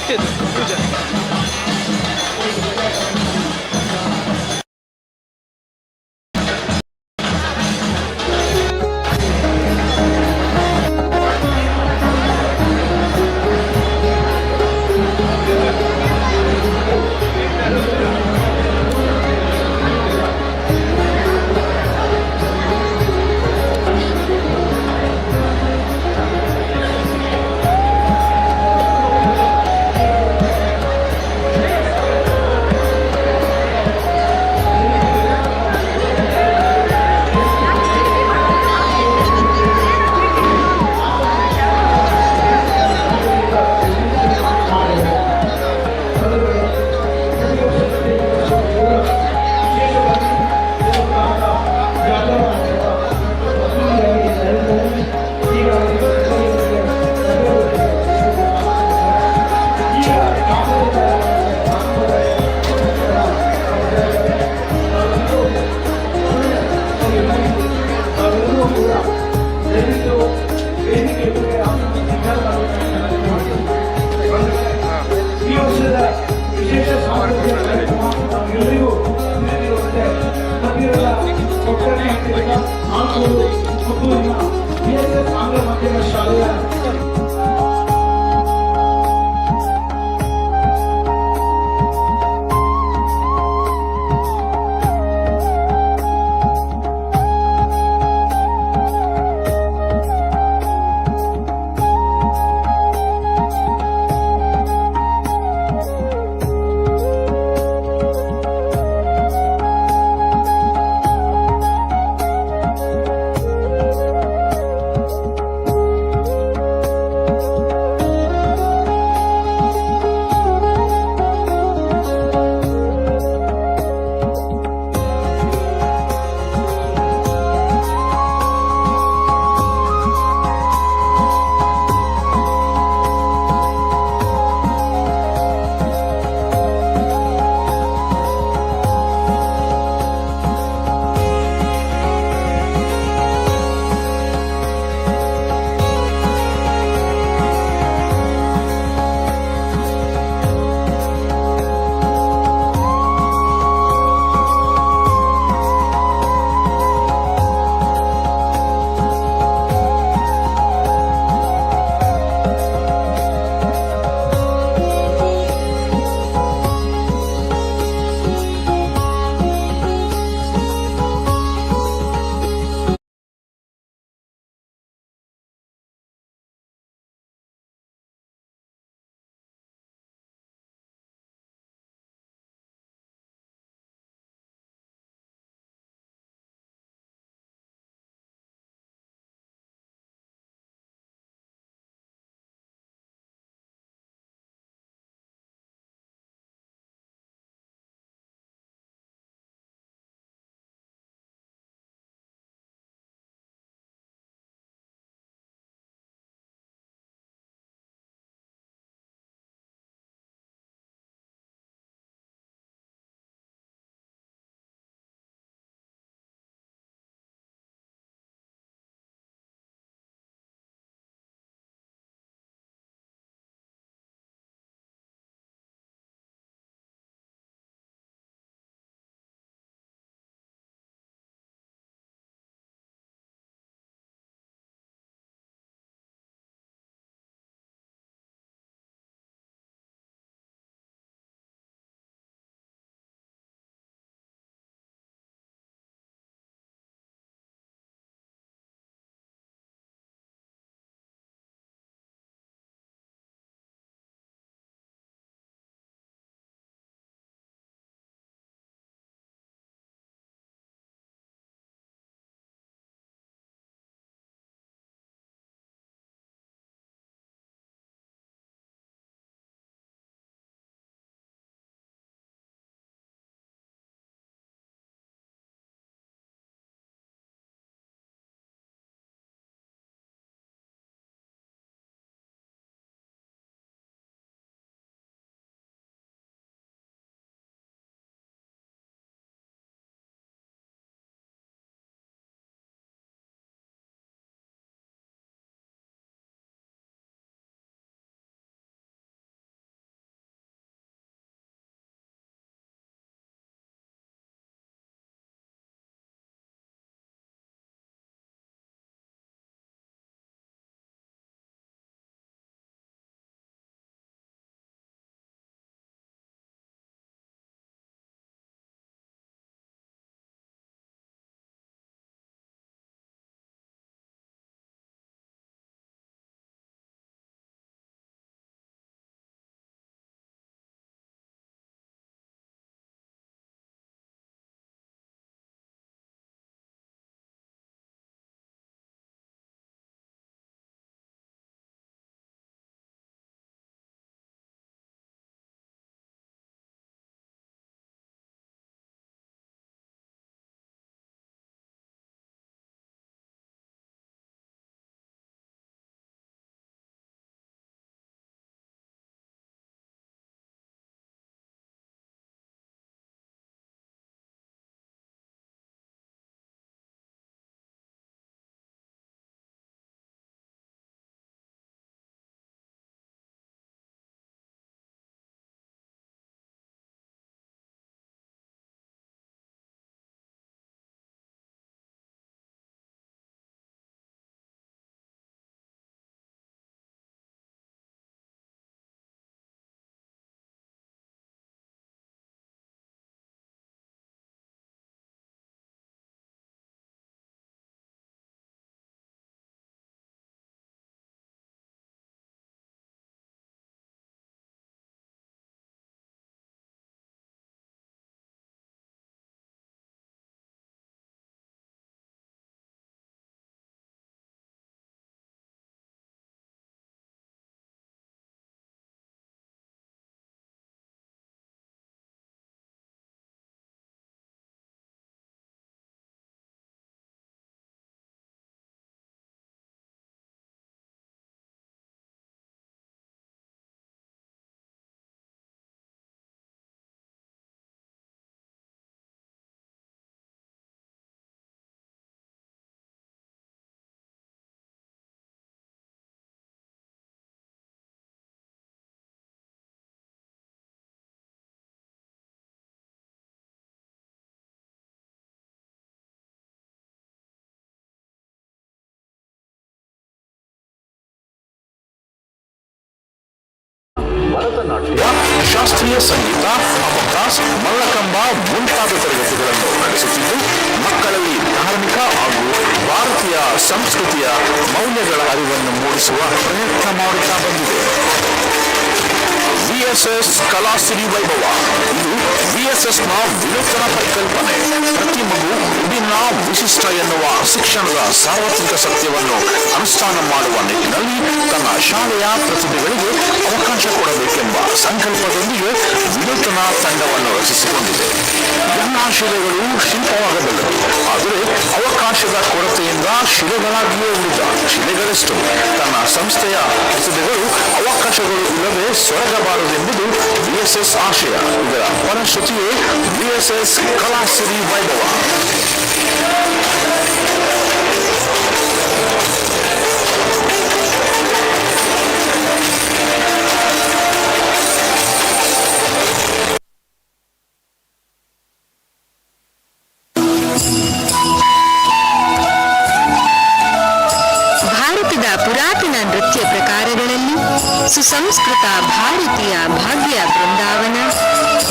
ನಿತ್ಯದ ಪೂಜೆ. ಆಂಗ್ಲ ಮಾಧ್ಯಮ ಶಾಲೆಯ ಭರತನಾಟ್ಯ, ಶಾಸ್ತ್ರೀಯ ಸಂಗೀತ, ಅಬಕಾಸ್, ಮಲ್ಲಕಂಬ ಮುಂತಾದ ತರಗತಿಗಳನ್ನು ನಡೆಸುತ್ತಿದ್ದು ಮಕ್ಕಳಲ್ಲಿ ಧಾರ್ಮಿಕ ಹಾಗೂ ಭಾರತೀಯ ಸಂಸ್ಕೃತಿಯ ಮೌಲ್ಯಗಳ ಅರಿವನ್ನು ಮೂಡಿಸುವ ಪ್ರಯತ್ನ ಮಾಡುತ್ತಾ ಬಂದಿದೆ. ವಿಎಸ್ಎಸ್ ಕಲಾಸಿರಿ ವೈಭವ ಇದು ವಿಎಸ್ಎಸ್ನ ವಿನೂತನ ಪರಿಕಲ್ಪನೆ. ಪ್ರತಿ ಮಗು ವಿಭಿನ್ನ ವಿಶಿಷ್ಟ ಎನ್ನುವ ಶಿಕ್ಷಣದ ಸಾರ್ವತ್ರಿಕ ಸತ್ಯವನ್ನು ಅನುಷ್ಠಾನ ಮಾಡುವ ನಿಟ್ಟಿನಲ್ಲಿ ತನ್ನ ಶಾಲೆಯ ಪ್ರತಿಭೆಗಳಿಗೆ ಅವಕಾಶ ಕೊಡಬೇಕೆಂಬ ಸಂಕಲ್ಪದೊಂದಿಗೆ ವಿನೂತನ ತಂಡವನ್ನು ರಚಿಸಿಕೊಂಡಿದೆ. ಎಲ್ಲ ಶಿಲೆಗಳು ಶಿಲ್ಪವಾಗಬಲ್ಲದು, ಆದರೆ ಅವಕಾಶದ ಕೊರತೆಯಿಂದ ಶಿಲೆಗಳಾಗಿಯೇ ಉಳಿದ ಶಿಲೆಗಳೆಷ್ಟು. ತನ್ನ ಸಂಸ್ಥೆಯ ಪ್ರತಿಭೆಗಳು ಅವಕಾಶಗಳು ಇಲ್ಲದೆ ಸೊರಗಬಾರದೆಂಬುದು ವಿಎಸ್ಎಸ್ ಆಶಯ. ಇದರ ಫಲಶ್ರುತಿಯೇ ವಿಎಸ್ಎಸ್ ಕಲಾಸಿರಿ ವೈಭವ. ಭಾರತದ ಪುರಾತನ ನೃತ್ಯ ಪ್ರಕಾರಗಳಲ್ಲಿ ಸುಸಂಸ್ಕೃತ ಭಾರತೀಯ ಭಾಗ್ಯ ಬೃಂದಾವನ,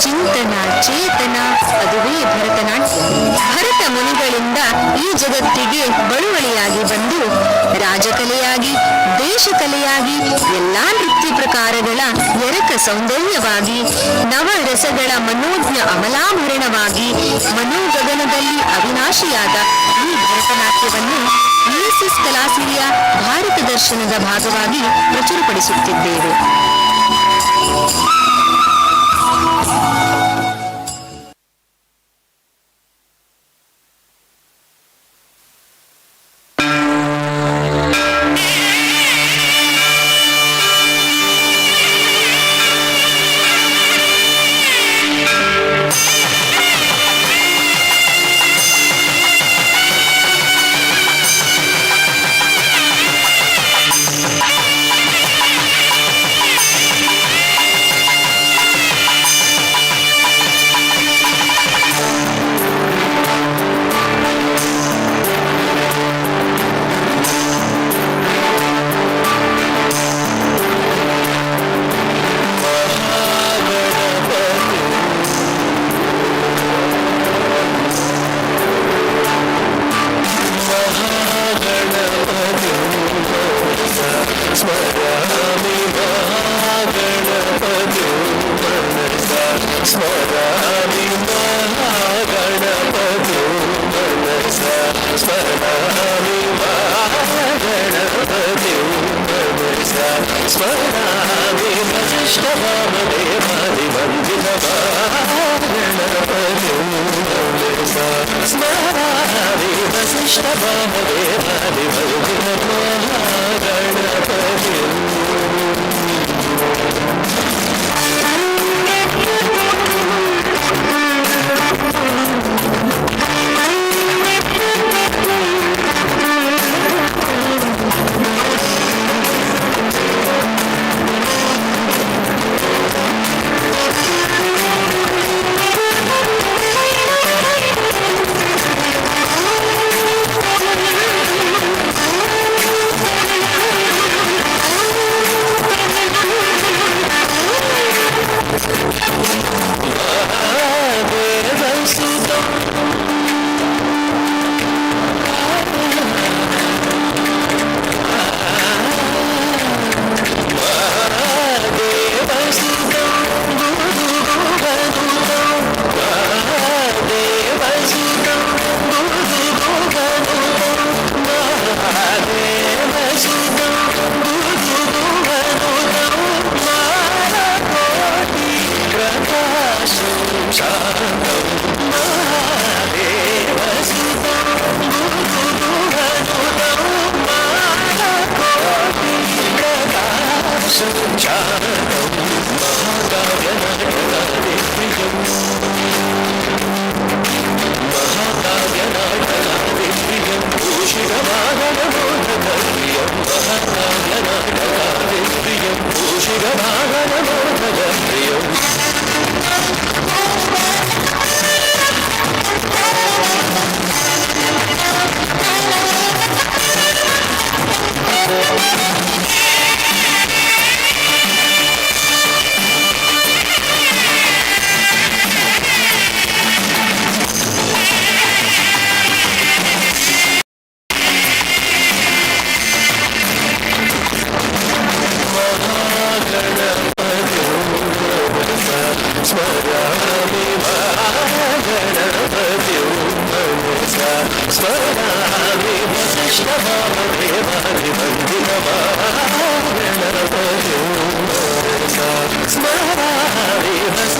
ಚಿಂತನ, ಚೇತನ, ಅದುವೇ ಭರತನಾಟ್ಯ. ಭರತ ಮುನಿಗಳಿಂದ ಈ ಜಗತ್ತಿಗೆ ಬಳುವಳಿಯಾಗಿ ಬಂದು ರಾಜಕಲೆಯಾಗಿ, ದೇಶಕಲೆಯಾಗಿ ಎಲ್ಲಾ ನೃತ್ಯ ಪ್ರಕಾರಗಳ ಎರಕ ಸೌಂದರ್ಯವಾಗಿ, ನವರಸಗಳ ಮನೋಜ್ಞ ಅಮಲಾಭರಣವಾಗಿ, ಮನೋಗಗನದಲ್ಲಿ ಅವಿನಾಶಿಯಾದ ಈ ಭರತನಾಟ್ಯವನ್ನು ವಿಎಸ್ಎಸ್ ಕಲಾಸಿರಿಯ ಭಾರತ ದರ್ಶನದ ಭಾಗವಾಗಿ ಪ್ರಚುರಪಡಿಸುತ್ತಿದ್ದೇವೆ.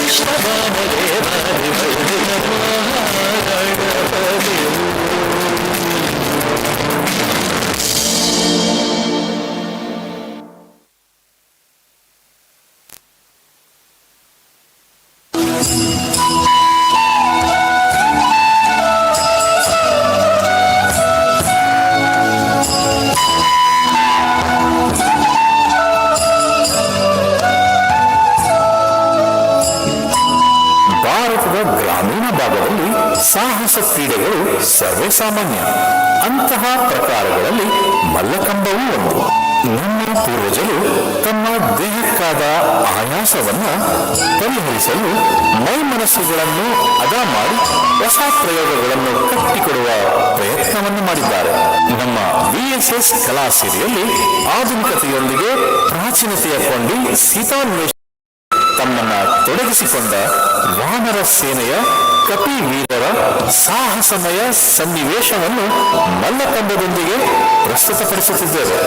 ದಕ್ಷ ವಾಮದೇವ ಗಣಪತಿಯು. ಭಾರತದ ಗ್ರಾಮೀಣ ಭಾಗದಲ್ಲಿ ಸಾಹಸ ಕ್ರೀಡೆಗಳು ಸರ್ವೇ ಸಾಮಾನ್ಯ. ಅಂತಹ ಪ್ರಕಾರಗಳಲ್ಲಿ ಮಲ್ಲಕಂಬವೂ ಒಂದು. ನಮ್ಮ ಪೂರ್ವಜರು ತಮ್ಮ ದೇಹಕ್ಕಾದ ಆಯಾಸವನ್ನ ಪರಿಹರಿಸಲು ಮೈ ಮನಸ್ಸುಗಳನ್ನು ಅದ ಮಾಡಿ ಹೊಸ ಪ್ರಯೋಗಗಳನ್ನು ಕಟ್ಟಿಕೊಡುವ ಪ್ರಯತ್ನವನ್ನು ಮಾಡಿದ್ದಾರೆ. ನಮ್ಮ VSS ಕಲಾಸಿರಿಯಲ್ಲಿ ಆಧುನಿಕತೆಯೊಂದಿಗೆ ಪ್ರಾಚೀನತೆಯ ಕೊಂಡಿ ಸೀತಾನ್ವೇಷ ತಮ್ಮನ್ನ ತೊಡಗಿಸಿಕೊಂಡ ವಾನರ ಸೇನೆಯ ಕಪಿ ವೀರರ ಸಾಹಸಮಯ ಸನ್ನಿವೇಶವನ್ನು ಮಲ್ಲಕಂಬದೊಂದಿಗೆ ಪ್ರಸ್ತುತಪಡಿಸುತ್ತಿದ್ದೇವೆ.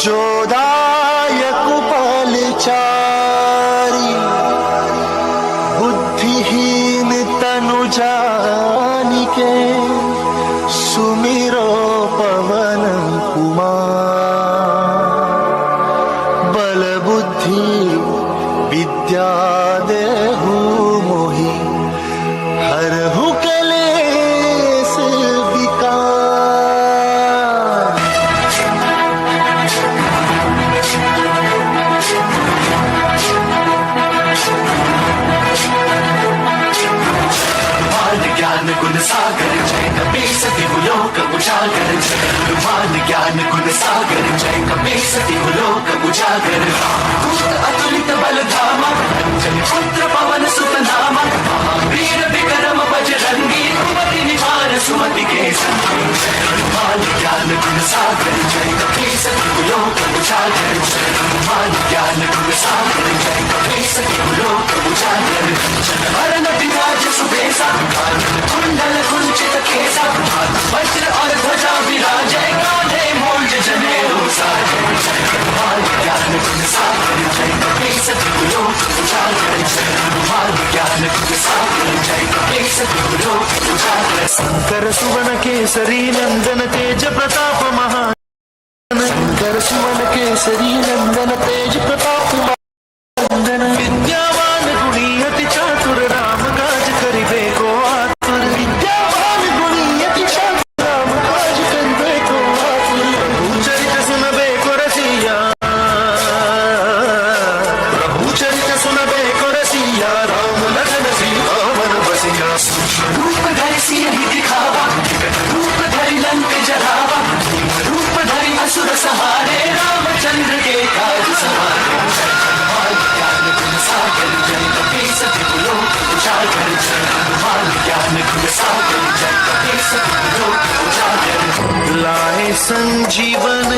जोदायक पलचारी बुद्धिहीन तनु जानिके सुमि हरहु कलेस विकार। ज्ञान गुण सागर जय कपीस लोक उजागर जय हनुमान ज्ञान गुण सागर जय कपीस लोक उजागर भूत अतुलित बल धामा अंजन पुत्र पवन सुत नामा महावीर विक्रम बजरंगी कुमति निवार सुमति के संगी जय हनुमान ज्ञान गुण सागर जय कपीस लोक उजागर जय हनुमान ज्ञान गुण सागर जय कपीस लोक उजागर हरण विराज सुबेसा कुंडल कुंचित केसा वज्र और ध्वजा विराजय कांधे मूंज जनेऊ साजय जय हनुमान ज्ञान गुण सागर जय कपीस लोक उजागर जय हनुमान ज्ञान गुण सागर जय कपीस लोक उजागर। शंकर सुवन केसरी नंदन तेज प्रताप महान। शंकर सुवन केसरी नंदन तेज प्रताप महान। विद्यावान गुणी अति चातुर राम काज करिबे को आतुर। विद्यावान गुणी अति चातुर राम काज करिबे को आतुर। प्रभु चरित सुनबे को रसिया प्रभु चरित सुनबे को रसिया राम लखन सीता मन बसिया। रूप धरि सिंह दिखावा रूप धरि लंक जरावा रूप धरि असुर सहारे रामचंद्र के काज सवारे जय हनुमान ज्ञान गुण सागर जय कपीस लोक उजागर जय हनुमान ज्ञान गुण सागर जय कपीस लोक उजागर। लाए संजीवन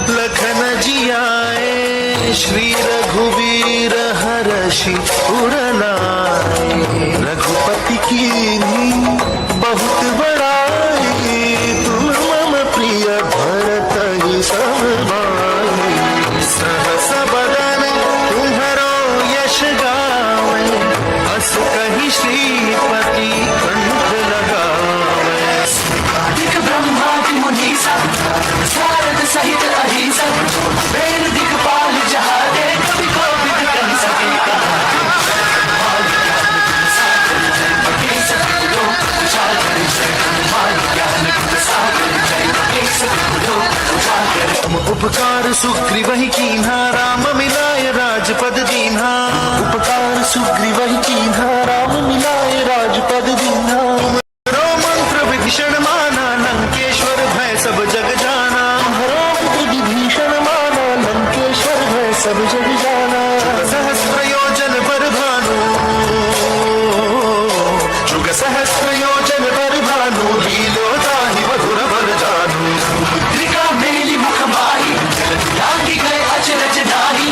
लखन जियाए श्री रघुवीर हर्षि उर लाए। रघुपति कीन्ही बहुत बड़ाई तुम मम प्रिय भरत ही सब भाई। सहस बदन तुम्हरो यश गावे अस कहि श्रीपति कंठ लगावे। दिक ब्रह्मादि मुनीसा शारद सहित अहिसा वेद दिक्पाल जहाते कवि कोविद कहि सके कहा जय हनुमान ज्ञान गुण सागर जय कपीस लोक उजागर जय हनुमान ज्ञान गुण सागर जय कपीस लोक उजागर। उपकार सुग्रीवहि कीन्हा राम मिलाय राजपद दीन्हा। उपकार सुग्रीवहि कीन्हा राम मिलाय राजपद दीन्हा। हरो मंत्र विभीषण माना लंकेश्वर भय सब जग जाना। हरो मंत्र विभीषण माना लंकेश्वर भय सब जग जाना। सहस्त्र योजन पर भानु जुग सहस्त्र योजन पर भानु लीलो ताहि मधुर बल जानू। मुद्रिका मेली मुख माही लागी गए अचरज नाही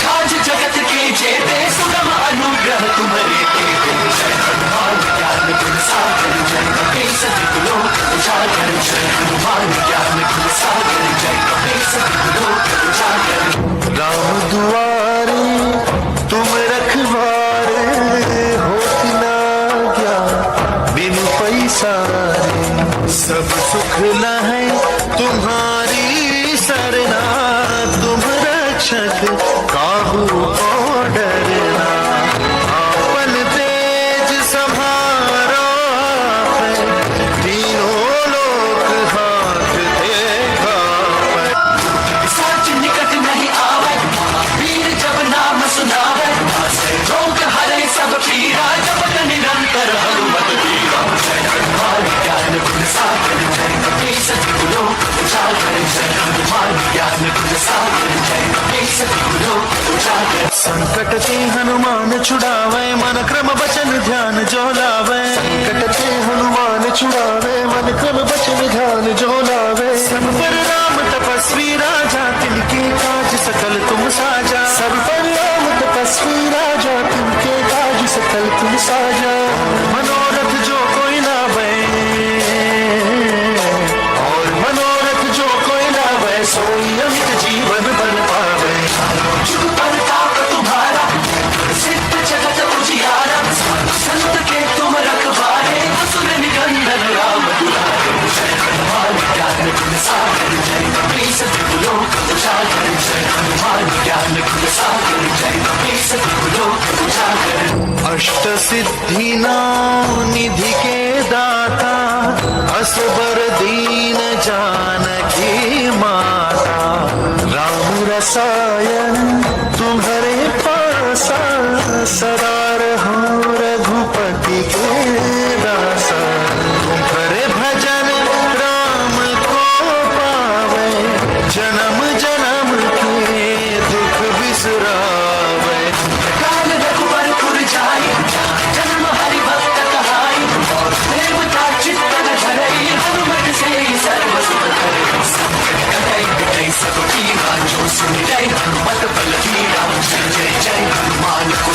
काज जगत के जेते सुगम अनुग्रह तुम्हारे तेते जय हनुमान ज्ञान गुण सागर जय कपीस लोक उजागर जय हनुमान ज्ञान गुण सागर जय कपीस लोक उजागर। राम दुआरे तुम रखवारे होत न ज्ञान बिनु पैसारे। सब सुख लहै तुम्हारी सरना तुम रक्षक काहू को डरना। आपन तेज सम्हारो आपै तीनों लोक हाथ देखा। साच निकट नहीं आवे वीर जब नाम सुनावे रोग हरे सब पीरा जपत निरंतर हनुमत बीरा जय हनुमान ज्ञान गुण सागर जय कपीस लोक उजागर जय हनुमान ज्ञान गुण सागर जय कपीस लोक उजागर। संकट ते हनुमान छुड़ावे मन क्रम बचन ध्यान जो लावे। संकट ते हनुमान छुड़ावे मन क्रम बचन ध्यान जो लावे। सब पर राम तपस्वी राजा तिनके काज सकल तुम साजा। सब पर राम तपस्वी राजा तिनके काज सकल तुम साजा। मनोरथ जो कोई लावे और मनोरथ जो कोई लावे सोई अमित जीवन बन पावे। जुग प्रताप तुम्हारा सिद्ध जगत उजियारा संत के तुम रखवारे असुर निकंदन राम दुलारे जय हनुमान ज्ञान गुण सागर जय कपीस लोक उजागर जय हनुमान ज्ञान गुण सागर जय कपीस लोक उजागर। अष्ट सिद्धि नाम निधि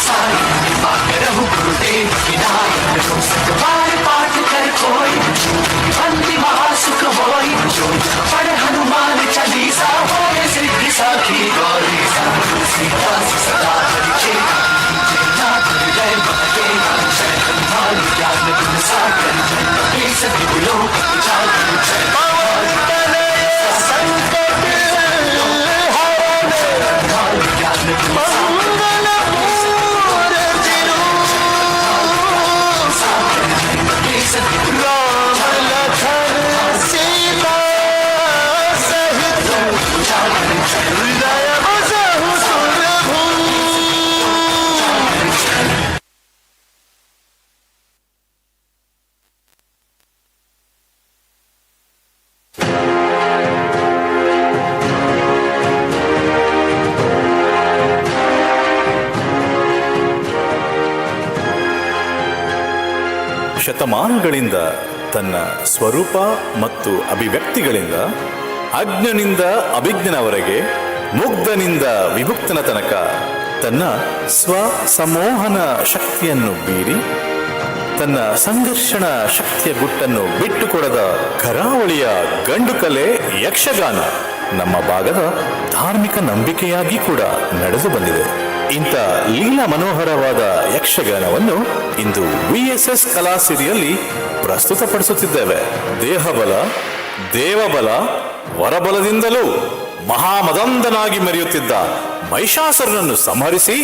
साई पाकर हूँ गुरुदेव किनारे सतबार पाठ कर कोई बंदी महासुख होई पढ़ हनुमान चालीसा होए सिद्धि साखी गौरी सीता सदा परिचय नाथ हृदय महके जय हनुमान ज्ञान गुण सागर जय कपीस तिहु लोक उजागर जय हनुमान ज्ञान गुण ಶತಮಾನಗಳಿಂದ ತನ್ನ ಸ್ವರೂಪ ಮತ್ತು ಅಭಿವ್ಯಕ್ತಿಗಳಿಂದ ಅಜ್ಞನಿಂದ ಅಭಿಜ್ಞನವರೆಗೆ ಮುಗ್ಧನಿಂದ ವಿಮುಕ್ತನ ತನಕ ತನ್ನ ಸ್ವಸಮೋಹನ ಶಕ್ತಿಯನ್ನು ಬೀರಿ ತನ್ನ ಸಂಘರ್ಷಣ ಶಕ್ತಿಯ ಗುಟ್ಟನ್ನು ಬಿಟ್ಟುಕೊಡದ ಕರಾವಳಿಯ ಗಂಡು ಕಲೆ ಯಕ್ಷಗಾನ ನಮ್ಮ ಭಾಗದ ಧಾರ್ಮಿಕ ನಂಬಿಕೆಯಾಗಿ ಕೂಡ ನಡೆದು ಬಂದಿದೆ. ಇಂಥ ಲೀಲಾ ಮನೋಹರವಾದ ಯಕ್ಷಗಾನವನ್ನು ಇಂದು VSS ಕಲಾಸಿರಿಯಲ್ಲಿ ಪ್ರಸ್ತುತಪಡಿಸುತ್ತಿದ್ದೇವೆ. ದೇಹಬಲ, ದೇವಬಲ, ವರಬಲದಿಂದಲೂ ಮಹಾಮದಂದನಾಗಿ ಮೆರೆಯುತ್ತಿದ್ದ ಮಹಿಷಾಸುರನನ್ನು ಸಂಹರಿಸಿ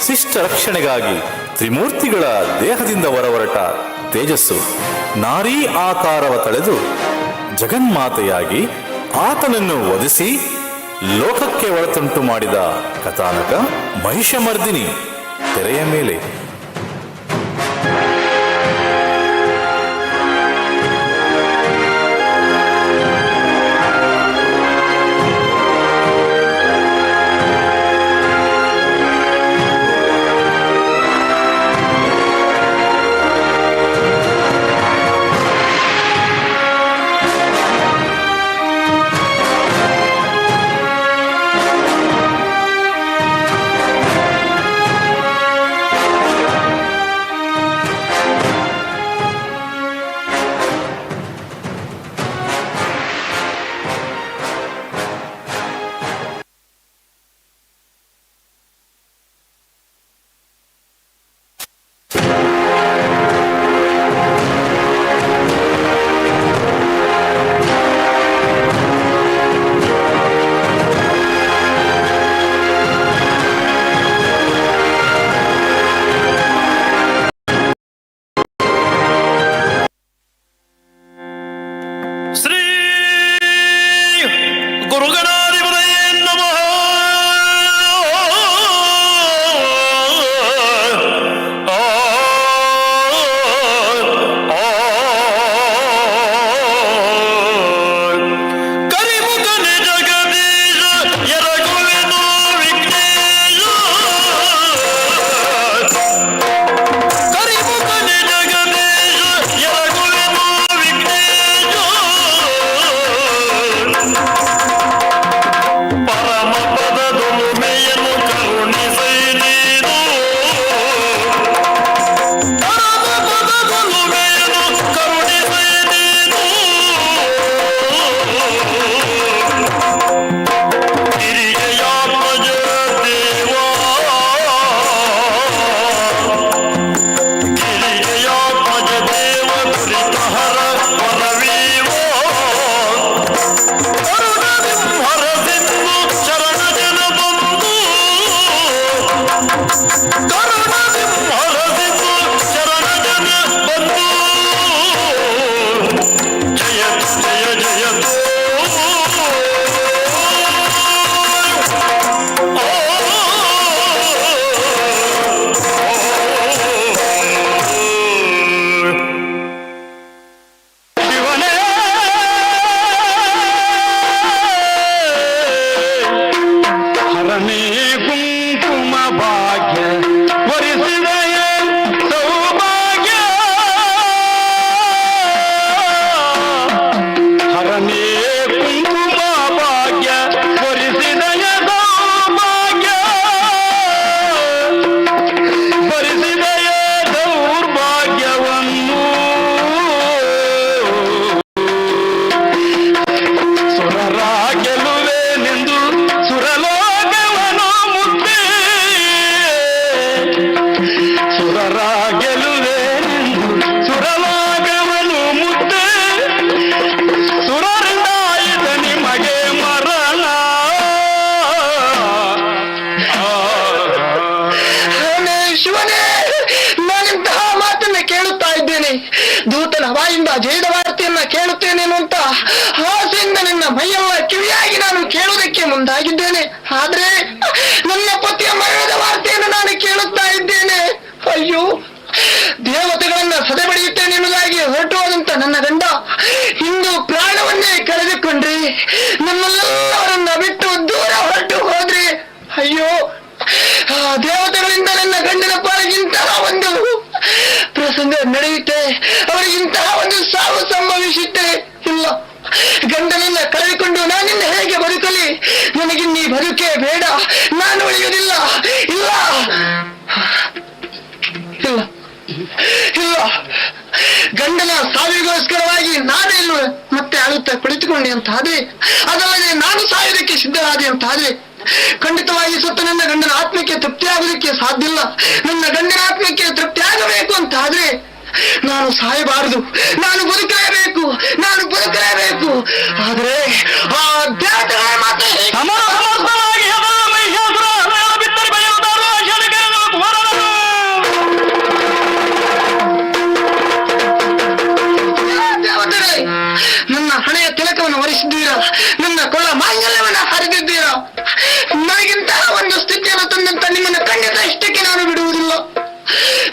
ಶಿಷ್ಟ ರಕ್ಷಣೆಗಾಗಿ ತ್ರಿಮೂರ್ತಿಗಳ ದೇಹದಿಂದ ಹೊರಹೊರಟ ತೇಜಸ್ಸು ನಾರೀ ಆಕಾರವ ತಳೆದು ಜಗನ್ಮಾತೆಯಾಗಿ ಆತನನ್ನು ವಧಿಸಿ ಲೋಕಕ್ಕೆ ಒಳತುಂಟು ಮಾಡಿದ ಕಥಾನಕ ಮಹಿಷಮರ್ದಿನಿ ತೆರೆಯ ಮೇಲೆ. ದೂತನ ಬಾಯಿಂದ ಜಯದ ವಾರ್ತೆಯನ್ನ ಕೇಳುತ್ತೇನೇನು ಅಂತ ಆಸೆಯಿಂದ ನನ್ನ ಮೈಯೆಲ್ಲ ಕಿವಿಯಾಗಿ ನಾನು ಕೇಳುವುದಕ್ಕೆ ಮುಂದಾಗಿದ್ದೇನೆ. ಆದ್ರೆ ನನ್ನ ಪತಿಯ ಮರಣದ ವಾರ್ತೆಯನ್ನು ನಾನು ಕೇಳುತ್ತಾ ಇದ್ದೇನೆ. ಅಯ್ಯೋ, ದೇವತೆಗಳನ್ನ ಸದೆಬಡಿಯುತ್ತೇನೆ ಎನ್ನುವುದಾಗಿ ಹೊರಟು ಹೋದಂತ ನನ್ನ ಗಂಡ ಇಂದು ಪ್ರಾಣವನ್ನೇ ಕಳೆದುಕೊಂಡ್ರಿ, ನಮ್ಮೆಲ್ಲವರನ್ನ ಬಿಟ್ಟು ದೂರ ಹೊರಟು ಹೋದ್ರಿ. ಅಯ್ಯೋ, ಆ ದೇವತೆಗಳಿಂದ ನನ್ನ ಗಂಡನ ಪಾಲಿಗಿಂತಹ ಒಂದು ಪ್ರಸಂಗ ನಡೆಯುತ್ತೆ, ಅವರಿಗಿಂತಹ ಒಂದು ಸಾವು ಸಂಭವಿಸುತ್ತೆ. ಇಲ್ಲ, ಗಂಡನನ್ನ ಕಳೆದುಕೊಂಡು ನಾನಿನ್ನ ಹೇಗೆ ಬದುಕಲಿ? ನನಗಿನ್ನೀ ಬದುಕೇ ಬೇಡ, ನಾನು ಉಳಿಯುವುದಿಲ್ಲ. ಇಲ್ಲ ಇಲ್ಲ ಇಲ್ಲ, ಗಂಡನ ಸಾವಿಗೋಸ್ಕರವಾಗಿ ನಾನೇ ಮತ್ತೆ ಅಳುತ್ತಾ ಕುಳಿತುಕೊಂಡೆ ಅಂತ ಆದ್ರೆ, ಅದಲ್ಲದೆ ನಾನು ಸಾಯೋದಕ್ಕೆ ಸಿದ್ಧರಾದೆ ಅಂತ ಆದ್ರೆ, ಖಂಡಿತವಾಗಿ ಸತ್ತು ನನ್ನ ಗಂಡನ ಆತ್ಮಕ್ಕೆ ತೃಪ್ತಿ ಆಗೋದಕ್ಕೆ ಸಾಧ್ಯ ಇಲ್ಲ. ನನ್ನ ಗಂಡನ ಆತ್ಮಕ್ಕೆ ತೃಪ್ತಿ ಆಗಬೇಕು ಅಂತ ಆದ್ರೆ ನಾನು ಸಾಯಬಾರದು, ನಾನು ಬದುಕಲೇಬೇಕು, ನಾನು ಬದುಕಲೇಬೇಕು. ಆದ್ರೆ ಆ ದೇವತೆಗಳ ಮಾತೆ ನನ್ನ ಹಣೆಯ ತಿಲಕವನ್ನು ಹೊರಿಸಿದ್ದೀರಾ, ನನ್ನ ಕೊಳ್ಳ ಮಾಂಗಲ್ಯವನ್ನು ಹರಿದಿದ್ದೀರಾ. ನನಗಿಂತಹ ಒಂದು ಸ್ಥಿತಿಯನ್ನು ತಂದಂತ ನಿಮ್ಮನ್ನು ಖಂಡಿತ ಇಷ್ಟಕ್ಕೆ ನಾನು ಬಿಡುವುದಿಲ್ಲ.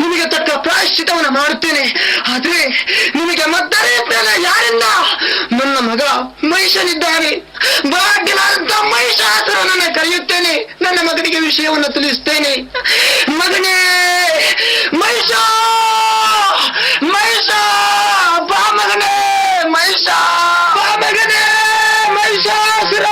ನಿಮಗೆ ತಕ್ಕ ಪ್ರಾಯಶ್ಚಿತವನ್ನು ಮಾಡುತ್ತೇನೆ. ಆದ್ರೆ ನಿಮಗೆ ಮದ್ದರೇತನ ಯಾರಿಂದ? ನನ್ನ ಮಗ ಮಹಿಷನಿದ್ದಾನೆ, ಭಾಗ್ಯನಾದಂತ ಮಹಿಷಾಸುರನನ್ನು ಕರೆಯುತ್ತೇನೆ. ನನ್ನ ಮಗನಿಗೆ ವಿಷಯವನ್ನು ತಿಳಿಸ್ತೇನೆ. ಮಗನೇ ಮಹಿಷ, ಮಹಿಷ ಬಾ ಮಗನೇ, ಮಹಿಷ ಬಾ ಮಗನೇ, ಮಹಿಷಾಸುರ.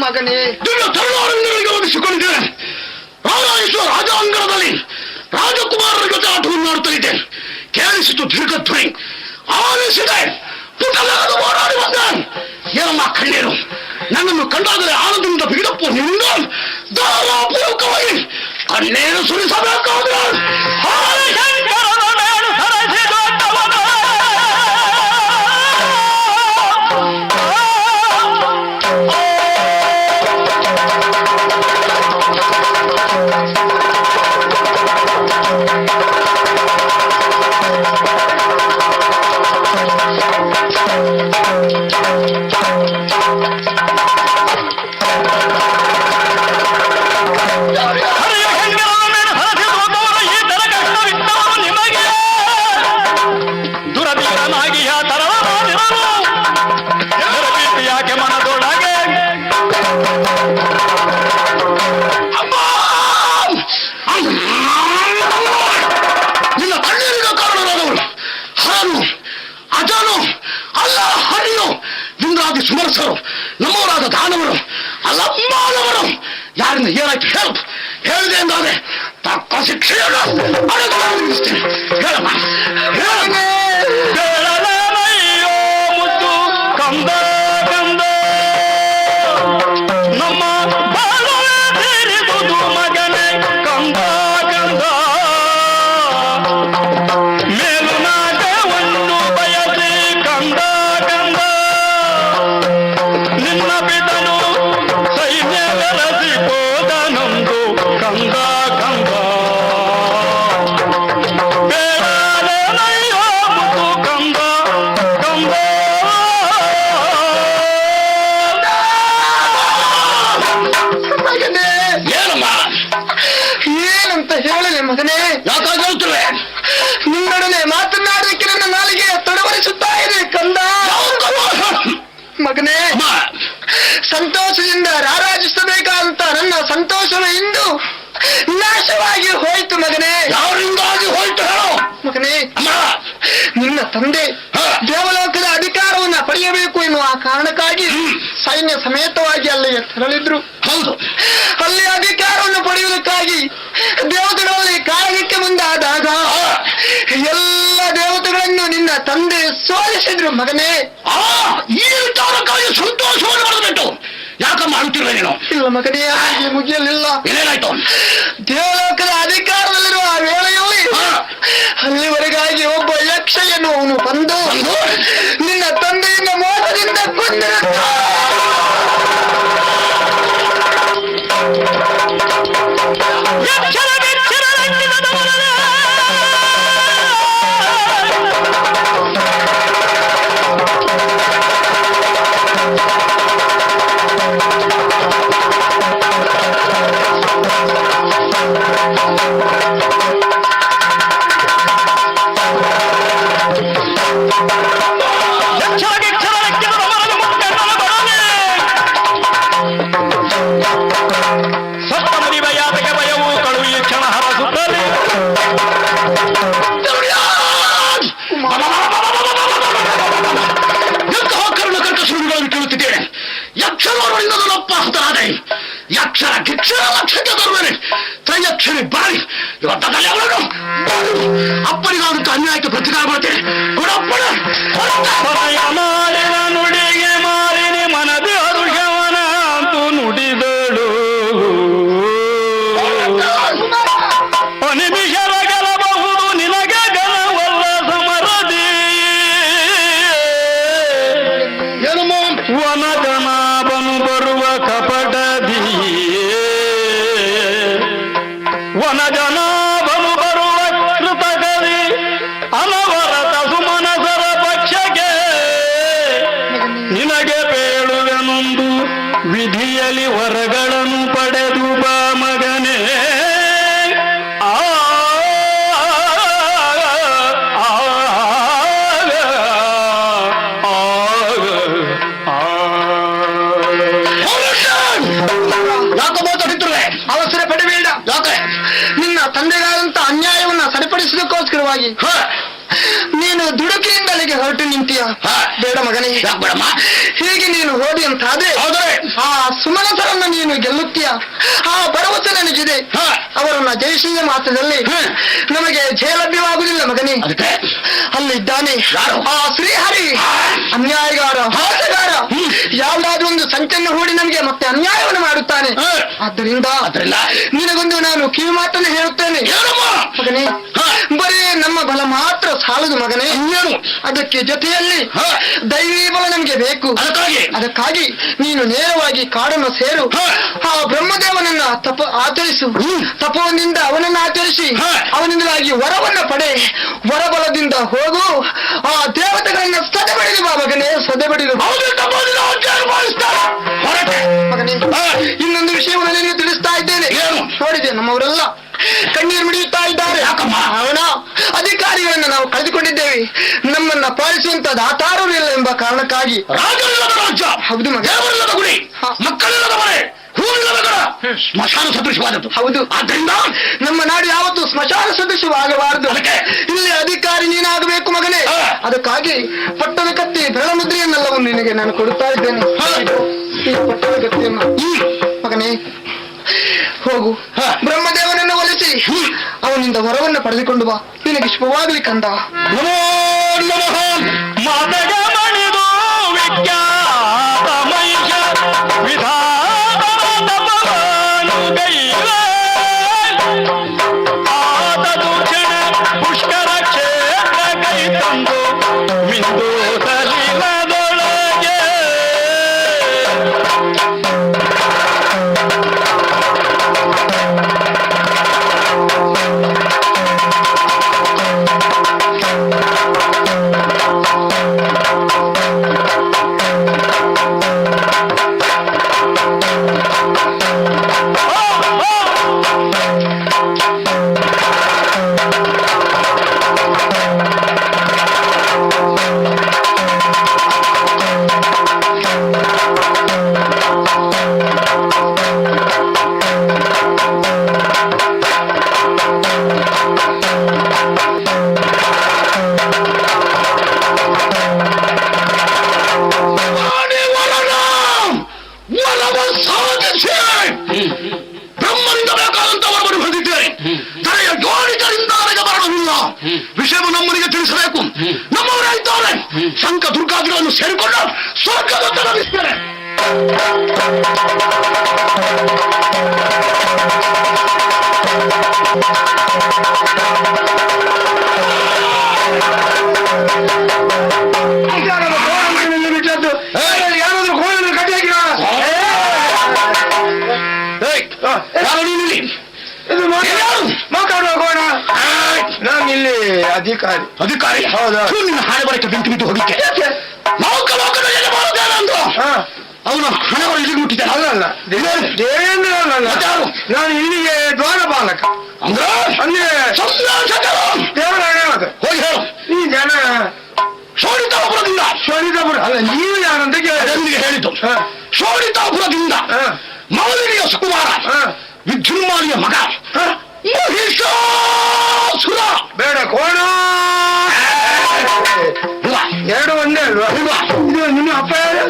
ಮಗನೇ, ದಿವ್ಯ ತರುಣಾರಂಗಗಳಿಗೆ ಒದಗಿಸಿಕೊಂಡಿದ್ದೇನೆ. ರಾಜೇಶ್ವರ ರಾಜಾಂಗಣದಲ್ಲಿ ರಾಜಕುಮಾರರ ಜೊತೆ ಆಟವನ್ನು ಆಡುತ್ತಲಿದ್ದೇನೆ. ಕೇಳಿಸಿತು ದೀರ್ಘಧ್ವನಿ, ಆಲಿಸಿದೆ, ಪುಟಲಗದು ಓಡಾಡಿ ಬಂದೆ. ಏನಮ್ಮ ಕಣ್ಣೀರು? ನನ್ನನ್ನು ಕಂಡಾಗಲೇ ಆನಂದದಿಂದ ಬಿಡಪ್ಪು ನಿನ್ನ ದಾರಾಪೂರ್ವಕವಾಗಿ ಕಣ್ಣೀರು ಸುರಿಸಬೇಕಾದ್ರೆ ಮಗನಾಗಿ ತರಳಾದಿರಲು ಯಾಕೆ ಮನದೊಳಗೆ ನಿನ್ನ ಕಣ್ಣೀರಿನ ಕಾರಣರಾದವಳು ಹರನು ಅಜನು ಅಲ್ಲ ಹರಿಯು ಇಂದ್ರಾದಿ ಸುಮರಸರು ನಮ್ಮವರಾದ ದಾನವರು ಅಲ್ಲ ಮಾನವರು ಯಾರಿಂದ ಏನಾಯ್ತು ಹೇಳಿದೆ ಎಂದಾದ್ರೆ ತಕ್ಕ ಶಿಕ್ಷೆಯನ್ನು ಅನುಭವಿಸ್ತೇನೆ. ಹೇಳಮ್ಮ ಹೇಳಲೇನಯ್ಯೋ ಮುದ್ದು ಕಂದ ಕಂದ ನಮ್ಮ ಬಾಳುವೆ ತೀರಿದುದು ಮಗನೇ ಕಂದ ಕಂದ ಮೇಲು ನಾಟವನ್ನು ಬಯಸಿ ಕಂದ ಕಂದ ನಿನ್ನ ಬಿಡನು ಸೈನ್ಯ ಬೆಳೆಸಿ ಹೋದನೊಂದು ಕಂದ ಕಂದ ಬೇಡನೇನಯ್ಯೋ ಮುದ್ದು ಕಂದ ಕಂದ ಮಗನೇ, ಏನಮ್ಮ ಏನಂತ ಹೇಳಲಿ ಮಗನೇ? ಯಾಕಾಗ ಹೇಳ್ತಿರುವೆ ನಿನ್ನೊಡನೆ ಮಾತನಾಡಲಿಕ್ಕೆ ನನ್ನ ನಾಲಿಗೆ ತಡವರಿಸುತ್ತಾ ಇದೆ ಕಂದ. ಮಗನೇ, ಸಂತೋಷದಿಂದ ರಾರಾಜಿಸಬೇಕಾದಂತ ನನ್ನ ಸಂತೋಷವು ಇಂದು ನಾಶವಾಗಿ ಹೋಯ್ತು ಮಗನೇ. ಯಾರಿಂದಾಗಿ ಹೋಯ್ತು ಹೇಳು ಮಗನೇ, ಅಮ್ಮ. ನಿನ್ನ ತಂದೆ ದೇವಲೋಕದ ಅಧಿಕಾರವನ್ನ ಪಡೆಯಬೇಕು ಎನ್ನುವ ಕಾರಣಕ್ಕಾಗಿ ಸೈನ್ಯ ಸಮೇತವಾಗಿ ಅಲ್ಲಿಗೆ ತೆರಳಿದ್ರು. ಹೌದು, ಅಲ್ಲಿ ಅಧಿಕಾರವನ್ನು ಪಡೆಯುವುದಕ್ಕಾಗಿ ದೇವತೆಗಳಲ್ಲಿ ಕಾರಣಕ್ಕೆ ಮುಂದಾದಾಗ ಎಲ್ಲ ದೇವತೆಗಳನ್ನು ನಿನ್ನ ತಂದೆ ಸೋಲಿಸಿದ್ರು ಮಗನೇ. ಈ ವಿಚಾರಕ್ಕಾಗಿ ಸಂತೋಷವನ್ನು ಮಾಡಬೇಕು. ಯಾಕಮ್ಮ ಅಳುತ್ತಿರುವೆ ನೀನು? ಇಲ್ಲ ಮಗನೇ, ಹಾಗೆ ಮುಗಿಯಲಿಲ್ಲ. ಏನೇನಾಯ್ತು? ದೇವಲೋಕದ ಅಧಿಕಾರದಲ್ಲಿರುವ ಆ ವೇಳೆಯಲ್ಲಿ ಅಲ್ಲಿವರೆಗಾಗಿ ಒಬ್ಬ ಯಕ್ಷ ಎನ್ನುವನು ಬಂದು ನಿನ್ನ ತಂದೆಯಿಂದ ಮೋಸದಿಂದ ಕೊಂದಿರುತ್ತ. ಯಕ್ಷರ ಗಿಕ್ಷರ ಲಕ್ಷಕ್ಕೆ ತರುವೇನೆ. ತ್ರಯಕ್ಷರಿ ಬಾರಿ ಇವತ್ತಲ್ಲಿ ಅವರನ್ನು ಅಪ್ಪನಿಗಾದಂತ ಅನ್ಯಾಯಕ್ಕೆ ಪ್ರತಿಕಾರ ಮಾಡ್ತೇನೆ. ಕೊಡಪ್ಪಣ ಮಾರಿನ ನುಡಿಗೆ ಮಾರಿನಿ ಮನದಿ ಹರುಷವನ ಅಂತೂ ನುಡಿದಳು. ನಿಮಿಷದ ಗೆಲ್ಲಬಹುದು ನಿನಗೆ ಗೆಲವಲ್ಲ ಸಮರದಿ. ವನಜನಾಭನು ಬರುವ ಕಪಟದಿ ವನಜನಾಭನು ಬರುವ ಕೃತಕದಿ ಅನವರತ ಸುಮನಸರ ಪಕ್ಷಕ್ಕೆ ನಿನಗೆ ಬೇಳುವೆನೊಂದು ವಿಧಿಯಲ್ಲಿ ವರಗಳನ್ನು ಪಡೆದು ಬಾ ಮಗನೇ. ಅವಸರ ಪಡಬೇಡ. ಯಾಕೆ? ನಿನ್ನ ತಂದೆಗಾದಂತ ಅನ್ಯಾಯವನ್ನ ಸರಿಪಡಿಸಲಿಕ್ಕೋಸ್ಕರವಾಗಿ ನೀನು ದುಡುಕಿನಿಂದ ಅಲ್ಲಿಗೆ ಹೊರಟು ನಿಂತೀಯ. ಬೇಡ ಮಗನೇ, ಬೇಡಮ್ಮ. ಹೀಗೆ ನೀನು ಹೋದಿ ಅಂತಾದ್ರೆ ಆ ಸುಮನಸರನ್ನ ನೀನು ಗೆಲ್ಲುತ್ತೀಯ. ಆ ಭರವಸೆ ನನಗಿದೆ. ಅವರನ್ನ ಜಯಿಸಿದ ಮಾತ್ರದಲ್ಲಿ ನಮಗೆ ಜಯ ಲಭ್ಯವಾಗುವುದಿಲ್ಲ ಮಗನೇ. ಅಲ್ಲಿದ್ದಾನೆ ಆ ಶ್ರೀಹರಿ, ಅನ್ಯಾಯಗಾರ, ಮೋಸಗಾರ. ಯಾವುದಾದ್ರೂ ಒಂದು ಸಂಚನ್ನು ಹೂಡಿ ನಮಗೆ ಮತ್ತೆ ಅನ್ಯಾಯವನ್ನು ಮಾಡುತ್ತಾನೆ. ಆದ್ದರಿಂದ ನಿನಗೊಂದು ನಾನು ಕಿವಿ ಮಾತನ್ನು ಹೇಳುತ್ತೇನೆ ಮಗನೇ. ಬರೀ ನಮ್ಮ ಬಲ ಮಾತ್ರ ಸಾಲದು ಮಗನೇ. ಅದಕ್ಕೆ ಜೊತೆಯಲ್ಲಿ ದೈವೀ ಬಲ ನಮಗೆ ಬೇಕು. ಅದಕ್ಕಾಗಿ ನೀನು ನೇರವಾಗಿ ಕಾಡನ್ನು ಸೇರು. ಆ ಬ್ರಹ್ಮದೇವನನ್ನ ಆಚರಿಸು. ತಪೋನಿಂದ ಅವನನ್ನು ಆಚರಿಸಿ ಅವನಿಂದಾಗಿ ವರವನ್ನ ಪಡೆ. ವರಬಲದಿಂದ ಹೋಗು. ಆ ದೇವತೆಗಳನ್ನ ಸದೆ ಬಡಿದು ಬಾ ಮಗನೇ, ಸದೆ ಬಡಿದು. ಮಗನೇ, ಇನ್ನೊಂದು ವಿಷಯವನ್ನು ನಿನಗೆ ತಿಳಿಸ್ತಾ ಇದ್ದೇನೆ. ನೋಡಿದೆ, ನಮ್ಮವರೆಲ್ಲ ಕಣ್ಣೀರು ಮಿಡಿಯುತ್ತಾ ಇದ್ದಾರೆ. ಅವನ ಅಧಿಕಾರಿಗಳನ್ನ ನಾವು ಕಳೆದುಕೊಂಡಿದ್ದೇವೆ. ನಮ್ಮನ್ನ ಪಾಲಿಸುವಂತ ದಾತಾರು ಇಲ್ಲ ಎಂಬ ಕಾರಣಕ್ಕಾಗಿ ರಾಜರಿಲ್ಲದ ರಾಜ್ಯ, ಹೌದು ಮಗ. ದೇವರಿಲ್ಲದ ಗುಡಿ, ಹಾ. ಮಕ್ಕಳಿಲ್ಲದ ಮನೆ, ಹೂವಿಲ್ಲದ ಗಡ, ಸ್ಮಶಾನ ಸದೃಶವಾದದ್ದು. ಹೌದು. ಆದ್ದರಿಂದ ನಮ್ಮ ನಾಡು ಯಾವತ್ತು ಸ್ಮಶಾನ ಸದೃಶವಾಗಬಾರದು. ಅದಕ್ಕೆ ಇಲ್ಲಿ ಅಧಿಕಾರಿ ನೀನಾಗಬೇಕು ಮಗನೇ. ಹಾ. ಅದಕ್ಕಾಗಿ ಪಟ್ಟದ ಕತ್ತಿ ಬೆಳಮುದ್ರೆಯನ್ನೆಲ್ಲವನ್ನು ನಿನಗೆ ನಾನು ಕೊಡುತ್ತಾ ಇದ್ದೇನೆ. ಹಾ. ಈ ಪಟ್ಟದ ಕತ್ತಿಯನ್ನು ಮಗನೇ ಹೋಗು, ಹಾ. ಬ್ರಹ್ಮದೇವನನ್ನು ಒಲಿಸಿ ಅವನಿಂದ ವರವನ್ನು ಪಡೆದುಕೊಂಡು ಬಾ. ನಿನಗೆ ಶುಭವಾಗಲಿ ಕಂದ. ನಮೋ ನಮಃ. ಮಾತಗ ಮಣಿದು ವಿಖ್ಯಾತ ಮೈಷ ವಿಧಾನಗೈವೆ ಆದದು ಕ್ಷಣ ಪುಷ್ಕರ ಕ್ಷೇತ್ರ ಕೈ ತಂದು ಮಿಂದು ಸಲಿಲದೊಳಗೆ ಬ್ರಹ್ಮನಿಂದ ಬೇಕಾದಂತ ವರವನ್ನು ಹೊಂದಿದ್ದೇನೆ. ದರೆಯ ಯೋನಿತರಿಂದ ನನಗೆ ಬರಲಿಲ್ಲ. ವಿಷಯವು ನಮ್ಮನಿಗೆ ತಿಳಿಸಬೇಕು. ನಮ್ಮವರೇ ಇದ್ದಾರೆ. ಶಂಕ ದುರ್ಗಾದಿಗಳನ್ನು ಸೇರಿಕೊಂಡು ಸ್ವರ್ಗದತ್ತ ಲಭಿಸ್ತೇನೆ. ಯಾರಾದ್ರೂ ಕೋಣನ್ನು ಕಟ್ಟಿ ಹಾಕಿರ ಇದು ಮಾತಾಡುವ ಕೋಣ. ನಾನು ಇಲ್ಲಿ ಅಧಿಕಾರಿ. ಅಧಿಕಾರಿ ಹೌದಾ? ನಿನ್ನ ಹಣೆ ಬರಕ್ಕೆ ಬೆಂಕಿ ಬಿಟ್ಟು ಹೋಗಿಕ್ಕೆ ಲೋಕದ ಯಜಮಾನದೇವ ಅಂದ್ರು. ಅವನು ಹಣವನ್ನು ಇಲ್ಲಿಗೆ ಮುಟ್ಟಿದ್ದಾನೆ. ಅಲ್ಲಲ್ಲ, ದೇವೇಂದ್ರ ಅಲ್ಲಲ್ಲ, ಯಾರು? ನಾನು ಇಲ್ಲಿಗೆ ದ್ವಾರಪಾಲಕ ಅಂದ್ರೆ ಅಂದ್ರೆ ದೇವರಾಣೆ. ಹೋಗಿ ಹೇಳು. ಈ ಜನ ಶೋಣಿತಾಪುರದಿಂದ. ಶೋಣಿತಾಪುರ ಅಲ್ಲ, ನೀವು ಯಾರಂತ ನಿಮಗೆ ಹೇಳಿದ್ದು. ಶೋಣಿತಾಪುರದಿಂದ ಮೌಲಿಯ ಸುಕುಮಾರ, ವಿದ್ಯುನ್ಮಾಲಿಯ ಮಗ ಮಹಿಷಾಸುರ. ಬೇಡ ಕೋಣ, ಎರಡು ಒಂದೇ ಅಲ್ವಾ? ಇದು ನಿಮ್ಮ ಅಪ್ಪ ಯಾರು?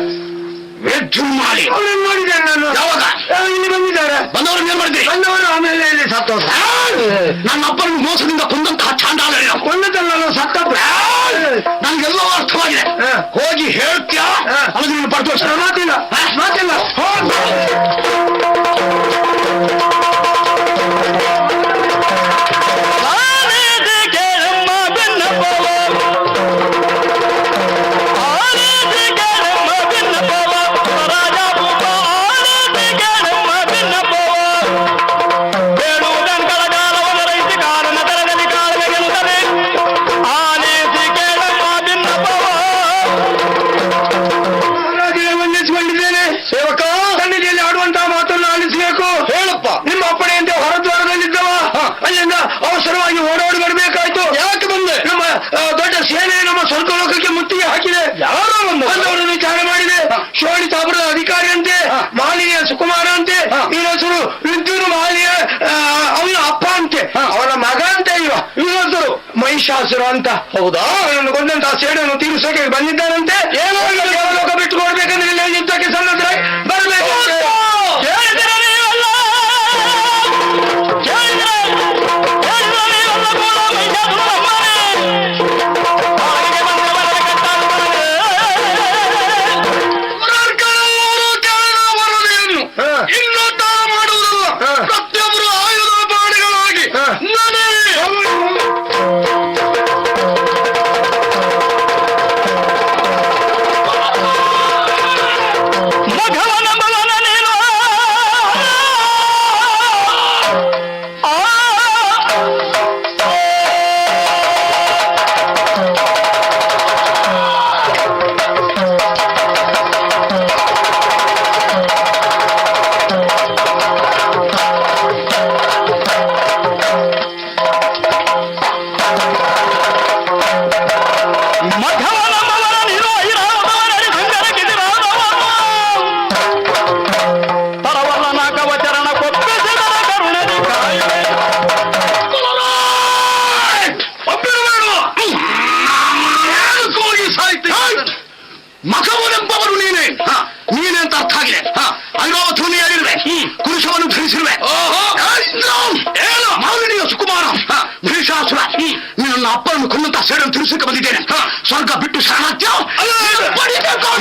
ವಿದ್ಯುನ್ಮಾಲಿ. ಅವ್ರೇನ್ ಮಾಡಿದ್ದಾರೆ? ನಾನು ಯಾವಾಗ ಇಲ್ಲಿ ಬಂದಿದ್ದಾರೆ. ಬಂದವರು ಏನ್ ಮಾಡಿದ್ರಿ? ಬಂದವರು ಆಮೇಲೆ ಇಲ್ಲಿ ಸತ್ತೋರು. ನನ್ನ ಅಪ್ಪನ ಮೋಸದಿಂದ ಕೊಂದಂತಹ ಚಾಂಡಾಲ ಕೊಂದಲ್ಲ, ಸತ್ತಪ್ಪ. ನನ್ಗೆಲ್ಲವೂ ಅರ್ಥವಾಗಿದೆ. ಹೋಗಿ ಹೇಳ್ತೀಯಾ? ಅದು ನೀನು ಬರ್ತು. ಮಾತಿಲ್ಲ, ಮಾತಿಲ್ಲ. ಸೇವಕ, ಸನ್ನಿಧಿಯಲ್ಲಿ ಆಡುವಂತಹ ಮಾತನ್ನು ಆಲಿಸಬೇಕು. ಹೇಳಪ್ಪ. ನಿಮ್ಮ ಅಪ್ಪಣೆಯಂತೆ ಹೊರದ್ವಾರದಲ್ಲಿದ್ದವ ಅಲ್ಲಿಂದ ಅವಸರವಾಗಿ ಓಡೋಡಿ ಬರಬೇಕಾಯ್ತು. ಯಾಕೆ ಬಂದೆ? ನಮ್ಮ ದೊಡ್ಡ ಸೇನೆ ನಮ್ಮ ಸ್ವರ್ಗಲೋಕಕ್ಕೆ ಮುತ್ತಿಗೆ ಹಾಕಿದೆ. ಯಾರೋ ಬಂದವರನ್ನು ವಿಚಾರ ಮಾಡಿದೆ. ಶೋಣಿತಾಪುರದ ಅಧಿಕಾರಿಯಂತೆ, ಮಾಲಿನಿಯ ಸುಕುಮಾರ ಅಂತೆ. ಇವನ ಹೆಸರು ವಿದ್ಯುನ್ ಮಾಲಿಯ ಅವನ ಅಪ್ಪ ಅಂತೆ, ಅವನ ಮಗ ಅಂತೆ. ಇವನ ಹೆಸರು ಮಹಿಷಾಸುರ ಅಂತ. ಹೌದಾ? ಅವನನ್ನು ಕೊಂದಂತಹ ಸೇನೆಯನ್ನು ತೀರಿಸೋಕೆ ಬಂದಿದ್ದಾನಂತೆ. ಏನೋ ದೇವಲೋಕ ಬಿಟ್ಟು ಕೊಡ್ಬೇಕಂದ್ರೆ ಇಲ್ಲಿ ಯುದ್ಧಕ್ಕೆ ಸನ್ನದ್ರಾಗಿ ಬರಬೇಕು. ಇನ್ನೊಂದು ಮಾಡುವುದಲ್ಲ. ಪ್ರತಿಯೊಬ್ಬರು ಆಯುಧ ಬಾಣಿಗಳಾಗಿ ಮಖವನೆಂಬವರು ನೀನೇ. ನೀನೇ ಅಂತ ಅರ್ಥ ಆಗಿದೆ. ಐರಾವತನಿಯಾಗಿರುವೆ, ಕುರುಷವನ್ನು ಧರಿಸಿರುವೆ. ಮಾಲಿನಿಯ ಸುಕುಮಾರ ಮಹಿಷಾಸುರ, ನೀನನ್ನ ಅಪ್ಪನನ್ನು ಕೊಂದಂತ ಸೇಡನ್ನು ತಿಳಿಸಕ್ಕೆ ಬಂದಿದ್ದೇನೆ. ಸ್ವರ್ಗ ಬಿಟ್ಟು ಶರಣಾತ್ಯ ಪಡಿಬೇಕು.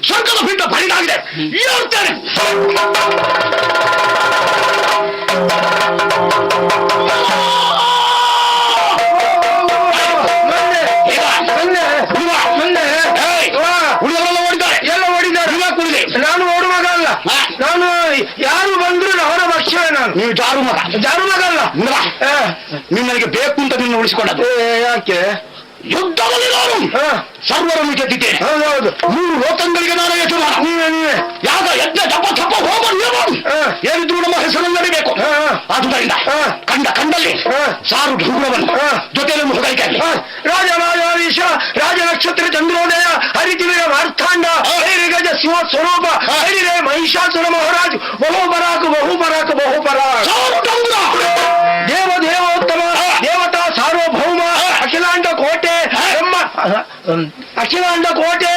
ಸ್ವರ್ಗದ ಬಿಟ್ಟ ಪರಿಣಾಗಿದೆ. ಹೇಳ್ತೇನೆ. ಉಳಿದವರೆಲ್ಲ ಓಡಿದ್ದಾರೆ. ಎಲ್ಲ ಓಡಿದ್ದಾರೆ. ನಾನು ಓಡು ಮಗ ಅಲ್ಲ. ನಾನು ಯಾರು ಬಂದ್ರು ಅವರ ಭಕ್ಷ್ಯವೇ. ನಾನು ನೀವು ಜಾರು ಮಗ. ಜಾರು ಮಗ ಅಲ್ಲ. ನಿಮ್ಮನಿಗೆ ಬೇಕು ಅಂತ ನಿನ್ನ ಉಳಿಸಿಕೊಂಡದ್ದು. ಯಾಕೆ? ಯುದ್ಧದಲ್ಲಿ ನಾನು ಸರ್ವರನ್ನು ಗೆದ್ದಿದ್ದೇನೆ. ಹೌದು. 3 ಲೋಕಗಳಿಗೆ ನಾನು ಯಜಮಾನ. ನೀವೇ ಯಾಗ ಯಜ್ಞ ಜಪ ತಪ ಹೋಮ ನಿಯಮ ಏನಿದ್ರು ನಮ್ಮ ಹೆಸರನ್ನು ನಡಿಬೇಕು. ಆದುದರಿಂದ ಕಂಡಲ್ಲಿ ಸಾರು ಢೂರವನ್ನು ಜೊತೆಯಲ್ಲಿ ಮುಖಗೈಕಾಗಲಿ. ರಾಜ ರಾಜಾಧೀಶ ರಾಜ ನಕ್ಷತ್ರ ಚಂದ್ರೋದಯ ಹರಿತಿವಿರ ಮಾರ್ಥಾಂಡ ಹರಿಗಜ ಸಿಂಹ ಸ್ವರೂಪ ಹರಿರೇ ಮಹಿಷಾಸುರ ಮಹಾರಾಜ್ ಬಹುಪರಾಕ್ ಬಹುಪರಾಕ್ ಬಹುಪರಾಕ್ ದೇವ ದೇವೋತ್ತಮ ದೇವತಾ ಸಾರ್ವಭೌಮ ಅಖಿಲಾಂಡ ಕೋಟೆ ಅಖಿಲಾಂಡ ಕೋಟೆ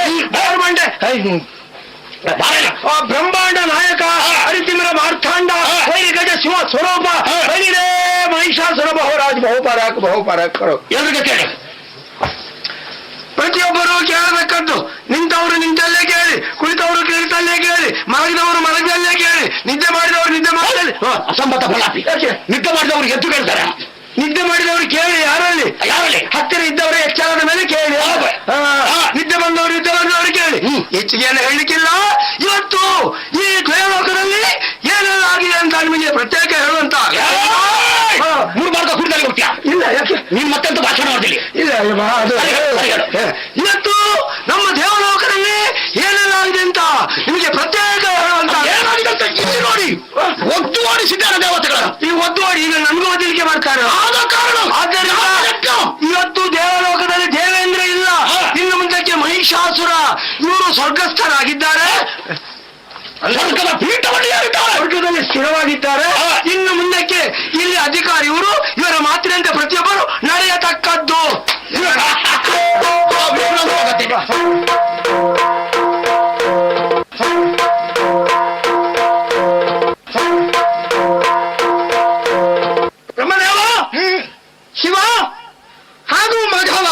ಬ್ರಹ್ಮಾಂಡ ನಾಯಕ ಹರಿತಿಮಿರ ಮಾರ್ಥಾಂಡ ವೈರಿಗಜ ಶಿವ ಸ್ವರೂಪ ಹರಿರೇ ಮಹಿಷಾಸುರ ಬಹುರಾಜ್ ಬಹುಪರಾಕ್ ಬಹುಪರಾಕ್. ಎಲ್ರಿಗೆ ಕೇಳಿ, ಪ್ರತಿಯೊಬ್ಬರು ಕೇಳಬೇಕದ್ದು. ನಿಂತವರು ನಿಂತಲ್ಲೇ ಕೇಳಿ, ಕುಳಿತವರು ಕುಳಿತಲ್ಲೇ ಕೇಳಿ, ಮಲಗಿದವರು ಮಲಗದಲ್ಲೇ ಕೇಳಿ, ನಿದ್ದೆ ಮಾಡಿದವರು ನಿದ್ದೆ ಮಾಡಿದಲ್ಲಿ ಅಸಂಬದ್ಧ ಫಲಾಪಿ. ನಿದ್ದೆ ಮಾಡಿದವರು ಎದ್ದು ಕೇಳ್ತಾರೆ. ನಿದ್ದೆ ಮಾಡಿದವರು ಕೇಳಿ. ಯಾರಲ್ಲಿ ಯಾರಲ್ಲಿ ಹತ್ತಿರ ಇದ್ದವರು ಎಚ್ಚರದ ಮೇಲೆ ಕೇಳಿ. ನಿದ್ದೆ ಬಂದವರು ನಿದ್ದೆ ಬಂದವರು ಕೇಳಿ. ಹೆಚ್ಚಿಗೆ ಏನು ಹೇಳಲಿಕ್ಕಿಲ್ಲ. ಇವತ್ತು ಈ ದ್ವೈಲೋಕದಲ್ಲಿ ಏನೆಲ್ಲ ಆಗಿದೆ ಅಂತ ನಿಮಗೆ ಪ್ರತ್ಯೇಕ ಹೇಳುವಂತ 3 ಮಾರ್ಗ ಕುಡಿದಲ್ಲಿ ಹೋಗ್ತೀಯಾ? ಇಲ್ಲ. ಯಾಕೆ? ನೀನ್ ಮತ್ತೆಂತ ಭಾಷಣ ಮಾಡ್ತಿಲ್ಲ. ಇಲ್ಲ. ಇವತ್ತು ನಮ್ಮ ದೇವಲೋಕದಲ್ಲಿ ಏನೆಲ್ಲ ಆಗಿದೆ ಅಂತ ನಿಮಗೆ ಪ್ರತ್ಯೇಕ ಹೇಳುವಂತ ಏನಾಗಿದೆ ಅಂತ ಇಲ್ಲಿ ನೋಡಿ. ಒದ್ದು ಓಡಿಸಿದ್ದಾರೆ ದೇವತೆಗಳ. ಈ ಒದ್ದು ಓಡಿ ಈಗ ನನ್ಗೂ ಓದಲಿಕ್ಕೆ ಮಾಡ್ತಾರೆ. ಆದ ಕಾರಣ ಆದ್ದರಿಂದ ಇವತ್ತು ದೇವಲೋಕದಲ್ಲಿ ದೇವೇಂದ್ರ ಇಲ್ಲ. ಇನ್ನು ಮುಂದಕ್ಕೆ ಮಹಿಷಾಸುರ ಇವರು ಸ್ವರ್ಗಸ್ಥರಾಗಿದ್ದಾರೆ. ಸ್ವರ್ಗದ ಪೀಠದಲ್ಲಿ ಸ್ವರ್ಗದಲ್ಲಿ ಸ್ಥಿರವಾಗಿದ್ದಾರೆ. ಇನ್ನು ಮುಂದಕ್ಕೆ ಇಲ್ಲಿ ಅಧಿಕಾರಿ ಇವರು. ಇವರ ಮಾತಿನಂತೆ ಪ್ರತಿಯೊಬ್ಬರು ನಡೆಯತಕ್ಕದ್ದು. ಬ್ರಹ್ಮದೇವ, ಶಿವ ಹಾಗೂ ಮಘವ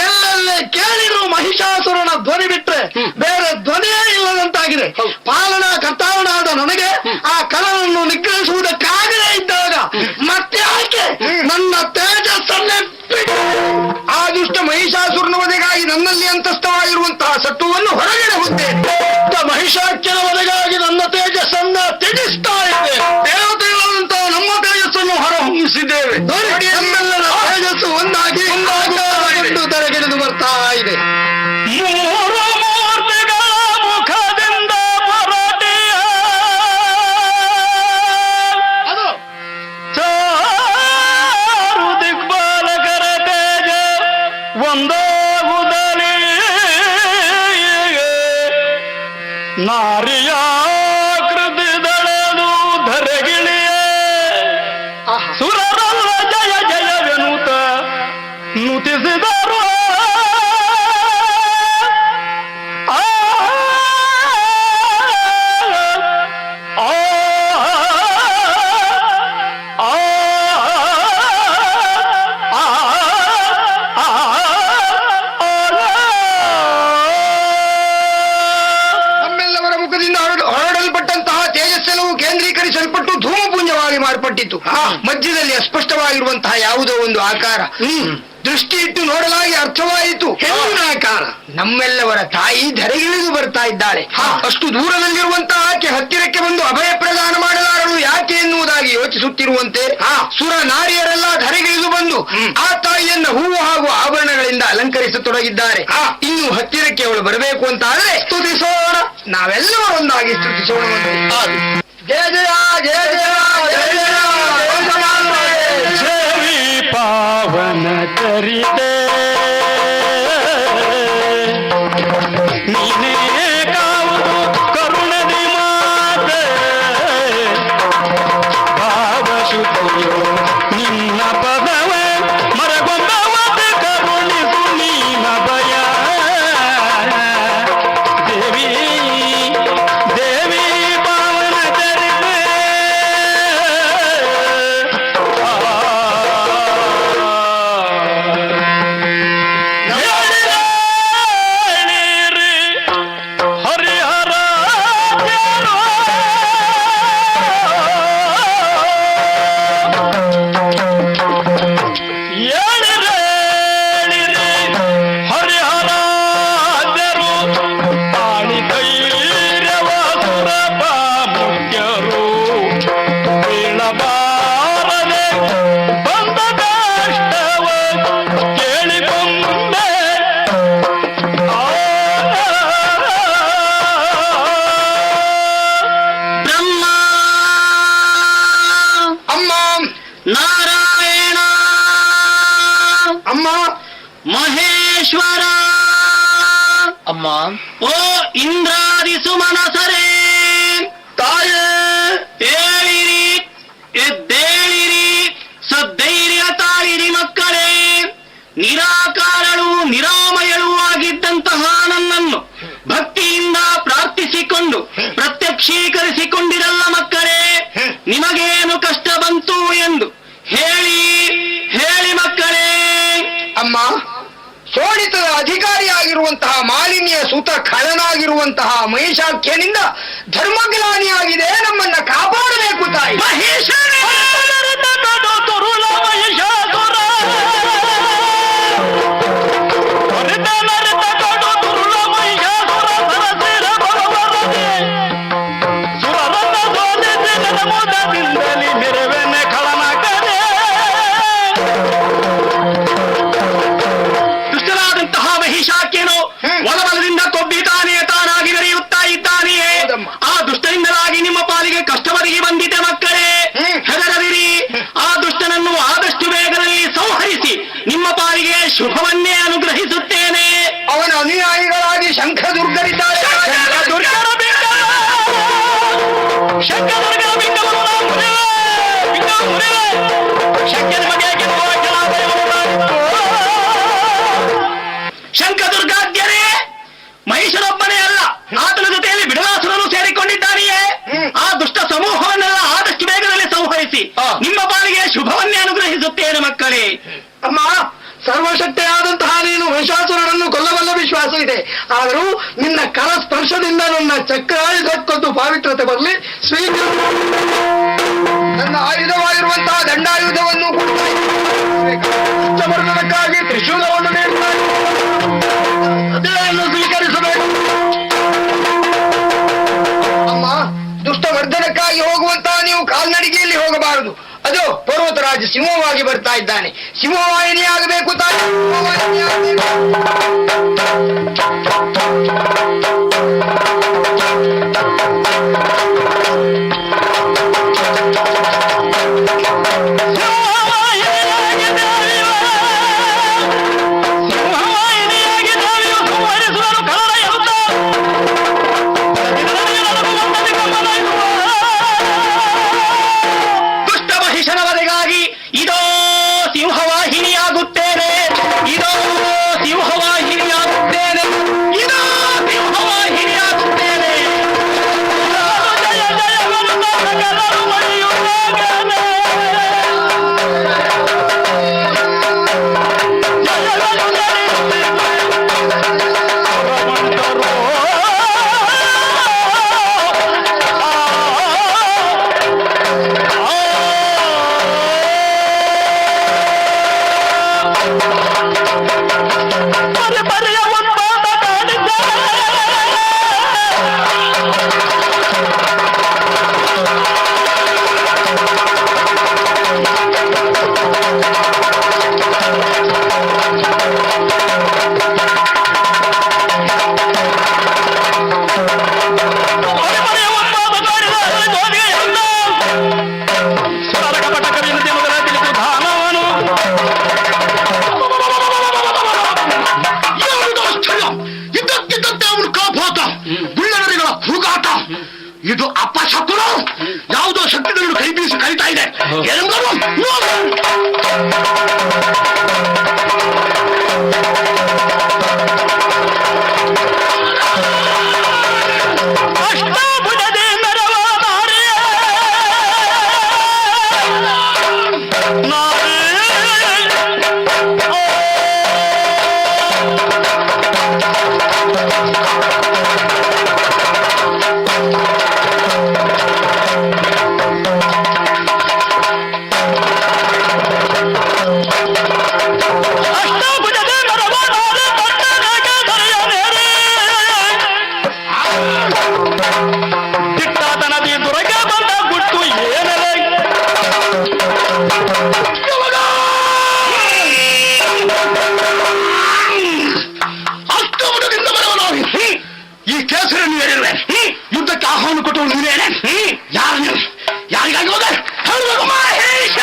ಎಲ್ಲೆಲ್ಲೇ ಕೇಳಿದ್ರು ಮಹಿಷಾಸುರನ ಧ್ವನಿ ಬಿಟ್ರೆ ಬೇರೆ ಧ್ವನಿಯೇ ಇಲ್ಲದಂತಾಗಿದೆ. ಪಾಲನಾ ಕರ್ತಾವನಾದ ನನಗೆ ಆ ಕಲವನ್ನು ನಿಗ್ರಹಿಸುವುದಕ್ಕಾಗದೇ ಇದ್ದಾಗ ಮತ್ತೆ ಆಕೆ ನನ್ನ ತೇಜಸ್ಸನ್ನೇ ಆ ದುಷ್ಟ ಮಹಿಷಾಸುರನ ವಧೆಗಾಗಿ ನನ್ನಲ್ಲಿ ಅಂತಸ್ಥವಾಗಿರುವಂತಹ ಸತ್ವವನ್ನು ಹೊರಗಡೆ ಹೊತ್ತೇನೆ. ಮಹಿಷಾಖ್ಯನ ವಧೆಗಾಗಿ ನನ್ನ ತೇಜಸ್ಸನ್ನ ತ್ಯಜಿಸ್ತಾ ಇದ್ದೆ. ದೇವತೆಗಳಂತಹ ನಮ್ಮ ತೇಜಸ್ಸನ್ನು ಹೊರಹೊಮ್ಮಿಸಿದ್ದೇವೆ. ನಮ್ಮೆಲ್ಲರ ತೇಜಸ್ಸು ಒಂದಾಗಿ ತಲೆಗೆಳೆದು ಬರ್ತಾ ಇದೆ. ಮುಖದಿಂದ ಹೊರಟಿಯ ಚಾರು ದಿಗ್ಬಾಲಕರ ತೇಜ ಒಂದಾಗುದಲಿ ನಾರಿಯ ಕೃತಿ ದಳೆದು ಧರೆಗಿಳಿಯ ಸುರರಲ್ಲ ಜಯ ಜಯವೆನುತ ನುತಿಸಿದರು. ಕಾಣಿಸಿಕೊಂಡಿತು. ಮಧ್ಯದಲ್ಲಿ ಅಸ್ಪಷ್ಟವಾಗಿರುವಂತಹ ಯಾವುದೋ ಒಂದು ಆಕಾರ ದೃಷ್ಟಿ ಇಟ್ಟು ನೋಡಲಾಗಿ ಅರ್ಥವಾಯಿತು. ಹೆಣ್ಣಿನ ಆಕಾರ. ನಮ್ಮೆಲ್ಲವರ ತಾಯಿ ಧರೆಗಿಳಿದು ಬರ್ತಾ ಇದ್ದಾಳೆ. ಅಷ್ಟು ದೂರದಲ್ಲಿರುವಂತಹ ಆಕೆ ಹತ್ತಿರಕ್ಕೆ ಬಂದು ಅಭಯ ಪ್ರದಾನ ಮಾಡಲಾರಳು ಯಾಕೆ ಎನ್ನುವುದಾಗಿ ಯೋಚಿಸುತ್ತಿರುವಂತೆ ಸುರ ನಾರಿಯರೆಲ್ಲ ಧರೆಗಿಳಿದು ಬಂದು ಆ ತಾಯಿಯನ್ನ ಹೂವು ಹಾಗೂ ಆಭರಣಗಳಿಂದ ಅಲಂಕರಿಸತೊಡಗಿದ್ದಾರೆ. ಇನ್ನು ಹತ್ತಿರಕ್ಕೆ ಅವಳು ಬರಬೇಕು ಅಂತ ಆದ್ರೆ ಸ್ತುತಿಸೋಣ, ನಾವೆಲ್ಲರೂ ಒಂದಾಗಿ ಸ್ತುತಿಸೋಣ. ಜಯ ಜಯ ಜಯ ಜಯ ಜಯ ಜಯ ಪಾವನ ತರಿದೆ ನೀನೇ ಕಾವುದು ಕರುಣದಿ ಮಾತೆ ಭಾವಶುದ್ಧಿಯು ನಿನ್ನ ಪದವೇ ಮರಗೊಂಬವತೆ ಕರುಣಿಸು ನೀನ ಭಯ ದೇವಿ ದೇವಿ ಪಾವನ ತರಿದೆ ಹರಿಹರ ಹರಿಹರಾಜರು ಪಾಣಿ ಧೈರ್ಯವ ಸುರಪ ಮುಖ್ಯರು ಬೀಳಬಾರದೆ ಬಂದ ಕಷ್ಟವ ಕೇಳಿಕೊಂಡೆ ಬ್ರಹ್ಮ ಅಮ್ಮ ನಾರಾಯಣ ಅಮ್ಮ ಮಹೇಶ್ವರ ಅಮ್ಮ ಓ ಇಂದ್ರಾದಿ ಸುಮನಸರೇ ತಾಯೇ ಏಳಿರಿ ಎದ್ದೇಳಿರಿ ಸದ್ದೈರ್ಯ ತಾಳಿರಿ ಮಕ್ಕಳೇ. ನಿರಾಕಾರಳು ನಿರಾಮಯಳು ಆಗಿದ್ದಂತಹ ನನ್ನನ್ನು ಭಕ್ತಿಯಿಂದ ಪ್ರಾರ್ಥಿಸಿಕೊಂಡು ಪ್ರತ್ಯಕ್ಷೀಕರಿಸಿಕೊಂಡಿರಲ್ಲ ಮಕ್ಕಳೇ. ನಿಮಗೇನು ಕಷ್ಟ ಬಂತು ಎಂದು ಹೇಳಿ ಹೇಳಿ ಮಕ್ಕಳೇ. ಅಮ್ಮ ಶೋಣಿತದ ಅಧಿಕಾರಿಯಾಗಿರುವಂತಹ ಮಾಲಿನ್ಯ ಸುತ ಖಳನಾಗಿರುವಂತಹ ಮಹಿಷಾಖ್ಯನಿಂದ ಧರ್ಮಗ್ಲಾನಿಯಾಗಿದೆ, ನಮ್ಮನ್ನ ಕಾಪಾಡಬೇಕು ತಾಯಿ. ದುಷ್ಟನಾದಂತಹ ಮಹಿಷಾಖ್ಯನು ಒಳಬಲದಿಂದ ಕೊಬ್ಬಿ ತಾನಾಗಿ ಮೆರೆಯುತ್ತಾ ಇದ್ದಾನೆಯೇ. ಆ ದುಷ್ಟರಿಂದಲಾಗಿ ನಿಮ್ಮ ಪಾಲಿಗೆ ಕಷ್ಟವರಿಗೆ ಬಂದಿದೆ ಮಕ್ಕಳೇ. ಹೆದರದಿರಿ, ಆ ದುಷ್ಟನನ್ನು ಆದಷ್ಟು ಬೇಗದಲ್ಲಿ ಸಂಹರಿಸಿ ನಿಮ್ಮ ಪಾಲಿಗೆ ಶುಭವನ್ನೇ ಅನುಗ್ರಹಿಸುತ್ತೇನೆ. ಅವನ ಅನುಯಾಯಿಗಳಾಗಿ ಶಂಖದುರ್ಗರಿದ್ದಾರೆ. ಶಂಖದುರ್ಗಾದ್ಯರೇ, ಮಹಿಷನೊಬ್ಬನೇ ಅಲ್ಲ, ಆತನ ಜೊತೆಯಲ್ಲಿ ಬಿಡಲಾಸುರನು ಸೇರಿಕೊಂಡಿದ್ದಾನೆಯೇ. ಆ ದುಷ್ಟ ಸಮೂಹವನ್ನೆಲ್ಲ ಆದಷ್ಟು ಬೇಗದಲ್ಲಿ ಸಂಹರಿಸಿ ನಿಮ್ಮ ಪಾಲಿಗೆ ಶುಭವನ್ನೇ ಅನುಗ್ರಹಿಸುತ್ತೇನೆ ಮಕ್ಕಳೇ. ಅಮ್ಮ ಸರ್ವಶಕ್ತಿಯಾದಂತಹ ನೀನು ಮಹಿಷಾಸುರನನ್ನು ಕೊಲ್ಲಬಲ್ಲ ವಿಶ್ವಾಸ ಇದೆ. ಆದರೂ ನಿನ್ನ ಕರ ಸ್ಪರ್ಶದಿಂದ ನನ್ನ ಚಕ್ರಾಯುಧಕ್ಕೊಂದು ಪಾವಿತ್ರತೆ ಬರಲಿ. ಸ್ವೀಕರಿಸ ನನ್ನ ಆಯುಧವಾಗಿರುವಂತಹ ದಂಡಾಯುಧವನ್ನು ಕೊಡುವುದಕ್ಕಾಗಿ ತ್ರಿಶೂಲವನ್ನು ನೀಡುತ್ತಾರೆ, ಅದನ್ನು ಸ್ವೀಕರಿಸಬೇಕು. ಅಮ್ಮ ದುಷ್ಟವರ್ಧನಕ್ಕಾಗಿ ಹೋಗುವಂತಹ ನೀವು ಕಾಲ್ನಡಿಗೆಯಲ್ಲಿ ಹೋಗಬಾರದು. ಅದು ಪರ್ವತರಾಜ ಸಿಂಹವಾಗಿ ಬರ್ತಾ ಇದ್ದಾನೆ. ಸಿಂಹವಾಹಿನಿ ಆಗಬೇಕು ತಾಯಿ, ಸಿಂಹವಾಹಿನಿ ಆಗಬೇಕು. ದುಷ್ಟ ಮಹಿಷನವರೆಗಾಗಿ ಇದೋ ಸಿಂಹವಾಹಿನಿಯಾಗುತ್ತೇನೆ, ಇದೋ ಸಿಂಹವಾಹಿನಿಯ ಅಷ್ಟಭುಜದೆ ನರವ ಮಾರಿಯ ಅಷ್ಟಭುಜದೆ ನರವ ಮಾರಿ ಪಟ್ಟಣಕ್ಕೆ ದೊರೆಯ ಮೇರೆ ದಿಟ್ಟಾತನದಿ ದುರಗೆ ಬಂದ ಗುಟ್ಟು ಏನಲೇ ಅಷ್ಟಭುಜದಿಂದ ಬರುವನು ಈ ಕೇಸರನ್ನು ಏರಿರುವೆ ಯುದ್ಧಕ್ಕೆ ಆಹ್ವಾನ ಕೊಟ್ಟು ನೀನೇನೆ ಯಾರು ನೀವು ಯಾರಿಗಾಗಿ ಹೋದ ಹೇಳಬೇಕು ಮಹೇಶ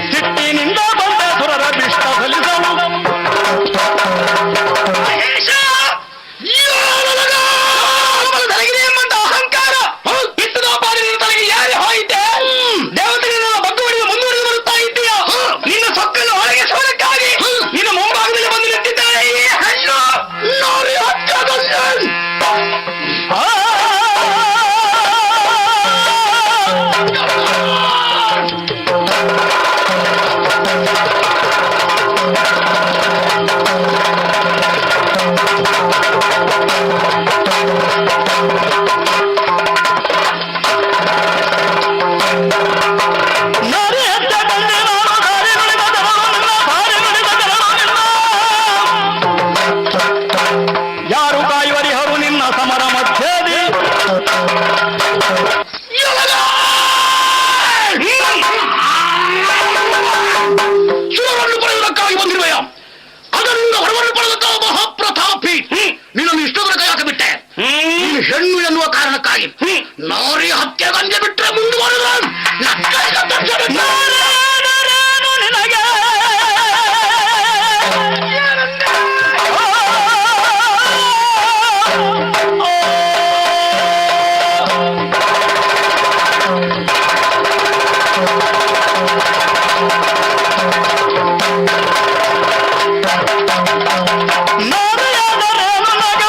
ಸಿಟ್ಟಿನಿಂದ ಬಂದ ಸುರರ ಬಿಷ್ಟ ಫಲಿಸಲು ಅಹಂಕಾರ ಬಿಟ್ಟದ ಪಾಲಿನ ತಲೆಗೆ ಯಾರೇ ಹೋಯಿತೆ ದೇವತೆಗಳ ಬಗ್ಗುವಡಿಗೆ ಮುಂದುವರೆದು ಬರುತ್ತಾ ಇದ್ದೀಯ ನಿನ್ನ ಸೊಕ್ಕನ್ನು ಒಳಗಿಸುವುದಕ್ಕಾಗಿ ನಿನ್ನ ಮುಂಭಾಗದಲ್ಲಿ ಬಂದು ನಿಂತಿದ್ದಾರೆ ಈ ಹೆಣ್ಣು ನೋಡಿ ಹಚ್ಚದಲ್ಲಿ ಯಾರು ಕಾಯುವರಿಹರು ನಿನ್ನ ಸಮರ ಮಧ್ಯದಿ ಸುರವನ್ನು ಪಡೆಯುವುದಕ್ಕಾಗಿ ಬಂದಿರುವೆಯ ಅದರಿಂದ ಹೊರವನ್ನು ಪಡೆದಕ್ಕ ಮಹಾಪ್ರತಾಪಿ ನಿನ್ನನ್ನು ಇಷ್ಟದರ ಕೈ ಹಾಕಿಬಿಟ್ಟೆ ನೀನು ಹೆಣ್ಣು ಎನ್ನುವ ಕಾರಣಕ್ಕಾಗಿ ನಾರಿ ಹತ್ಯೆ ಗಂಜೆ ಬಿಟ್ಟರೆ ಮುಂದುವರೆದ ನಿನಗೆ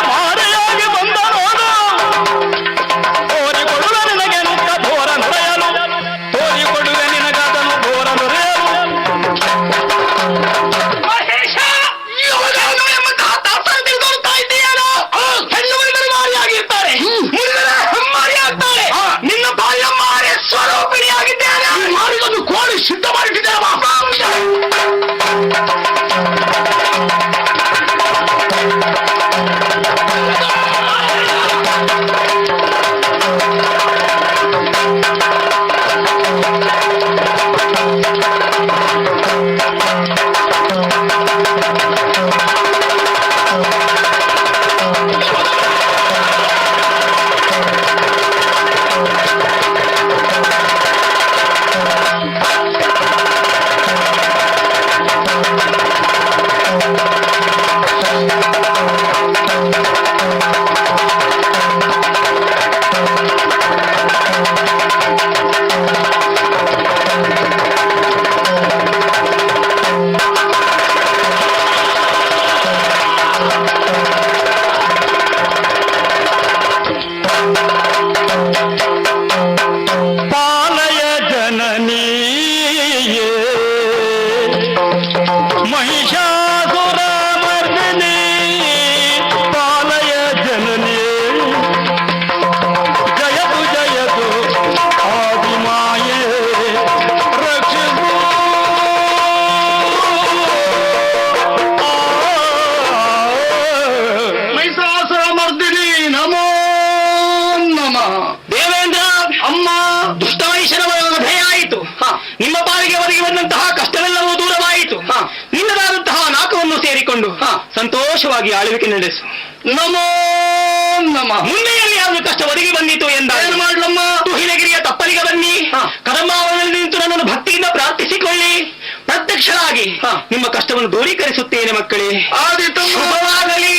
ಭಾರೆಯಾಗಿ ಬಂದ ನೋಡು ತೋರಿಕೊಡುವೆ ನಿನಗೆ ನುಕ್ಕ ಘೋರ ನಡೆಯಲು ತೋರಿಕೊಡುವೆ ನಿನಗದನು ಘೋರ ದೊರೆಯಲು ಹೆಣ್ಣುಗಳಿರ್ತಾರೆ ಹೆಮ್ಮಾರಿಯಾಗ್ತಾರೆ ನಿನ್ನ ಬಾಲ್ಯ ಮಾರಿ ಸ್ವರೂಪಿಣಿಯಾಗಿದ್ದೇನೆ ಮಾಡಿದೊಂದು ಕೋಳಿ ಸಿದ್ಧ ಮಾಡಿಟ್ಟಿದ್ದೇನೆ ಪಾಲಯ ಜನನೀಯೇ ಮಹಿಷಾಸುರ ಮರ್ದಿನಿ ಪಾಲಯ ಜನನೀ ಜಯತು ಜಯತು ಆದಿಮಾಯೇ ರಕ್ಷಿಸು ಮಹಿಷಾಸುರ ಮರ್ದಿನಿ ನಮೋ ನಮಃ ದೇವೇಂದ್ರ ಅಮ್ಮ ದುಷ್ಟಮಹಿಷನ ಭಯ ಆಯಿತು ನಿಮ್ಮ ಪಾಲಿಗೆ ಒದಗಿ ಬಂದಂತಹ ಕಷ್ಟವೆಲ್ಲವೂ ದೂರವಾಯಿತು ನಿನ್ನದಾದಂತಹ ನಾಕವನ್ನು ಸೇರಿಕೊಂಡು ಸಂತೋಷವಾಗಿ ಆಳ್ವಿಕೆ ನಡೆಸು. ನಮೋ ನಮ. ಮುಂದೆಯಲ್ಲಿ ಯಾವುದು ಕಷ್ಟ ಒದಗಿ ಬಂದಿತು ಎಂದ ಏನು ಮಾಡ್ಲಮ್ಮ? ತುಹಿಲಗಿರಿಯ ತಪ್ಪಲಿಗೆ ಬನ್ನಿ, ಕದಂಬಾವನದಲ್ಲಿ ನಿಂತು ನನ್ನನ್ನು ಭಕ್ತಿಯಿಂದ ಪ್ರಾರ್ಥಿಸಿಕೊಳ್ಳಿ. ಪ್ರತ್ಯಕ್ಷರಾಗಿ ನಿಮ್ಮ ಕಷ್ಟವನ್ನು ದೂರೀಕರಿಸುತ್ತೇನೆ ಮಕ್ಕಳೇ. ಆದಿತು, ಶುಭವಾಗಲಿ.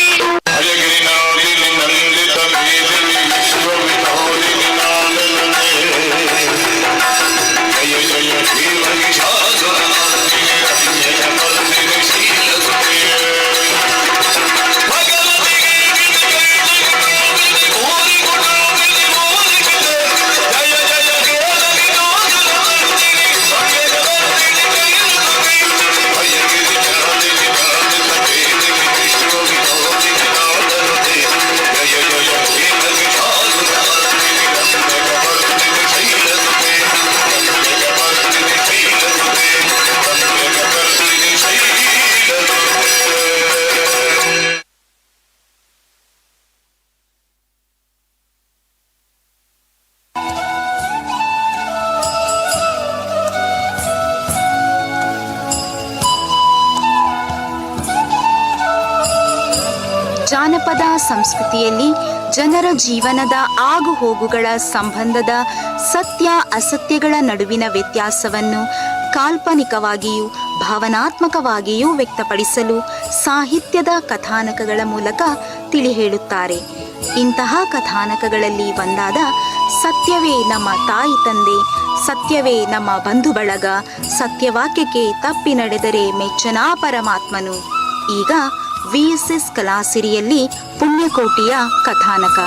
ಜಾನಪದ ಸಂಸ್ಕೃತಿಯಲ್ಲಿ ಜನರ ಜೀವನದ ಆಗುಹೋಗುಗಳ ಸಂಬಂಧದ ಸತ್ಯ ಅಸತ್ಯಗಳ ನಡುವಿನ ವ್ಯತ್ಯಾಸವನ್ನು ಕಾಲ್ಪನಿಕವಾಗಿಯೂ ಭಾವನಾತ್ಮಕವಾಗಿಯೂ ವ್ಯಕ್ತಪಡಿಸಲು ಸಾಹಿತ್ಯದ ಕಥಾನಕಗಳ ಮೂಲಕ ತಿಳಿ ಹೇಳುತ್ತಾರೆ. ಇಂತಹ ಕಥಾನಕಗಳಲ್ಲಿ ಒಂದಾದ ಸತ್ಯವೇ ನಮ್ಮ ತಾಯಿ ತಂದೆ, ಸತ್ಯವೇ ನಮ್ಮ ಬಂಧು ಬಳಗ, ಸತ್ಯವಾಕ್ಯಕ್ಕೆ ತಪ್ಪಿ ನಡೆದರೆ ಮೆಚ್ಚನಾ ಪರಮಾತ್ಮನು. ಈಗ VSS ಕಲಾಸಿರಿಯಲ್ಲಿ ಪುಣ್ಯಕೋಟಿಯ ಕಥಾನಕ.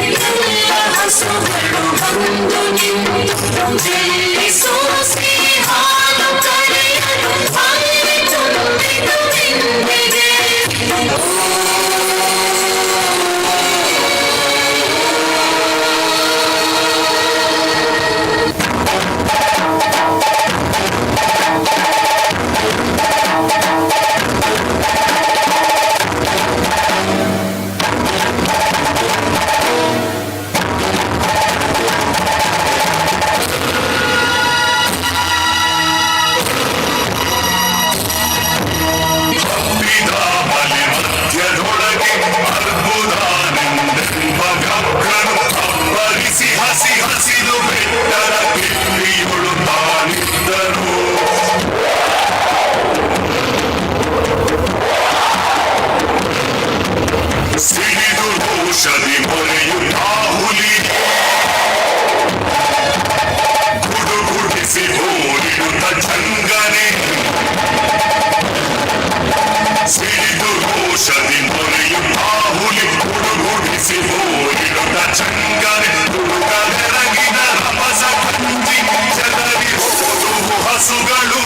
ಎಲ್ಲ ಹಸುಗಳು ಬಂದು ನಿಂತು ಚೆಲ್ಲಿಸೋ ಹಾಲು ಕರೆಯಲು ಅಲ್ಲಿ ತುಂಬಿದು ಬಿಂದಿಗೆ. ಹಸಿದು ಬೆಟ್ಟದ ಕಿಟ್ಟಿಯೊಳು ತಾನಿದ್ದರು. ಸಿಡಿದು ರೋಷದಿ ಮೊರೆಯುತ್ತಾ ಹುಲಿಗೆ ಗುಡುಗುಡಿಸಿ ಹೋರಿಡುತ್ತ ಜಂಗನೆ. ಸಿಡಿದು ರೋಷದಿ ಮೊರೆಯುತ್ತಾ ಹುಲಿ ಗುಡುಗುಡಿಸಿ ಹೋರಿಡುತ್ತ ಜಂಗನೆ. ತುಳುಕಲೆರಗಿನ ರಭಸ ಕಂಜಿ ಚದರಿ ಹೋದುವು ಹಸುಗಳು.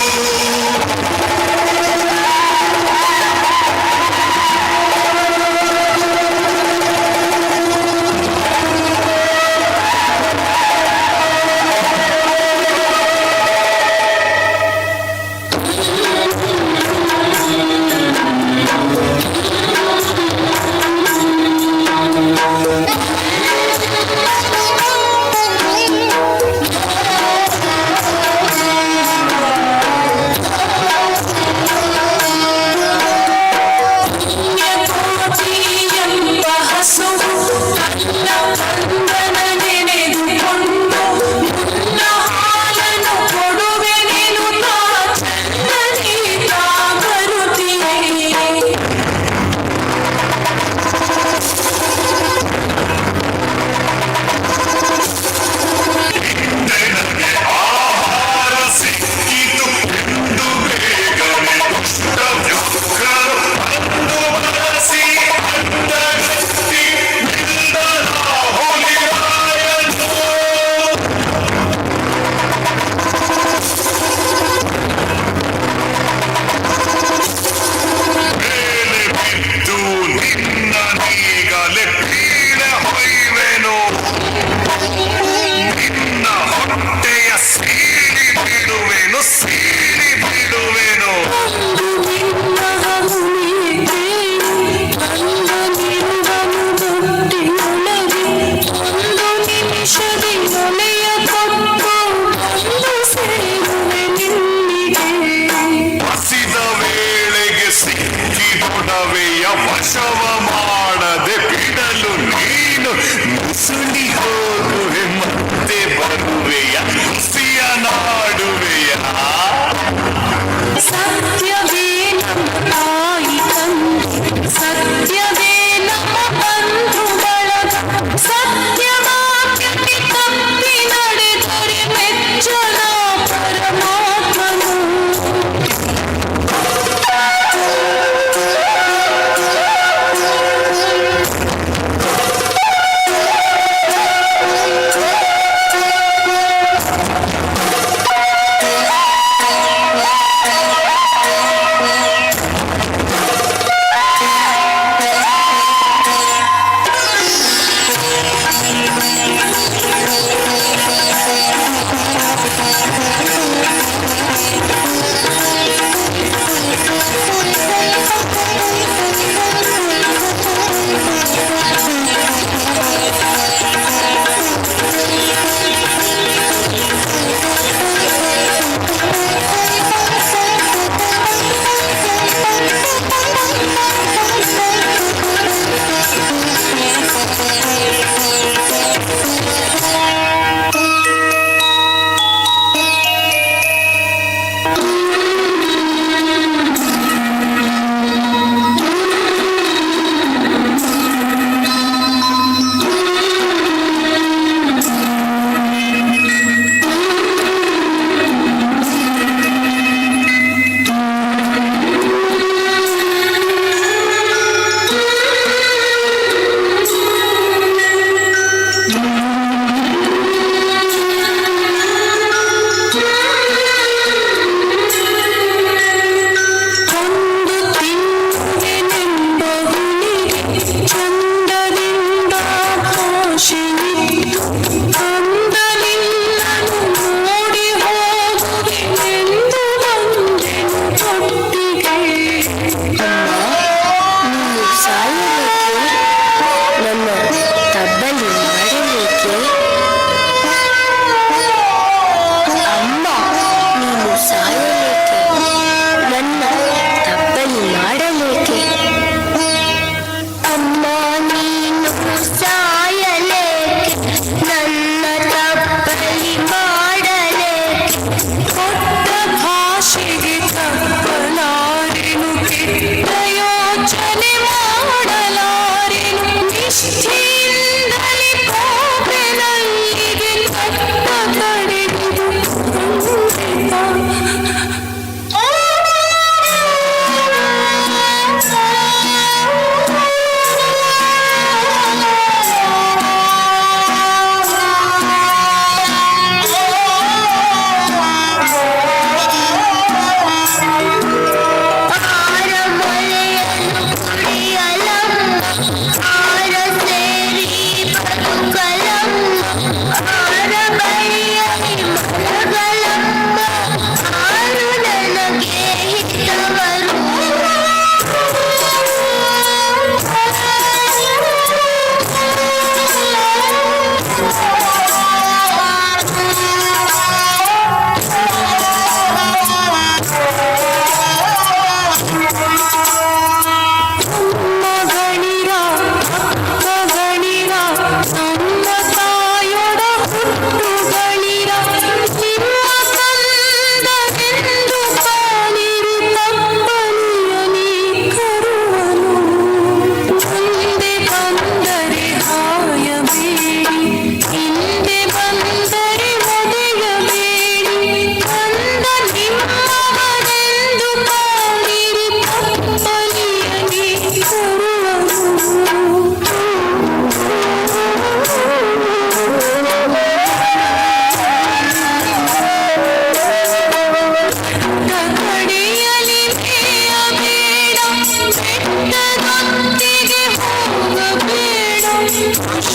ವಶವ ಮಾಡದೆ ಬಿಡಲು ನೀನು ಸುಳಿ ಹೋಗುವೆ ಮತ್ತೆ ಬರುವೆಯ ಹುಸಿಯ ನಾಡುವೆಯ. ಸತ್ಯವೇ ನಮ್ಮ ತಾಯಿ ತಂದೆ, ಸತ್ಯವೇ ನಮ್ಮ ಬಂಧು ಬಳಗ, ಸತ್ಯ ಮಾತಿಗೆ ತಪ್ಪಿ ನಡೆದರೆ ಮೆಚ್ಚಲ ಪರಮಾತ್ಮನು. ನೋಡಲಾರೆನು ನಿಷ್ಠೆಯಿಂದಲೇ ಕೋಪೆನಲ್ಲಿಗೆ ಕಟ್ಟ ಕಡೆದು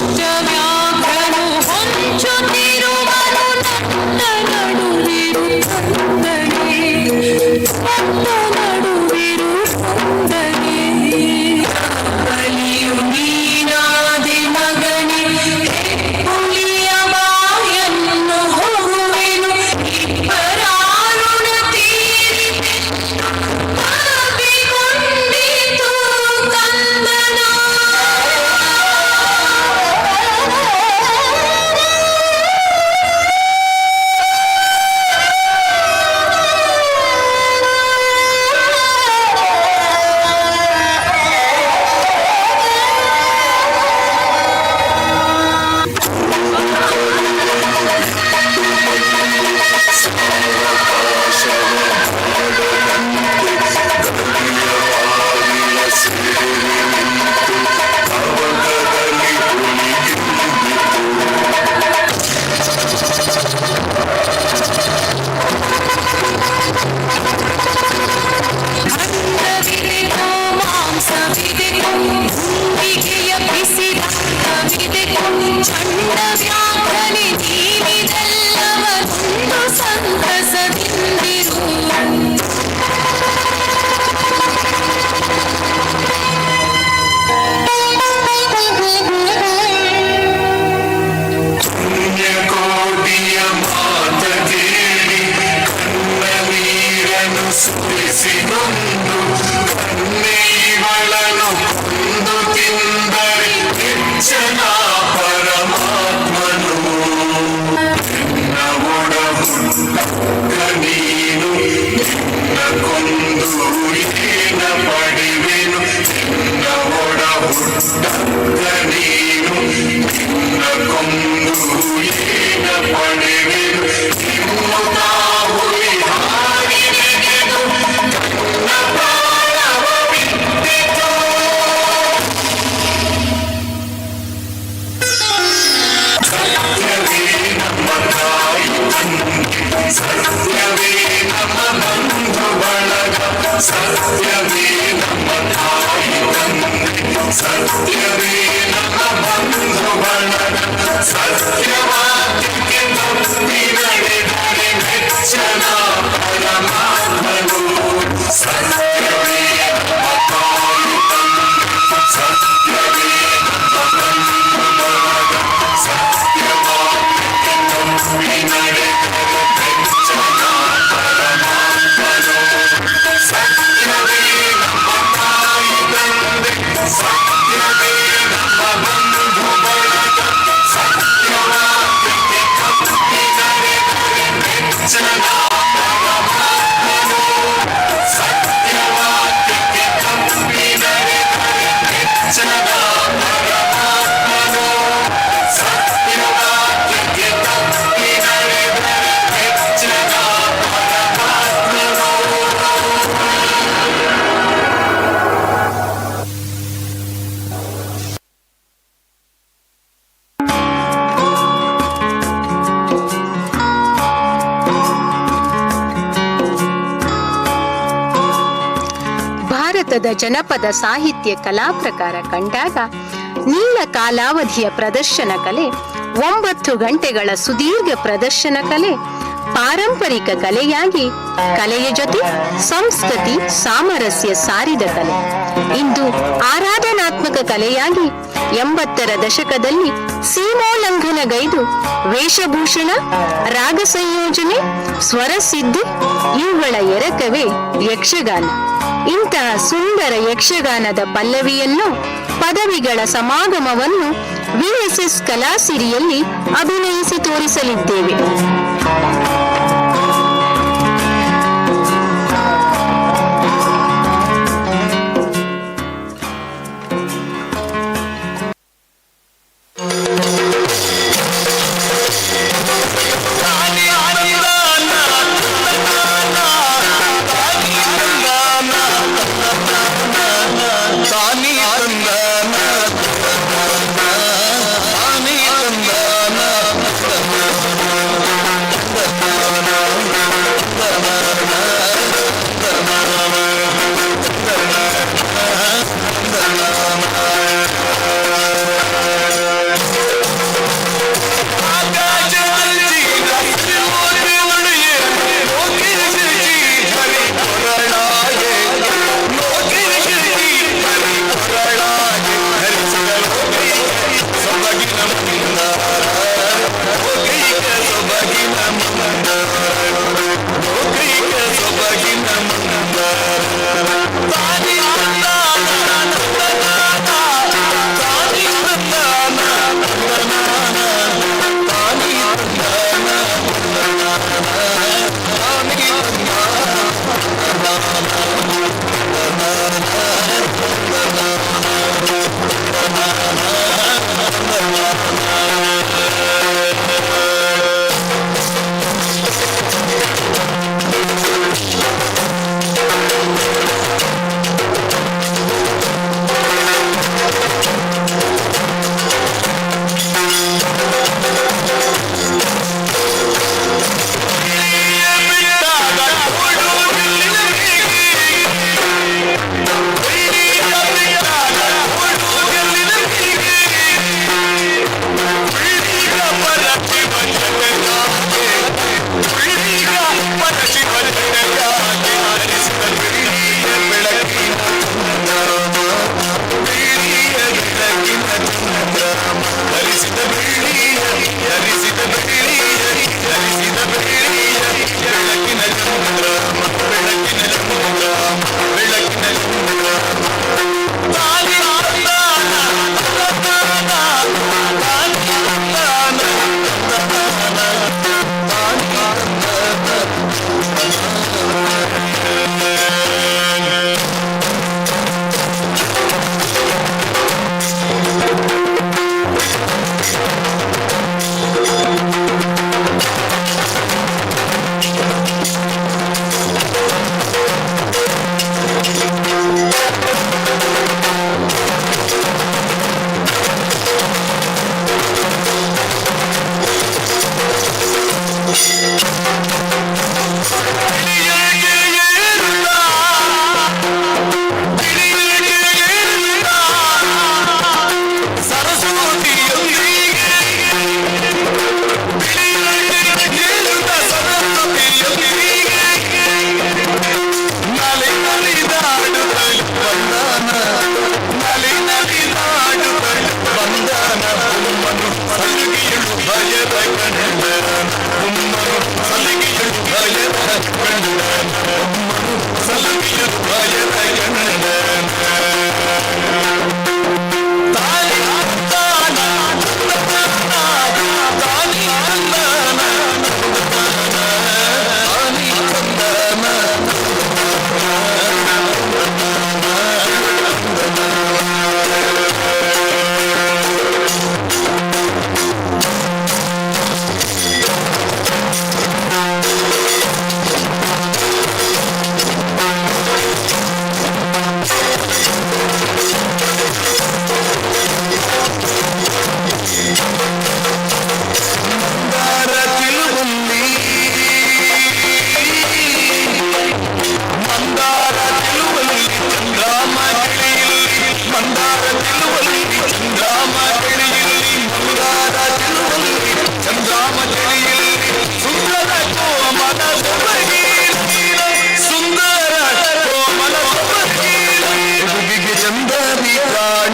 ಅಷ್ಟವ್ಯಾಘ್ರನು ಹೊಂಚುತ್ತಿರುವನು ನಟ್ಟ ನಡುವಿರು ತಂದನೆ ನಟ್ಟ ನಡುವಿರು ತಂದನೆ ಬಲಿಯು ನೀನಾದೆ ಮಗನೇ ಹುಲಿಯ ಬಾಯನ್ನು ಹೋಗುವೆನು ಇಬ್ಬರಾರುಣ ತೀರಿತೆಂದು ಕಾಪಿಕೊಂಡಿತು ಕಂದನ ಚಂಡ ವ್ಯಾಘ್ರನೆ ನೀನಿದೆಲ್ಲವೊಂದು ಸಂತಸದಿಂದಿರು ಪುಣ್ಯಕೋಟಿಯ ಮಾತ ಕೇಳಿ ಕಣ್ಣ ನೀರನ್ನು ಸುರಿಸಿಕೊಂಡು ಕಣ್ಣೀವಳನು ಕೊಂದು ತಿಂದರೆ ಹೆಚ್ಚನ ಪರಮಾತ್ಮನು ನಿನ್ನ ಒಡಹುಟ್ಟ ನೀನು ನಿನ್ನ ಕೊಂದು ಏನ ಪಡಿವೆನು ನಿನ್ನ ಒಡಹುಟ್ಟ ನೀನು ನಿನ್ನ ಕೊಂದು ಏನ ಪಡಿವೆನು ನಿಮ್ಮ ಹುಲಿ ಹಾರಿದೆಗೆದು ನನ್ನ ಪ್ರಾಣವ ಬಿಟ್ಟಿತು ಸತ್ಯವೇ ನಮ್ಮ ತಾಯಿ ತಂದೆ ಸತ್ಯವೇ ನಮ್ಮ ಬಂಧು ಬಳಗ ಸತ್ಯವೇ ನಮ್ಮ ತಾಯಿ ತಂದೆ ಸತ್ಯವೇ ನಮ್ಮ ಬಂಧು ಬಳಗ ಸತ್ಯವಾಕ್ಯಕ್ಕೆ ತಪ್ಪಿ ನಡೆದರೆ ಮೆಚ್ಚನ ಪರಮಾತ್ಮನು ಸತ್ಯವೇ ನಮ್ಮ ತಾಯಿ ತಂದೆ ಸತ್ಯವೇ ನಮ್ಮ ಬಂಧು ಬಳಗ ಸತ್ಯವಾಕ್ಯಕ್ಕೆ ತಪ್ಪಿ ನಡೆದರೆ ಮೆಚ್ಚನ ಪರಮಾತ್ಮನು ಸತ್ಯವೇ ನಮ್ಮ ತಾಯಿ ತಂದೆ ಸತ್ಯವೇ ನಮ್ಮ ಬಂಧು ಬಳಗ ಸತ್ಯವಾಕ್ಯಕ್ಕೆ ತಪ್ಪಿ ನಡೆದರೆ ಮೆಚ್ಚನ ಪರಮಾತ್ಮನು ಸತ್ಯವಾಕ್ಯ ಭಾರತದ ಜನಪದ ಸಾಹಿತ್ಯ ಕಲಾ ಪ್ರಕಾರ ಕಂಡಾಗ ನೀಳ ಕಾಲಾವಧಿಯ ಪ್ರದರ್ಶನ ಕಲೆ, 9 ಗಂಟೆಗಳ ಸುದೀರ್ಘ ಪ್ರದರ್ಶನ ಕಲೆ ಪಾರಂಪರಿಕ ಕಲೆಯಾಗಿ ಕಲೆಯ ಜೊತೆ ಸಂಸ್ಕೃತಿ ಸಾಮರಸ್ಯ ಸಾರಿದ ಕಲೆ ಇಂದು ಆರಾಧನಾತ್ಮಕ ಕಲೆಯಾಗಿ 80ರ ದಶಕದಲ್ಲಿ ಸೀಮೋಲ್ಲಂಘನಗೈದು ವೇಷಭೂಷಣ, ರಾಗ ಸಂಯೋಜನೆ, ಸ್ವರ ಸಿದ್ಧಿ ಇವುಗಳ ಎರಕವೇ ಯಕ್ಷಗಾನ. ಇಂತಹ ಸುಂದರ ಯಕ್ಷಗಾನದ ಪಲ್ಲವಿಯನ್ನು, ಪದವಿಗಳ ಸಮಾಗಮವನ್ನು ವಿಎಸ್ಎಸ್ ಕಲಾಸಿರಿಯಲ್ಲಿ ಅಭಿನಯಿಸಿ ತೋರಿಸಲಿದ್ದೇವೆ.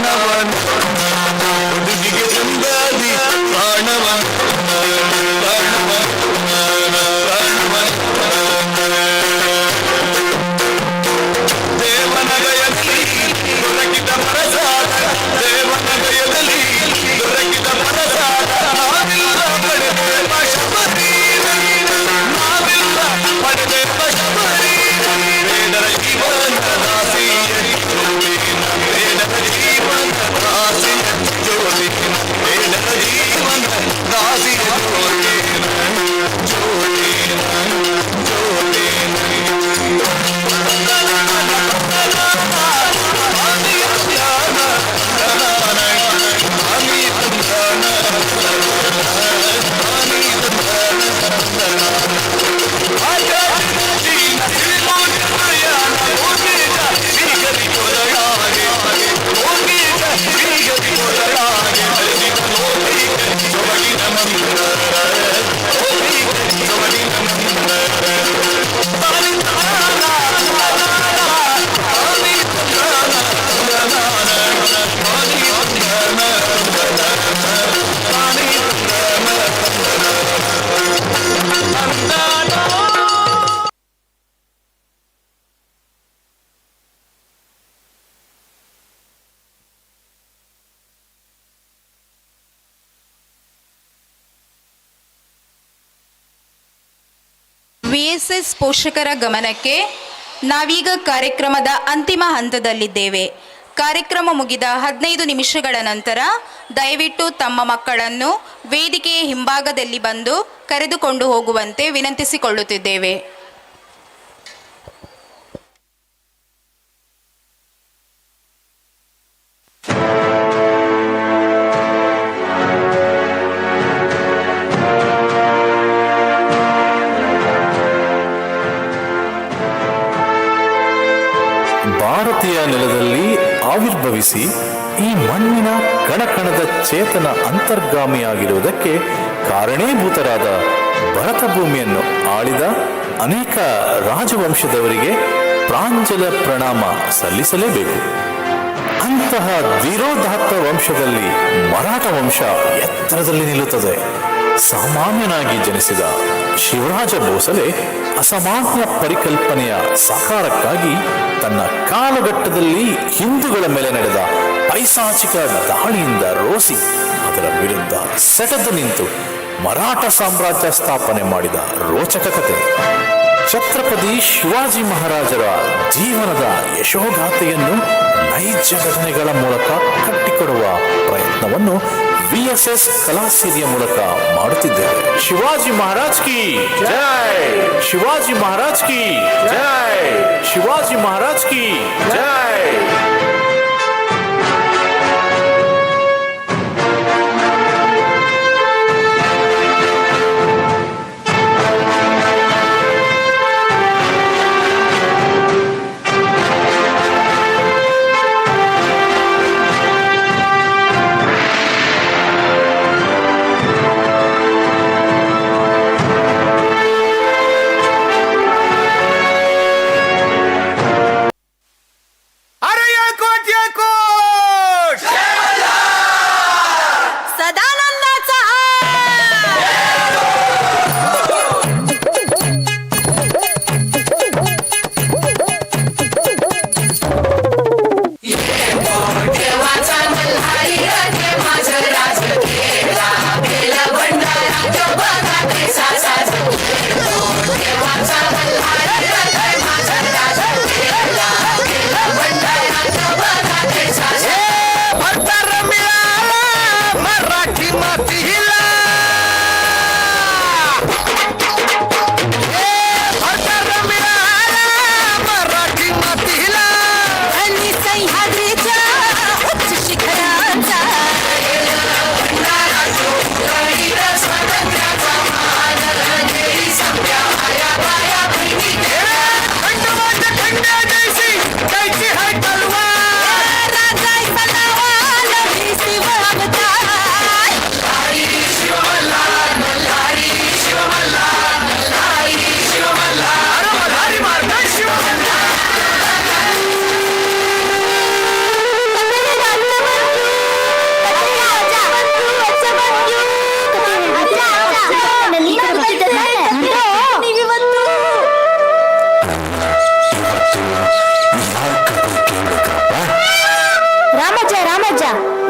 ಪ್ರಾಣವನ ಹುಡುಗಿಗೆ ಚಂದಾದಿ ಪ್ರಾಣವನ ದೇವನಗಯದಲ್ಲಿ ದೊರಕಿದ ಪ್ರಸಾದ ದೇವನಗಯದಲ್ಲಿ ದೊರಕಿದ ಪ್ರಸಾದ ನಾವಿಲ್ಲ ಪಡೆದೇವ ಶಬರಿ ನಾವಿಲ್ಲ ಪಡೆದೇವ ಶಬರಿ ಬೇಡರ ಜೀವನ ದಾಸಿಯ ಜೋಡಿನ ಬೇಡರ ಜೀವನ ದಾಸಿಯ ಜೋಡಿನ ಬೇಡರ ಜೀವನ ದಾಸಿಯ ಜೋಡಿನ ಜೋಡಿನ VSS ಪೋಷಕರ ಗಮನಕ್ಕೆ, ನಾವೀಗ ಕಾರ್ಯಕ್ರಮದ ಅಂತಿಮ ಹಂತದಲ್ಲಿದ್ದೇವೆ. ಕಾರ್ಯಕ್ರಮ ಮುಗಿದ 15 ನಿಮಿಷಗಳ ನಂತರ ದಯವಿಟ್ಟು ತಮ್ಮ ಮಕ್ಕಳನ್ನು ವೇದಿಕೆಯ ಹಿಂಭಾಗದಲ್ಲಿ ಬಂದು ಕರೆದುಕೊಂಡು ಹೋಗುವಂತೆ ವಿನಂತಿಸಿಕೊಳ್ಳುತ್ತಿದ್ದೇವೆ. ಭಾರತೀಯ ನೆಲದಲ್ಲಿ ಆವಿರ್ಭವಿಸಿ ಈ ಮಣ್ಣಿನ ಕಣಕಣದ ಚೇತನ ಅಂತರ್ಗಾಮಿಯಾಗಿರುವುದಕ್ಕೆ ಕಾರಣೀಭೂತರಾದ ಭರತ ಭೂಮಿಯನ್ನು ಆಳಿದ ಅನೇಕ ರಾಜವಂಶದವರಿಗೆ ಪ್ರಾಂಜಲ ಪ್ರಣಾಮ ಸಲ್ಲಿಸಲೇಬೇಕು. ಅಂತಹ ಧೀರೋದಾತ್ತ ವಂಶದಲ್ಲಿ ಮರಾಠ ವಂಶ ಎತ್ತರದಲ್ಲಿ ನಿಲ್ಲುತ್ತದೆ. ಸಾಮಾನ್ಯನಾಗಿ ಜನಿಸಿದ ಶಿವರಾಜ ಭೋಸಲೆ ಅಸಾಮಾನ್ಯ ಪರಿಕಲ್ಪನೆಯ ಸಾಕಾರಕ್ಕಾಗಿ ತನ್ನ ಕಾಲಘಟ್ಟದಲ್ಲಿ ಹಿಂದೂಗಳ ಮೇಲೆ ನಡೆದ ಪೈಶಾಚಿಕ ದಾಳಿಯಿಂದ ರೋಸಿ ಅದರ ವಿರುದ್ಧ ಸೆಟೆದು ನಿಂತು ಮರಾಠ ಸಾಮ್ರಾಜ್ಯ ಸ್ಥಾಪನೆ ಮಾಡಿದ ರೋಚಕ ಕಥೆ. ಛತ್ರಪತಿ ಶಿವಾಜಿ ಮಹಾರಾಜರ ಜೀವನದ ಯಶೋಗಾಥೆಯನ್ನು ನೈಜ ಘಟನೆಗಳ ಮೂಲಕ ಕಟ್ಟಿಕೊಡುವ ಪ್ರಯತ್ನವನ್ನು VSS ಕಲಾ ಸಿರಿಯ ಮೂಲಕ ಮಾಡುತ್ತಿದ್ದೇವೆ. ಶಿವಾಜಿ ಮಹಾರಾಜ್ ಕಿ ಜೈ, ಶಿವಾಜಿ ಮಹಾರಾಜ್ ಕಿ ಜೈ, ಶಿವಾಜಿ ಮಹಾರಾಜ್ ಕಿ ಜೈ. ಅರೆಯ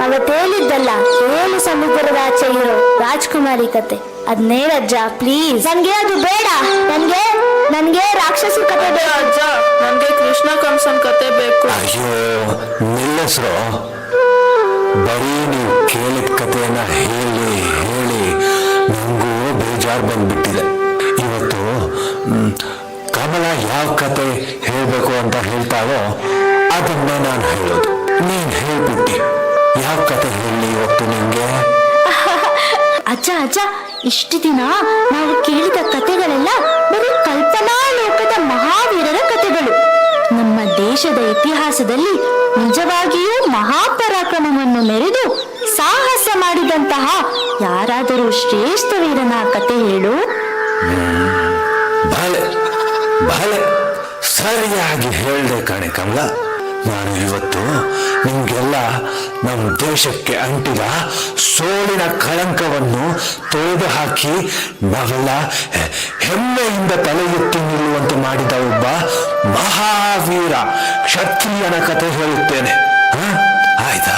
ಅವತ್ತು ಹೇಳಿದ್ದಲ್ಲ, 7 ಸಮುದ್ರದ ಆಚೆ ಇರೋ ರಾಜ್ಕುಮಾರಿ ಕತೆ ಅದ್ನೇಳಜ್ಜ ಪ್ಲೀಸ್. ನನ್ಗೆ ಅದು ಬೇಡ. ನನ್ಗೆ ರಾಕ್ಷಸ ಕತೆ ಬೇಡ ಅಜ್ಜ, ನನ್ಗೆ ಕೃಷ್ಣ ಕಂಸನ್ ಕತೆ ಬೇಕು. ಅಯ್ಯೋ ನಿಲ್ಲಿಸ್ರು, ಬರೀ ನೀವು ಕೇಳಿದ ಕಥೆಯನ್ನ ಹೇಳಿ ಹೇಳಿ ನಂಗೂ ಬೇಜಾರು ಬಂದ್ಬಿಟ್ಟಿದೆ. ಇವತ್ತು ಕಮಲ ಯಾವ ಕತೆ ಹೇಳ್ಬೇಕು ಅಂತ ಹೇಳ್ತಾವೋ ಅದನ್ನೇ ನಾನು ಹೇಳೋದು. ನೀನ್ ಹೇಳ್ಬಿಟ್ಟಿ, ಯಾವ ಕತೆ ಹೇಳಿ ಇವತ್ತು ನಿಂಗೆ? ಅಜ್ಜ, ಇಷ್ಟು ದಿನ ನಾವು ಕೇಳಿದ ಕತೆಗಳೆಲ್ಲ ಬರೀ ಕಲ್ಪನಾ ಲೋಕದ ಮಹಾವೀರರ ಕತೆಗಳು. ನಮ್ಮ ದೇಶದ ಇತಿಹಾಸದಲ್ಲಿ ನಿಜವಾಗಿಯೂ ಮಹಾಪರಾಕ್ರಮವನ್ನು ಮೆರೆದು ಸಾಹಸ ಮಾಡಿದಂತಹ ಯಾರಾದರೂ ಶ್ರೇಷ್ಠ ವೀರನ ಕತೆ ಹೇಳು. ಭಲೆ ಸರಿಯಾಗಿ ಹೇಳ್ದೆ ಕಣೆ ಕಮಲ. ನಾನು ಇವತ್ತು ನಿಮ್ಗೆಲ್ಲ ನಮ್ಮ ದೇಶಕ್ಕೆ ಅಂಟಿದ ಸೋಲಿನ ಕಳಂಕವನ್ನು ತೊಳೆದು ಹಾಕಿ ನಾವೆಲ್ಲ ಹೆಮ್ಮೆಯಿಂದ ತಲೆ ಎತ್ತಿ ನಿಲ್ಲುವಂತೆ ಮಾಡಿದ ಒಬ್ಬ ಮಹಾವೀರ ಕ್ಷತ್ರಿಯನ ಕತೆ ಹೇಳುತ್ತೇನೆ. ಆಯ್ತಾ?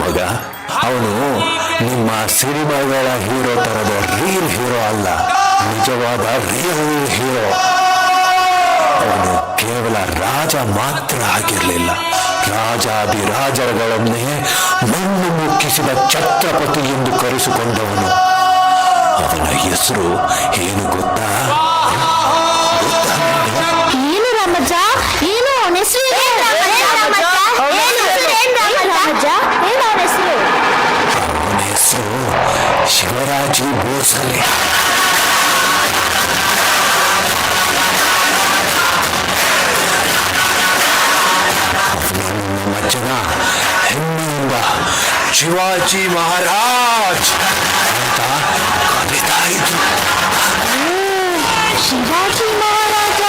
ಮಗ, ಅವನು ನಿಮ್ಮ ಸಿನಿಮಾಗಳ ಹೀರೋ ತರದ ರಿಯಲ್ ಹೀರೋ ಅಲ್ಲ, ನಿಜವಾದ ರಿಯಲ್ ಹೀರೋ. ಅವನು ಕೇವಲ ರಾಜ ಮಾತ್ರ ಆಗಿರಲಿಲ್ಲ, ರಾಜಾದಿರಾಜರುಗಳನ್ನೇ ಮಣ್ಣು ಮುಕ್ಕಿಸಿದ ಛತ್ರಪತಿ ಎಂದು ಕರೆಸಿಕೊಂಡವನು. ಅವನ ಹೆಸರು ಏನು ಗೊತ್ತಾ? ಏನು ರಾಮಜ್ಜ? ಏನು ಅವನ ಹೆಸರು? ಅವನ ಹೆಸರು ಶಿವರಾಜು ಭೋಸಲೆ. ನಮ್ಮ ಜನ ಹೆಮ್ಮೆಯಿಂದ ಶಿವಾಜಿ ಮಹಾರಾಜ್ ಅಂತ ಕರೀತಾ ಇದ್ರು. ಶಿವಾಜಿ ಮಹಾರಾಜ.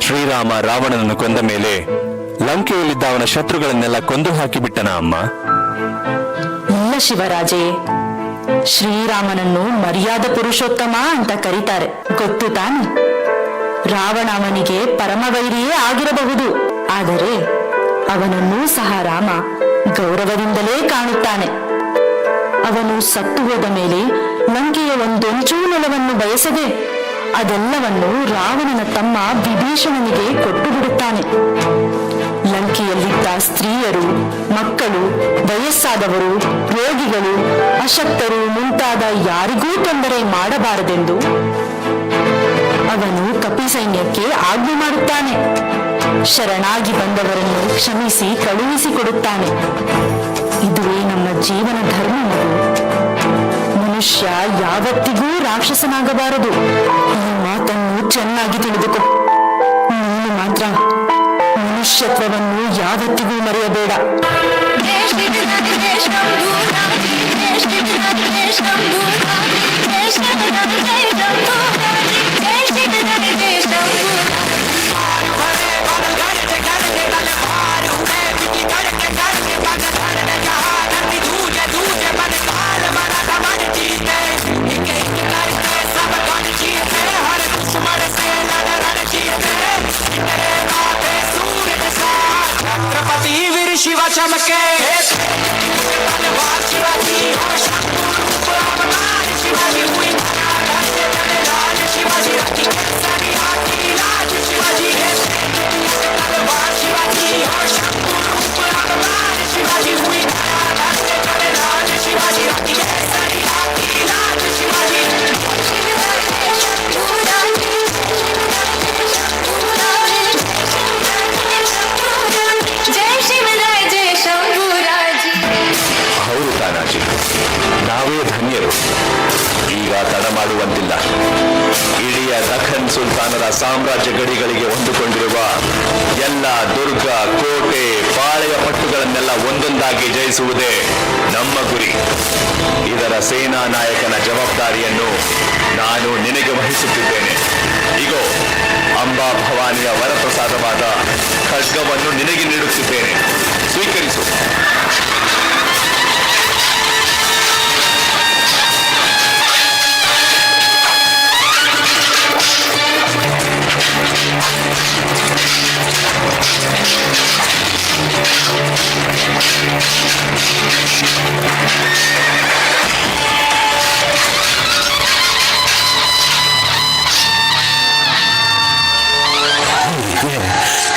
ಶ್ರೀರಾಮ ರಾವಣನನ್ನು ಕೊಂದ ಮೇಲೆ ಲಂಕೆಯಲ್ಲಿದ್ದ ಅವನ ಶತ್ರುಗಳನ್ನೆಲ್ಲ ಕೊಂದು ಹಾಕಿಬಿಟ್ಟನ ಅಮ್ಮ? ಇಲ್ಲ ಶಿವರಾಜೇ, ಶ್ರೀರಾಮನನ್ನು ಮರ್ಯಾದ ಪುರುಷೋತ್ತಮ ಅಂತ ಕರೀತಾರೆ, ಗೊತ್ತು ತಾನೆ? ರಾವಣ ಅವನಿಗೆ ಪರಮವೈರಿಯೇ ಆಗಿರಬಹುದು, ಆದರೆ ಅವನನ್ನೂ ಸಹ ರಾಮ ಗೌರವದಿಂದಲೇ ಕಾಣುತ್ತಾನೆ. ಅವನು ಸತ್ತು ಹೋದ ಮೇಲೆ ಲಂಕೆಯ ಒಂದೊಂಚೂ ನೆಲವನ್ನು ಬಯಸದೆ ಅದೆಲ್ಲವನ್ನು ರಾವಣನ ತಮ್ಮ ವಿಭೀಷಣನಿಗೆ ಕೊಟ್ಟು ಬಿಡುತ್ತಾನೆ. ಲಂಕೆಯಲ್ಲಿದ್ದ ಸ್ತ್ರೀಯರು, ಮಕ್ಕಳು, ವಯಸ್ಸಾದವರು, ರೋಗಿಗಳು, ಅಶಕ್ತರು ಮುಂತಾದ ಯಾರಿಗೂ ತೊಂದರೆ ಮಾಡಬಾರದೆಂದು ಅವನು ಕಪಿ ಸೈನ್ಯಕ್ಕೆ ಆಜ್ಞೆ ಮಾಡುತ್ತಾನೆ. ಶರಣಾಗಿ ಬಂದವರನ್ನು ಕ್ಷಮಿಸಿ ಕಳುಹಿಸಿಕೊಡುತ್ತಾನೆ. ಇದುವೇ ನಮ್ಮ ಜೀವನ ಧರ್ಮ. ಮನುಷ್ಯ ಯಾವತ್ತಿಗೂ ರಾಕ್ಷಸನಾಗಬಾರದು. ಈ ಮಾತನ್ನು ಚೆನ್ನಾಗಿ ತಿಳಿದುಕೋ. ನೀನು ಮಾತ್ರ ಮನುಷ್ಯತ್ವವನ್ನು ಯಾವತ್ತಿಗೂ ಮರೆಯಬೇಡ. शिवा चमके ಧನ್ಯರು. ಈಗ ತಡ ಮಾಡುವಂತಿಲ್ಲ. ಇಡೀ ದಖನ್ ಸುಲ್ತಾನರ ಸಾಮ್ರಾಜ್ಯ ಗಡಿಗಳಿಗೆ ಹೊಂದಿಕೊಂಡಿರುವ ಎಲ್ಲ ದುರ್ಗ, ಕೋಟೆ, ಪಾಳೆಯ ಪಟ್ಟುಗಳನ್ನೆಲ್ಲ ಒಂದೊಂದಾಗಿ ಜಯಿಸುವುದೇ ನಮ್ಮ ಗುರಿ. ಇದರ ಸೇನಾ ನಾಯಕನ ಜವಾಬ್ದಾರಿಯನ್ನು ನಾನು ನಿನಗೆ ವಹಿಸುತ್ತಿದ್ದೇನೆ. ಇಗೋ, ಅಂಬಾ ಭವಾನಿಯ ವರಪ್ರಸಾದವಾದ ಖಡ್ಗವನ್ನು ನಿನಗೆ ನೀಡುತ್ತಿದ್ದೇನೆ, ಸ್ವೀಕರಿಸು.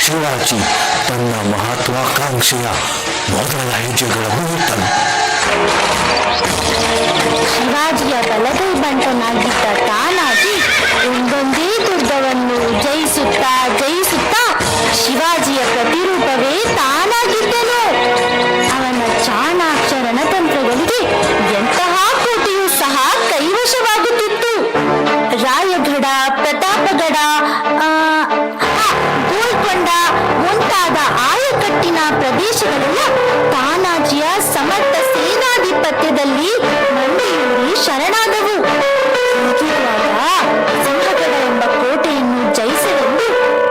ಶಿವಾಜಿ ತನ್ನ ಮಹತ್ವಾಕಾಂಕ್ಷೆಯ ಮೊದಲ ಹೆಜ್ಜೆಗಳನ್ನು ಇಟ್ಟನು. ಶಿವಾಜಿಯ ಬಲಗೈ ಬಂಟನಾಗಿದ್ದ ತಾನಾಜಿ ಒಂದೊಂದೇ ದುರ್ಗವನ್ನು ಜಯಿಸುತ್ತಾ ಶಿವಾಜಿಯ ಪ್ರತಿರೂಪವೇ ತಾನಾಗಿದ್ದನು. ಅವನ ಚಾಣಾಕ್ಷ ರಣತಂತ್ರಗಳಿಗೆ ಎಂತಹ ಕೋಟೆಯೂ ಸಹ ಕೈವಶವಾಗುತ್ತಿತ್ತು. ರಾಯಗಢ, ಪ್ರತಾಪಗಢ, ಗೋಲ್ಕೊಂಡ ಮುಂತಾದ ಆಯಕಟ್ಟಿನ ಪ್ರದೇಶಗಳೆಲ್ಲ ತಾನಾಜಿಯ ಸಮರ್ಥ ಸೇನಾಧಿಪತ್ಯದಲ್ಲಿ ಮಂಡಿಯೂರಿ ಶರಣಾದವು. ಹೀಗಿರುವಾಗ ಸಿಂಹಗಢ ಎಂಬ ಕೋಟೆಯನ್ನು ಜಯಿಸಲೆಂದು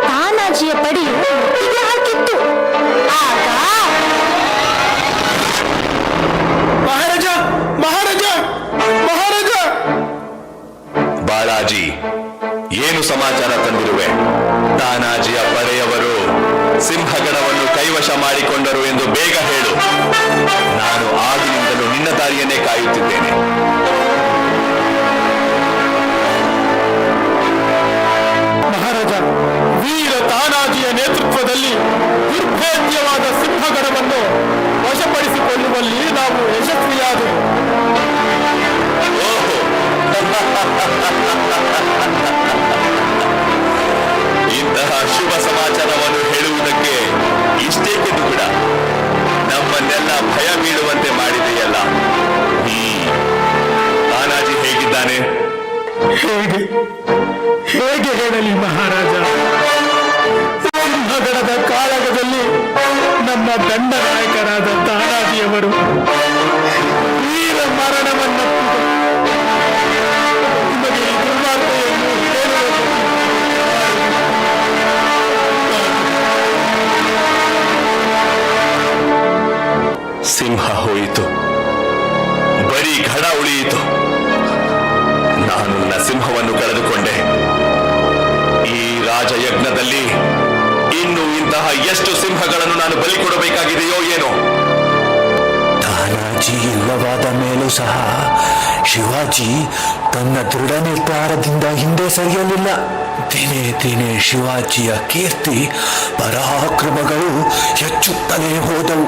ತಾನಾಜಿಯ ಪಡೆಯು ಮುತ್ತಿಗೆ ಹಾಕಿತ್ತು. ಆಗ ಮಹಾರಾಜ ಮಹಾರಾಜ ಮಹಾರಾಜ ಬಾಳಾಜಿ, ಏನು ಸಮಾಚಾರ ತಂದಿರುವೆ? ತಾನಾಜಿಯ ಪಡೆಯವರು ಸಿಂಹಗಢವನ್ನು ಕೈವಶ ಮಾಡಿಕೊಂಡರು ಎಂದು ಬೇಗ ಹೇಳು. ನಾನು ಆಗಿನಿಂದಲೂ ನಿನ್ನ ದಾರಿಯನ್ನೇ ಕಾಯುತ್ತಿದ್ದೇನೆ. ಮಹಾರಾಜ, ವೀರ ತಾನಾಜಿಯ ನೇತೃತ್ವದಲ್ಲಿ ದುರ್ಭೇದ್ಯವಾದ ಸಿಂಹಗಢವನ್ನು ವಶಪಡಿಸಿಕೊಳ್ಳುವಲ್ಲಿ ನಾವು ಯಶಸ್ವಿಯಾದೆವು. ಇಂತಹ ಶುಭ ಸಮಾಚಾರವನ್ನು ಹೇಳುವುದಕ್ಕೆ ಇಷ್ಟೇಕೆ ದುಗುಡ? ನಮ್ಮನ್ನೆಲ್ಲ ಭಯ ಬೀಳುವಂತೆ ಮಾಡಿದೆಯಲ್ಲ. ತಾನಾಜಿ ಹೇಗಿದ್ದಾನೆ? ಹೇಗೆ ಹೇಳಲಿ ಮಹಾರಾಜ? ಸಿಂಹಗಢದ ಕಾಳಗದಲ್ಲಿ ನಮ್ಮ ದಂಡನಾಯಕರಾದ ತಾನಾಜಿಯವರು ವೀರ ಮರಣವನ್ನಪ್ಪಿದರು. ನಿಮಗೆ ಈ ದುರ್ವಾರ್ತೆಯನ್ನು ಸಿಂಹ ಹೋಯಿತು, ಬರೀ ಘಡ ಉಳಿಯಿತು. ನಾನು ನನ್ನ ಸಿಂಹವನ್ನು ಕಳೆದುಕೊಂಡೆ. ಈ ರಾಜಯಜ್ಞದಲ್ಲಿ ಇನ್ನು ಇಂತಹ ಎಷ್ಟು ಸಿಂಹಗಳನ್ನು ನಾನು ಬಲಿ ಕೊಡಬೇಕಾಗಿದೆಯೋ ಏನೋ. ತಾನಾಜಿ ಇಲ್ಲವಾದ ಮೇಲೂ ಸಹ ಶಿವಾಜಿ ತನ್ನ ದೃಢ ನಿರ್ಧಾರದಿಂದ ಹಿಂದೆ ಸರಿಯಲಿಲ್ಲ. ದಿನೇ ದಿನೇ ಶಿವಾಜಿಯ ಕೀರ್ತಿ ಪರಾಕ್ರಮಗಳು ಹೆಚ್ಚುತ್ತಲೇ ಹೋದವು.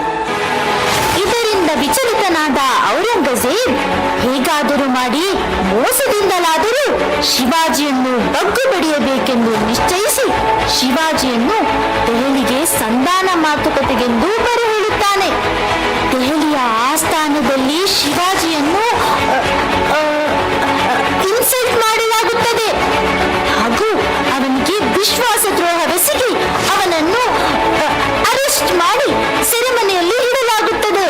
ಇದರಿಂದ ವಿಚಲಿತನಾದ ಔರಂಗಜೇಬ್ ಹೇಗಾದರೂ ಮಾಡಿ ಮೋಸದಿಂದಲಾದರೂ ಶಿವಾಜಿಯನ್ನು ಬಗ್ಗು ಬಡಿಯಬೇಕೆಂದು ನಿಶ್ಚಯಿಸಿ ಶಿವಾಜಿಯನ್ನು ದೆಹಲಿಗೆ ಸಂಧಾನ ಮಾತುಕತೆಗೆಂದು ಬರಹೇಳುತ್ತಾನೆ. ದೆಹಲಿಯ ಆಸ್ಥಾನದಲ್ಲಿ ಶಿವಾಜಿಯನ್ನು ಇನ್ಸಲ್ಟ್ ಮಾಡಲಾಗುತ್ತದೆ ಹಾಗೂ ಅವನಿಗೆ ವಿಶ್ವಾಸದ್ರೋಹವೆಸಗಿ ಅವನನ್ನು ಅರೆಸ್ಟ್ ಮಾಡಿ ಸೆರೆಮನೆಯಲ್ಲಿ ಇಡಲಾಗುತ್ತದೆ.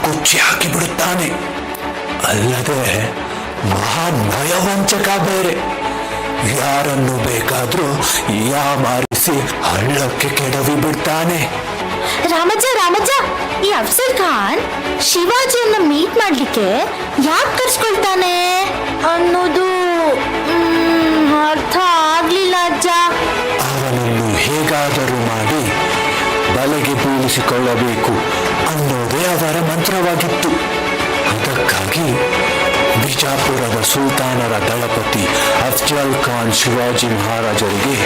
ಕೊಚ್ಚಿ ಹಾಕಿ ಬಿಡುತ್ತಾನೆ. ಅಲ್ಲದೆ ಮಹಾನ್ ನಯವಂಚಕ ಬೇರೆ. ಯಾರನ್ನು ಬೇಕಾದ್ರೂ ಯಾಮಾರಿಸಿ ಹಳ್ಳಕ್ಕೆ ಕೆಡವಿ ಬಿಡ್ತಾನೆ. ರಾಮಜ್ಜ, ಈ ಅಫ್ಸರ್ ಖಾನ್ ಶಿವಾಜಿಯನ್ನು ಮೀಟ್ ಮಾಡ್ಲಿಕ್ಕೆ ಯಾಕೆ ಕರ್ಸ್ಕೊಳ್ತಾನೆ ಅನ್ನೋದು ಅರ್ಥ ಆಗ್ಲಿಲ್ಲ ಅಜ್ಜ. ಅವನನ್ನು ಹೇಗಾದರೂ ಮಾಡಿ ತಲೆಗೆ ಬೀಳಿಸಿಕೊಳ್ಳಬೇಕು ಅನ್ನೋದೇ ಅವರ ಮಂತ್ರವಾಗಿತ್ತು. ಅದಕ್ಕಾಗಿ ಬಿಜಾಪುರದ ಸುಲ್ತಾನರ ದಳಪತಿ ಅಫ್ಜಲ್ ಖಾನ್ ಶಿವಾಜಿ ಮಹಾರಾಜರಿಗೆ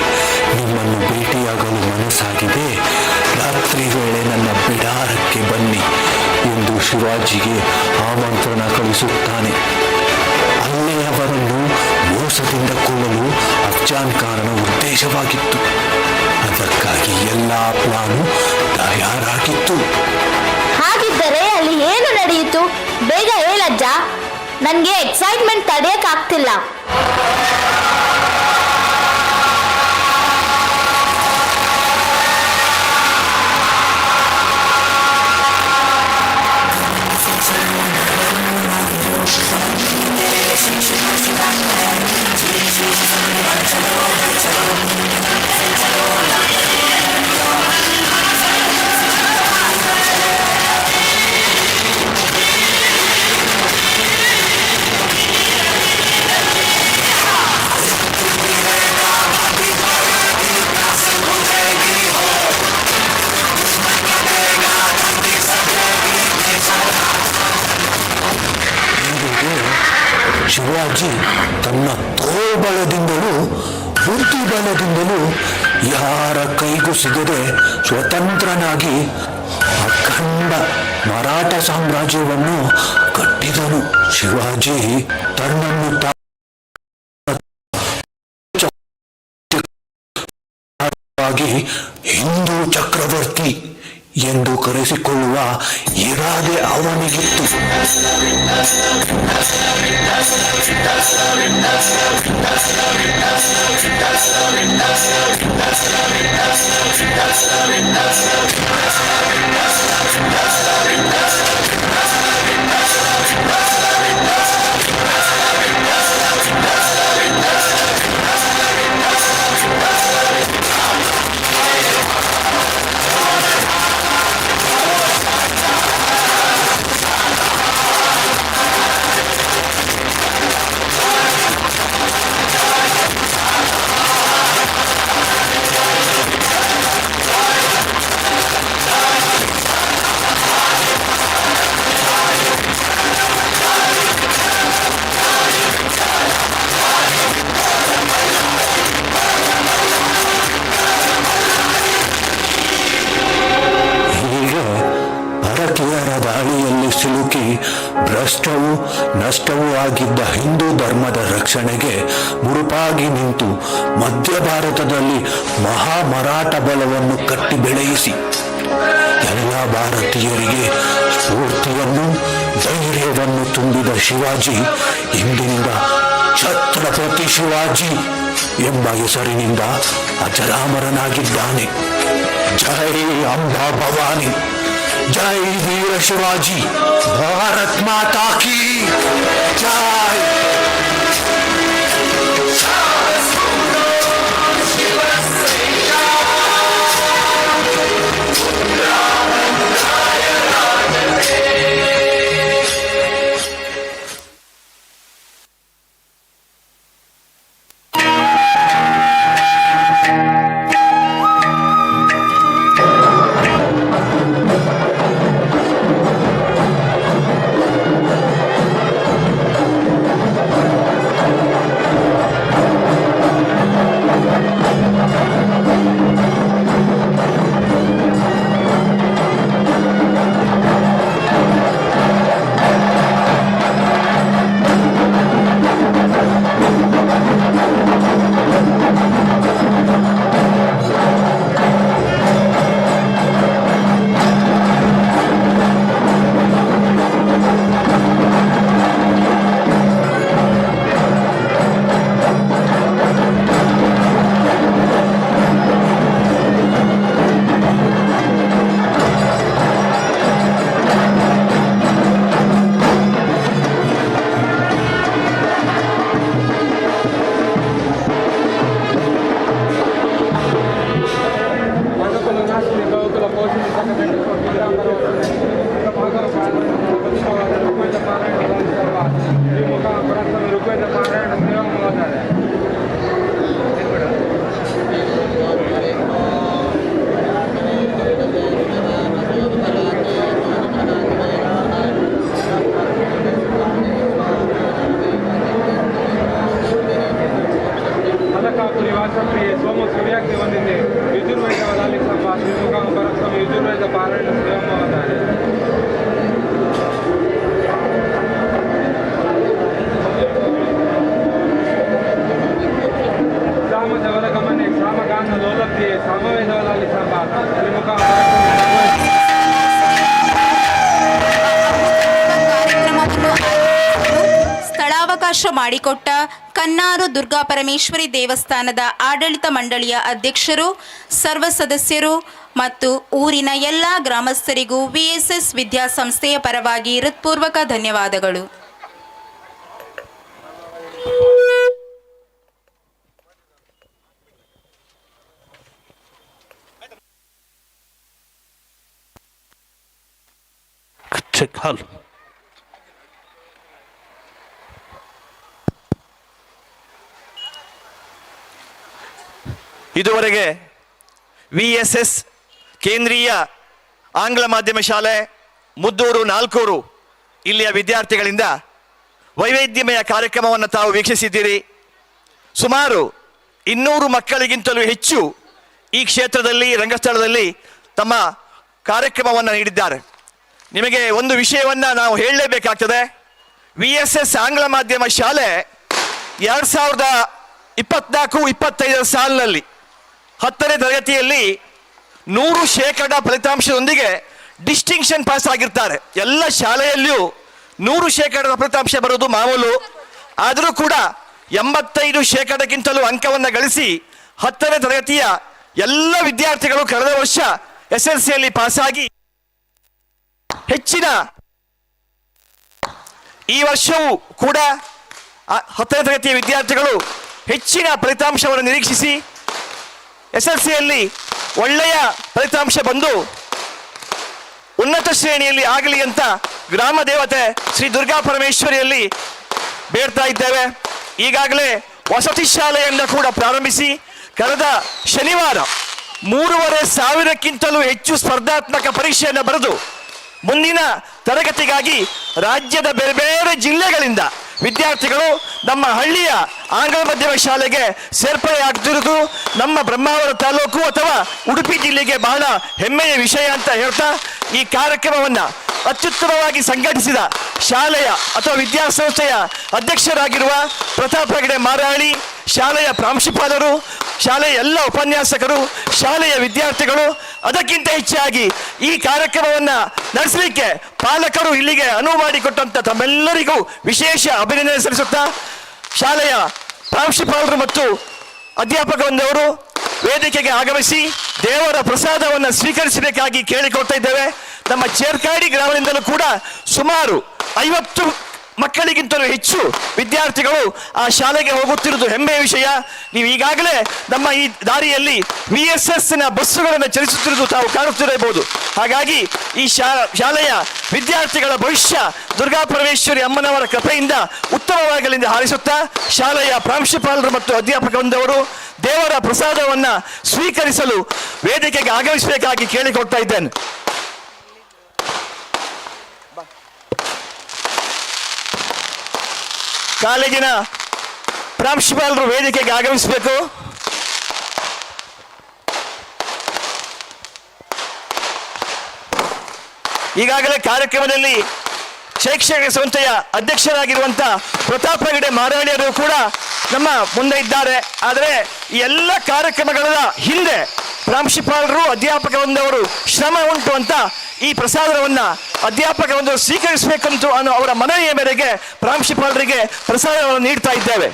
ನಿಮ್ಮನ್ನು ಭೇಟಿಯಾಗಲು ಮನಸ್ಸಾಗಿದೆ, ರಾತ್ರಿ ವೇಳೆ ನನ್ನ ಬಿಡಾರಕ್ಕೆ ಬನ್ನಿ ಎಂದು ಶಿವಾಜಿಗೆ ಆಮಂತ್ರಣ ಕಳಿಸುತ್ತಾನೆ. ಅಲ್ಲೇ ಅವರನ್ನು ಮೋಸದಿಂದ ಕೊಲ್ಲಲು ಅಫ್ಜಾನ್ ಖಾನನ ಉದ್ದೇಶವಾಗಿತ್ತು. ಅದಕ್ಕಾಗಿ ಎಲ್ಲಾ ಪ್ಲಾನು ತಯಾರಾಗಿತ್ತು. ಹಾಗಿದ್ದರೆ ಅಲ್ಲಿ ಏನು ನಡೆಯಿತು? ಬೇಗ ಹೇಳಜ್ಜ, ನನಗೆ ಎಕ್ಸೈಟ್ಮೆಂಟ್ ತಡೆಯಕ್ಕಾಗ್ತಿಲ್ಲ. ಶಿವಾಜಿ ತನ್ನ ತೋಳ್ಬಲದಿಂದಲೂ ಬುದ್ಧಿಬಲದಿಂದಲೂ ಯಾರ ಕೈಗೂ ಸಿಗದೆ ಸ್ವತಂತ್ರನಾಗಿ ಅಖಂಡ ಮರಾಠ ಸಾಮ್ರಾಜ್ಯವನ್ನು ಕಟ್ಟಿದನು. ಶಿವಾಜಿ ತನ್ನನ್ನು ಹಿಂದೂ ಚಕ್ರವರ್ತಿ ಎಂದು ಕರೆಸಿಕೊಳ್ಳುವ ಇರಾದೆ ಅವನಿಗಿತ್ತು. ದಾಳಿಯಲ್ಲಿ ಸಿಲುಕಿ ಭ್ರಷ್ಟವೂ ನಷ್ಟವೂ ಆಗಿದ್ದ ಹಿಂದೂ ಧರ್ಮದ ರಕ್ಷಣೆಗೆ ಮುಡುಪಾಗಿ ನಿಂತು ಮಧ್ಯ ಭಾರತದಲ್ಲಿ ಮಹಾಮರಾಠ ಬಲವನ್ನು ಕಟ್ಟಿ ಬೆಳೆಯಿಸಿ ಎಲ್ಲ ಭಾರತೀಯರಿಗೆ ಸ್ಫೂರ್ತಿಯನ್ನು ಧೈರ್ಯವನ್ನು ತುಂಬಿದ ಶಿವಾಜಿ ಇಂದಿನಿಂದ ಛತ್ರಪತಿ ಶಿವಾಜಿ ಎಂಬ ಹೆಸರಿನಿಂದ ಅಜರಾಮರನಾಗಿದ್ದಾನೆ. ಜೈ ಅಂಬಾ ಭವಾನಿ, ಜೈ ವೀರ ಶಿವಾಜಿ, ಭಾರತ್ ಮಾತಾ ಕೀ ಜೈ. ಕಾರ್ಯಕ್ರಮವನ್ನು ಆಯೋಜಿಸಲು ಸ್ಥಳಾವಕಾಶ ಮಾಡಿಕೊಟ್ಟ ಕನ್ನಾರು ದುರ್ಗಾ ಪರಮೇಶ್ವರಿ ದೇವಸ್ಥಾನದ ಆಡಳಿತ ಮಂಡಳಿಯ ಅಧ್ಯಕ್ಷರು, ಸರ್ವ ಸದಸ್ಯರು ಮತ್ತು ಊರಿನ ಎಲ್ಲ ಗ್ರಾಮಸ್ಥರಿಗೂ ವಿಎಸ್ಎಸ್ ವಿದ್ಯಾಸಂಸ್ಥೆಯ ಪರವಾಗಿ ಹೃತ್ಪೂರ್ವಕ ಧನ್ಯವಾದಗಳು. ಇದುವರೆಗೆ ವಿಎಸ್ಎಸ್ ಕೇಂದ್ರೀಯ ಆಂಗ್ಲ ಮಾಧ್ಯಮ ಶಾಲೆ ಮುದ್ದೂರು ನಾಲ್ಕೂರು ಇಲ್ಲಿಯ ವಿದ್ಯಾರ್ಥಿಗಳಿಂದ ವೈವಿಧ್ಯಮಯ ಕಾರ್ಯಕ್ರಮವನ್ನು ತಾವು ವೀಕ್ಷಿಸಿದ್ದೀರಿ. ಸುಮಾರು 200 ಮಕ್ಕಳಿಗಿಂತಲೂ ಹೆಚ್ಚು ಈ ಕ್ಷೇತ್ರದಲ್ಲಿ ರಂಗಸ್ಥಳದಲ್ಲಿ ತಮ್ಮ ಕಾರ್ಯಕ್ರಮವನ್ನು ನೀಡಿದ್ದಾರೆ. ನಿಮಗೆ ಒಂದು ವಿಷಯವನ್ನು ನಾವು ಹೇಳಲೇಬೇಕಾಗ್ತದೆ. ವಿಎಸ್ಎಸ್ ಆಂಗ್ಲ ಮಾಧ್ಯಮ ಶಾಲೆ 2024-25 ಸಾಲಿನಲ್ಲಿ 10ನೇ ತರಗತಿಯಲ್ಲಿ 100% ಫಲಿತಾಂಶದೊಂದಿಗೆ ಡಿಸ್ಟಿಂಕ್ಷನ್ ಪಾಸ್ ಆಗಿರ್ತಾರೆ. ಎಲ್ಲ ಶಾಲೆಯಲ್ಲಿಯೂ 100% ಫಲಿತಾಂಶ ಬರೋದು ಮಾಮೂಲು. ಆದರೂ ಕೂಡ 85%ಗಿಂತಲೂ ಅಂಕವನ್ನು ಗಳಿಸಿ 10ನೇ ತರಗತಿಯ ಎಲ್ಲ ವಿದ್ಯಾರ್ಥಿಗಳು ಕಳೆದ ವರ್ಷ SLCಯಲ್ಲಿ ಪಾಸಾಗಿ ಹೆಚ್ಚಿನ ಈ ವರ್ಷವೂ ಕೂಡ 10ನೇ ತರಗತಿಯ ವಿದ್ಯಾರ್ಥಿಗಳು ಹೆಚ್ಚಿನ ಫಲಿತಾಂಶವನ್ನು ನಿರೀಕ್ಷಿಸಿ SLCಯಲ್ಲಿ ಒಳ್ಳೆಯ ಫಲಿತಾಂಶ ಬಂದು ಉನ್ನತ ಶ್ರೇಣಿಯಲ್ಲಿ ಆಗಲಿ ಅಂತ ಗ್ರಾಮ ದೇವತೆ ಶ್ರೀ ದುರ್ಗಾ ಪರಮೇಶ್ವರಿಯಲ್ಲಿ ಬೇಡ್ತಾ ಇದ್ದೇವೆ. ಈಗಾಗಲೇ ವಸತಿ ಶಾಲೆಯನ್ನು ಕೂಡ ಪ್ರಾರಂಭಿಸಿ ಕಳೆದ ಶನಿವಾರ 3,500ಕ್ಕಿಂತಲೂ ಹೆಚ್ಚು ಸ್ಪರ್ಧಾತ್ಮಕ ಪರೀಕ್ಷೆಯನ್ನು ಬರೆದು ಮುಂದಿನ ತರಗತಿಗಾಗಿ ರಾಜ್ಯದ ಬೇರೆ ಬೇರೆ ಜಿಲ್ಲೆಗಳಿಂದ ವಿದ್ಯಾರ್ಥಿಗಳು ನಮ್ಮ ಹಳ್ಳಿಯ ಆಂಗ್ಲ ಮಾಧ್ಯಮ ಶಾಲೆಗೆ ಸೇರ್ಪಡೆಯಾಗ್ತಿರುವುದು ನಮ್ಮ ಬ್ರಹ್ಮಾವರ ತಾಲೂಕು ಅಥವಾ ಉಡುಪಿ ಜಿಲ್ಲೆಗೆ ಬಹಳ ಹೆಮ್ಮೆಯ ವಿಷಯ ಅಂತ ಹೇಳ್ತಾ ಈ ಕಾರ್ಯಕ್ರಮವನ್ನು ಅತ್ಯುತ್ತಮವಾಗಿ ಸಂಘಟಿಸಿದ ಶಾಲೆಯ ಅಥವಾ ವಿದ್ಯಾಸಂಸ್ಥೆಯ ಅಧ್ಯಕ್ಷರಾಗಿರುವ ಪ್ರತಾಪ್ ಹೆಗಡೆ ಮಾರಾಳಿ, ಶಾಲೆಯ ಪ್ರಾಂಶುಪಾಲರು, ಶಾಲೆಯ ಎಲ್ಲ ಉಪನ್ಯಾಸಕರು, ಶಾಲೆಯ ವಿದ್ಯಾರ್ಥಿಗಳು, ಅದಕ್ಕಿಂತ ಹೆಚ್ಚಾಗಿ ಈ ಕಾರ್ಯಕ್ರಮವನ್ನು ನಡೆಸಲಿಕ್ಕೆ ಪಾಲಕರು ಇಲ್ಲಿಗೆ ಅನುವು ಮಾಡಿಕೊಟ್ಟಂತ ತಮ್ಮೆಲ್ಲರಿಗೂ ವಿಶೇಷ ಅಭಿನಂದನೆ ಸಲ್ಲಿಸುತ್ತಾ ಶಾಲೆಯ ಪ್ರಾಂಶುಪಾಲರು ಮತ್ತು ಅಧ್ಯಾಪಕ ಬಂದವರು ವೇದಿಕೆಗೆ ಆಗಮಿಸಿ ದೇವರ ಪ್ರಸಾದವನ್ನು ಸ್ವೀಕರಿಸಬೇಕಾಗಿ ಕೇಳಿಕೊಳ್ತಾ ಇದ್ದೇವೆ. ನಮ್ಮ ಚೇರ್ಕಾಡಿ ಗ್ರಾಮದಿಂದಲೂ ಕೂಡ ಸುಮಾರು 50 ಮಕ್ಕಳಿಗಿಂತಲೂ ಹೆಚ್ಚು ವಿದ್ಯಾರ್ಥಿಗಳು ಆ ಶಾಲೆಗೆ ಹೋಗುತ್ತಿರುವುದು ಹೆಮ್ಮೆಯ ವಿಷಯ. ನೀವು ಈಗಾಗಲೇ ನಮ್ಮ ಈ ದಾರಿಯಲ್ಲಿ ವಿಎಸ್ಎಸ್ನ ಬಸ್ಸುಗಳನ್ನು ಚಲಿಸುತ್ತಿರುವುದು ತಾವು ಕಾಣುತ್ತಿರಬಹುದು. ಹಾಗಾಗಿ ಈ ಶಾಲೆಯ ವಿದ್ಯಾರ್ಥಿಗಳ ಭವಿಷ್ಯ ದುರ್ಗಾ ಪರಮೇಶ್ವರಿ ಅಮ್ಮನವರ ಕೃಪೆಯಿಂದ ಉತ್ತಮವಾಗಲೆಂದು ಹಾರೈಸುತ್ತಾ ಶಾಲೆಯ ಪ್ರಾಂಶುಪಾಲರು ಮತ್ತು ಅಧ್ಯಾಪಕ ಬಂದವರು ದೇವರ ಪ್ರಸಾದವನ್ನು ಸ್ವೀಕರಿಸಲು ವೇದಿಕೆಗೆ ಆಗಮಿಸಬೇಕಾಗಿ ಕೇಳಿಕೊಳ್ತಾ ಇದ್ದೇನೆ. ಕಾಲೇಜಿನ ಪ್ರಾಂಶುಪಾಲರು ವೇದಿಕೆಗೆ ಆಗಮಿಸಬೇಕು. ಈಗಾಗಲೇ ಕಾರ್ಯಕ್ರಮದಲ್ಲಿ ಶೈಕ್ಷಣಿಕ ಸಂಸ್ಥೆಯ ಅಧ್ಯಕ್ಷರಾಗಿರುವಂತಹ ಪ್ರತಾಪ್ ಹೆಗಡೆ ಮಾರಾಳಿಯರು ಕೂಡ ನಮ್ಮ ಮುಂದೆ ಇದ್ದಾರೆ. ಆದರೆ ಈ ಎಲ್ಲ ಕಾರ್ಯಕ್ರಮಗಳ ಹಿಂದೆ ಪ್ರಾಂಶುಪಾಲರು ಅಧ್ಯಾಪಕ ಬಂದವರು ಶ್ರಮ ಉಂಟು ಅಂತ ಈ ಪ್ರಸಾದವನ್ನು ಅಧ್ಯಾಪಕ ಬಂದವರು ಸ್ವೀಕರಿಸಬೇಕಂತೂ ಅನ್ನೋ ಅವರ ಮನವಿಯ ಮೇರೆಗೆ ಪ್ರಾಂಶುಪಾಲರಿಗೆ ಪ್ರಸಾದವನ್ನು ನೀಡ್ತಾ ಇದ್ದೇವೆ.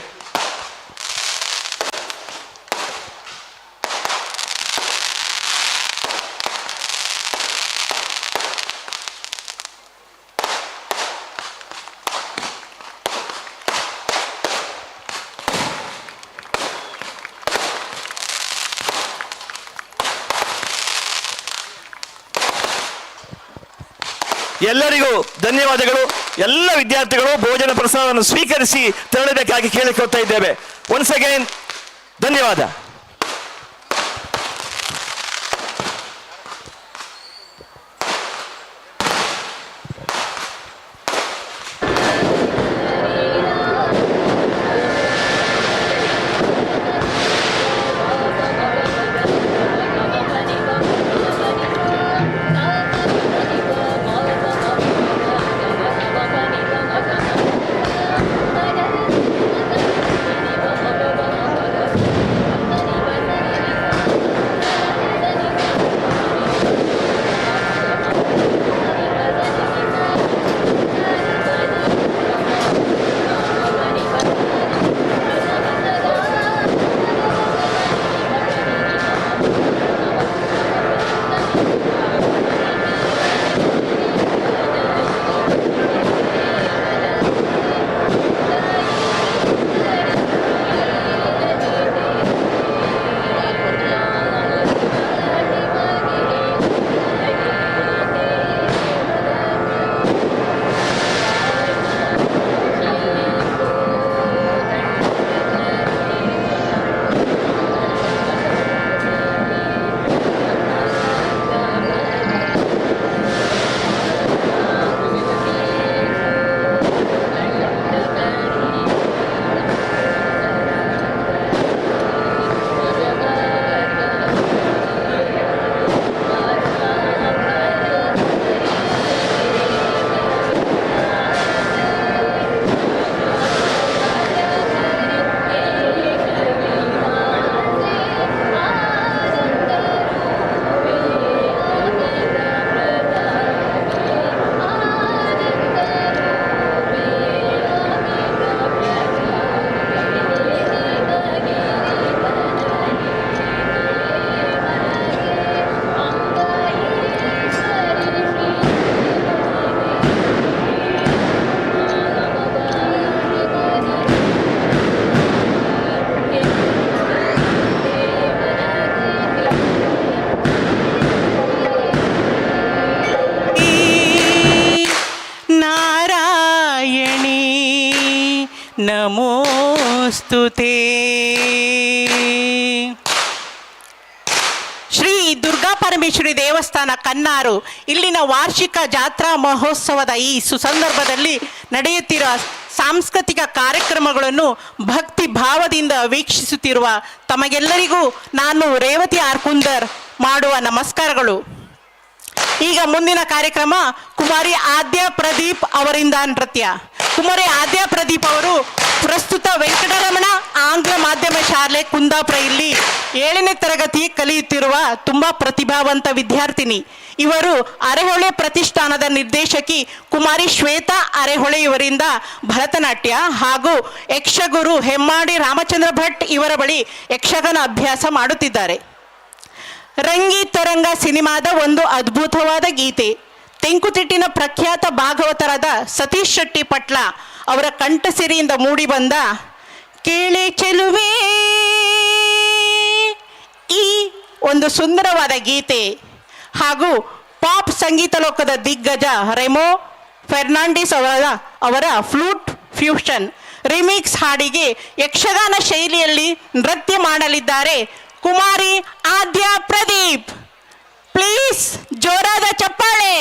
ಎಲ್ಲರಿಗೂ ಧನ್ಯವಾದಗಳು. ಎಲ್ಲ ವಿದ್ಯಾರ್ಥಿಗಳು ಭೋಜನ ಪ್ರಸಾದವನ್ನು ಸ್ವೀಕರಿಸಿ ತೆರಳಬೇಕಾಗಿ ಕೇಳಿಕೊಳ್ತಾ ಇದ್ದೇವೆ. ಒನ್ಸ್ ಅಗೈನ್ ಧನ್ಯವಾದ. ನಮೋಸ್ತುತೇ. ಶ್ರೀ ದುರ್ಗಾ ಪರಮೇಶ್ವರಿ ದೇವಸ್ಥಾನ ಕನ್ನಾರು ಇಲ್ಲಿನ ವಾರ್ಷಿಕ ಜಾತ್ರಾ ಮಹೋತ್ಸವದ ಈ ಸುಸಂದರ್ಭದಲ್ಲಿ ನಡೆಯುತ್ತಿರುವ ಸಾಂಸ್ಕೃತಿಕ ಕಾರ್ಯಕ್ರಮಗಳನ್ನು ಭಕ್ತಿ ಭಾವದಿಂದ ವೀಕ್ಷಿಸುತ್ತಿರುವ ತಮಗೆಲ್ಲರಿಗೂ ನಾನು ರೇವತಿ ಆರ್ಕುಂದರ್ ಮಾಡುವ ನಮಸ್ಕಾರಗಳು. ಈಗ ಮುಂದಿನ ಕಾರ್ಯಕ್ರಮ ಕುಮಾರಿ ಆದ್ಯ ಪ್ರದೀಪ್ ಅವರಿಂದ ನೃತ್ಯ. ಕುಮಾರಿ ಆದ್ಯ ಪ್ರದೀಪ್ ಅವರು ಪ್ರಸ್ತುತ ವೆಂಕಟರಮಣ ಆಂಗ್ಲ ಮಾಧ್ಯಮ ಶಾಲೆ ಕುಂದಾಪುರ ಇಲ್ಲಿ 7ನೇ ತರಗತಿ ಕಲಿಯುತ್ತಿರುವ ತುಂಬ ಪ್ರತಿಭಾವಂತ ವಿದ್ಯಾರ್ಥಿನಿ. ಇವರು ಅರೆಹೊಳೆ ಪ್ರತಿಷ್ಠಾನದ ನಿರ್ದೇಶಕಿ ಕುಮಾರಿ ಶ್ವೇತಾ ಅರೆಹೊಳೆ ಇವರಿಂದ ಭರತನಾಟ್ಯ ಹಾಗೂ ಯಕ್ಷಗುರು ಹೆಮ್ಮಾಡಿ ರಾಮಚಂದ್ರ ಭಟ್ ಇವರ ಬಳಿ ಯಕ್ಷಗಾನ ಅಭ್ಯಾಸ ಮಾಡುತ್ತಿದ್ದಾರೆ. ರಂಗಿ ತರಂಗ ಸಿನಿಮಾದ ಒಂದು ಅದ್ಭುತವಾದ ಗೀತೆ, ತೆಂಕುತಿಟ್ಟಿನ ಪ್ರಖ್ಯಾತ ಭಾಗವತರಾದ ಸತೀಶ್ ಶೆಟ್ಟಿ ಪಟ್ಲ ಅವರ ಕಂಠಸಿರಿಯಿಂದ ಮೂಡಿಬಂದ ಕೇಳೆ ಚೆಲುವೆ ಈ ಒಂದು ಸುಂದರವಾದ ಗೀತೆ ಹಾಗೂ ಪಾಪ್ ಸಂಗೀತ ಲೋಕದ ದಿಗ್ಗಜ ರೆಮೋ ಫೆರ್ನಾಂಡಿಸ್ ಅವರ ಫ್ಲೂಟ್ ಫ್ಯೂಷನ್ ರಿಮಿಕ್ಸ್ ಹಾಡಿಗೆ ಯಕ್ಷಗಾನ ಶೈಲಿಯಲ್ಲಿ ನೃತ್ಯ ಮಾಡಲಿದ್ದಾರೆ ಕುಮಾರಿ ಆದ್ಯ ಪ್ರದೀಪ್. ಪ್ಲೀಸ್ ಜೋರಾದ ಚಪ್ಪಾಳೆ.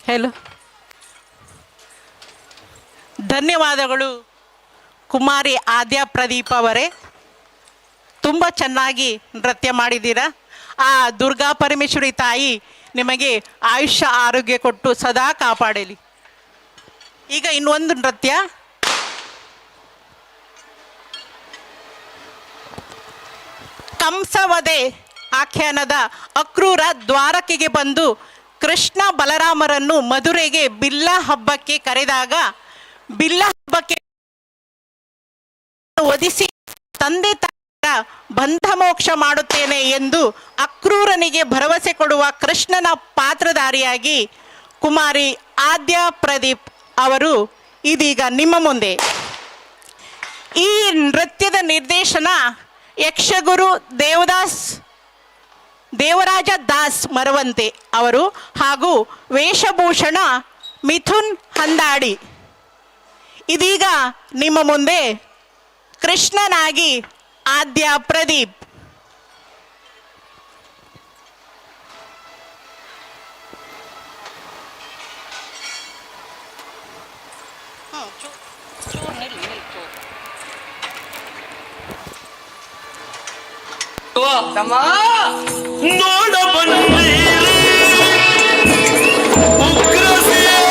ಹೆಲೋ, ಧನ್ಯವಾದಗಳು ಕುಮಾರಿ ಆದ್ಯ ಪ್ರದೀಪ್ ಅವರೇ. ತುಂಬ ಚೆನ್ನಾಗಿ ನೃತ್ಯ ಮಾಡಿದ್ದೀರಾ. ಆ ದುರ್ಗಾ ಪರಮೇಶ್ವರಿ ತಾಯಿ ನಿಮಗೆ ಆಯುಷ್ಯ ಆರೋಗ್ಯ ಕೊಟ್ಟು ಸದಾ ಕಾಪಾಡಲಿ. ಈಗ ಇನ್ನೊಂದು ನೃತ್ಯ, ಕಂಸವಧೆ ಆಖ್ಯಾನದ ಅಕ್ರೂರ ದ್ವಾರಕೆಗೆ ಬಂದು ಕೃಷ್ಣ ಬಲರಾಮರನ್ನು ಮಧುರೆಗೆ ಬಿಲ್ಲ ಹಬ್ಬಕ್ಕೆ ಕರೆದಾಗ ಬಿಲ್ಲ ಹಬ್ಬಕ್ಕೆ ವಧಿಸಿ ತಂದೆ ತಾಯಿಯ ಬಂಧ ಮೋಕ್ಷ ಮಾಡುತ್ತೇನೆ ಎಂದು ಅಕ್ರೂರನಿಗೆ ಭರವಸೆ ಕೊಡುವ ಕೃಷ್ಣನ ಪಾತ್ರಧಾರಿಯಾಗಿ ಕುಮಾರಿ ಆದ್ಯ ಪ್ರದೀಪ್ ಅವರು ಇದೀಗ ನಿಮ್ಮ ಮುಂದೆ. ಈ ನೃತ್ಯದ ನಿರ್ದೇಶನ ಯಕ್ಷಗುರು ದೇವರಾಜ ದಾಸ್ ಮರವಂತೆ ಅವರು ಹಾಗೂ ವೇಷಭೂಷಣ ಮಿಥುನ್ ಹಂದಾಡಿ. ಇದೀಗ ನಿಮ್ಮ ಮುಂದೆ ಕೃಷ್ಣನಾಗಿ ಆದ್ಯ ಪ್ರದೀಪ್. ನೋಡ ಬಂದೀರಿ ಉಗ್ರಸೇನ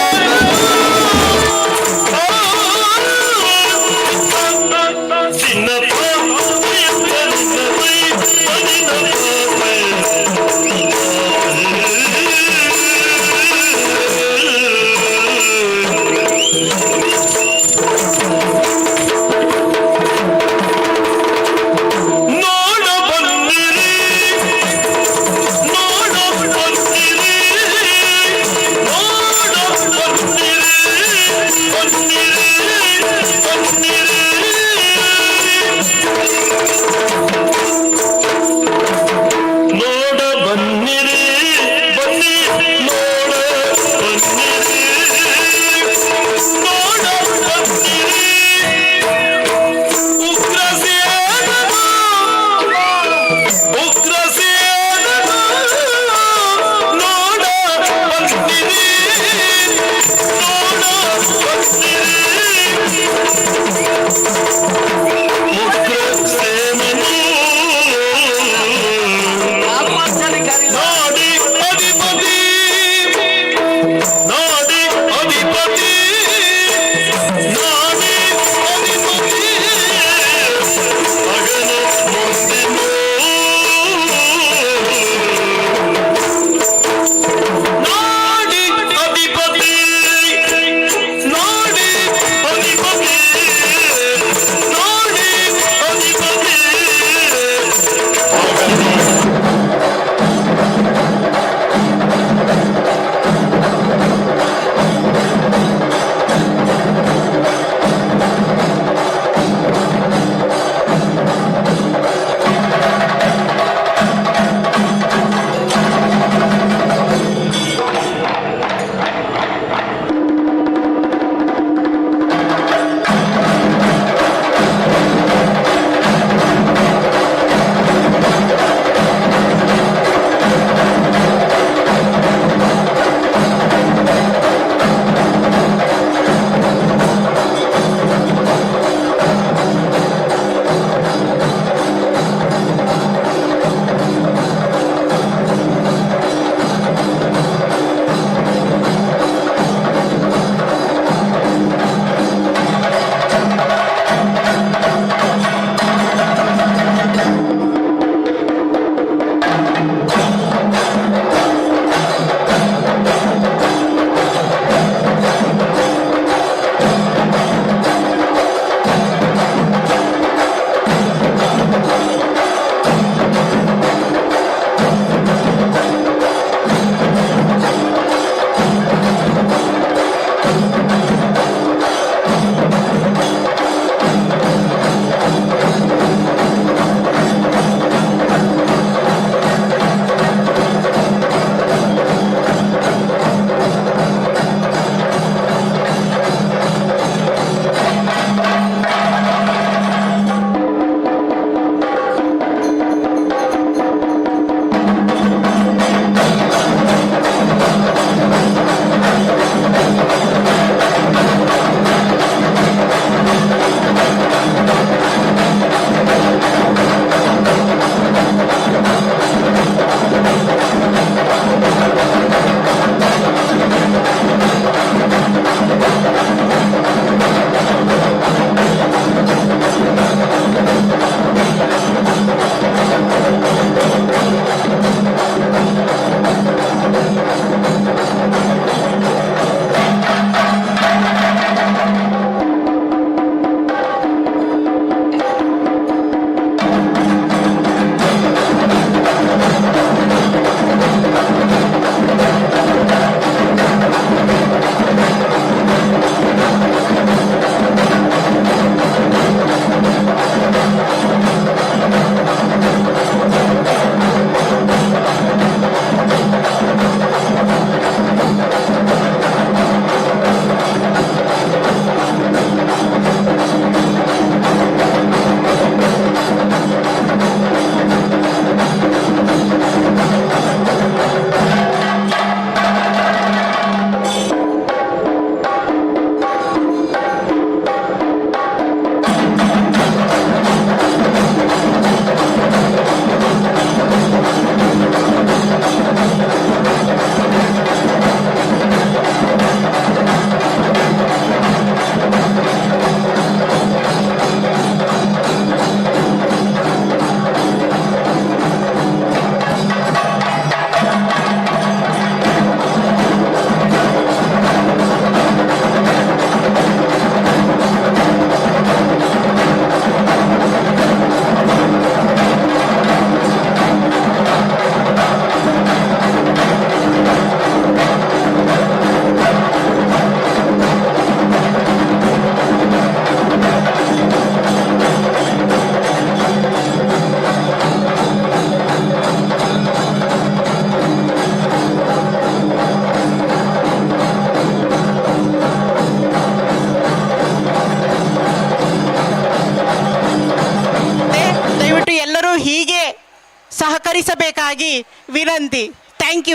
ಪರವಾಗಿ ವಿನಂತಿ. Thank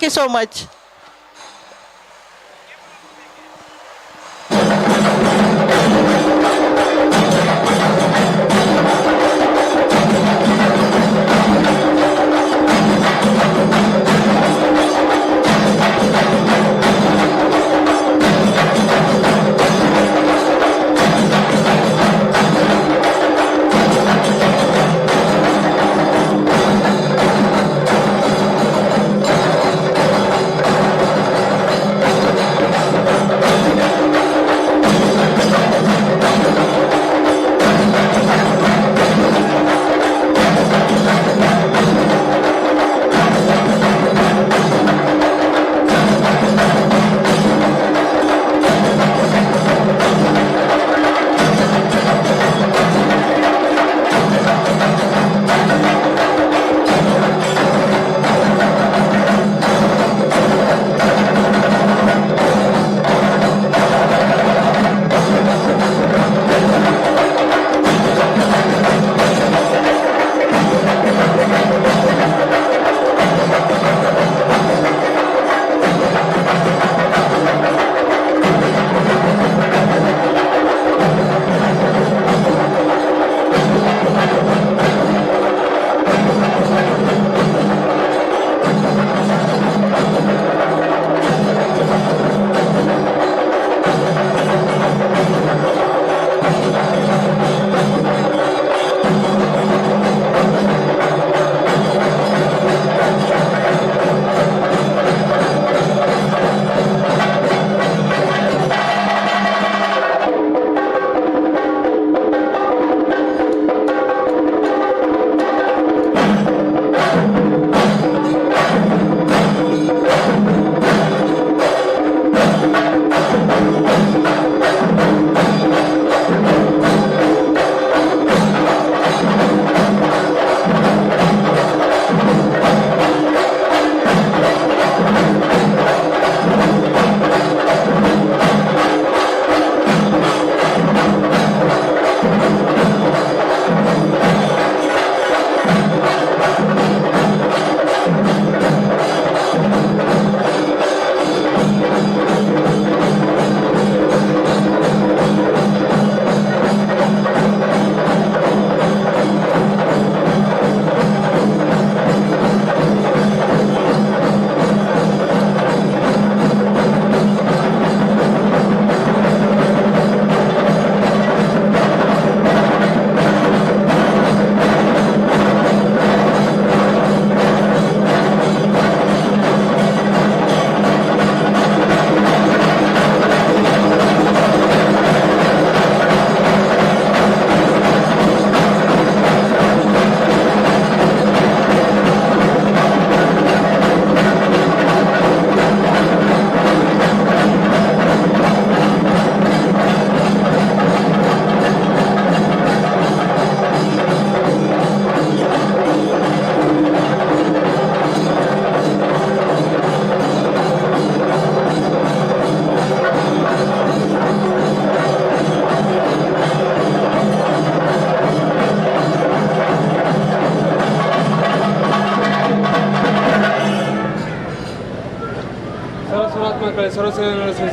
you so much.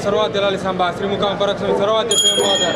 सर्वाद्याला सांबा श्रीमुखां परक्षण सर्वाद्य स्वयंवादार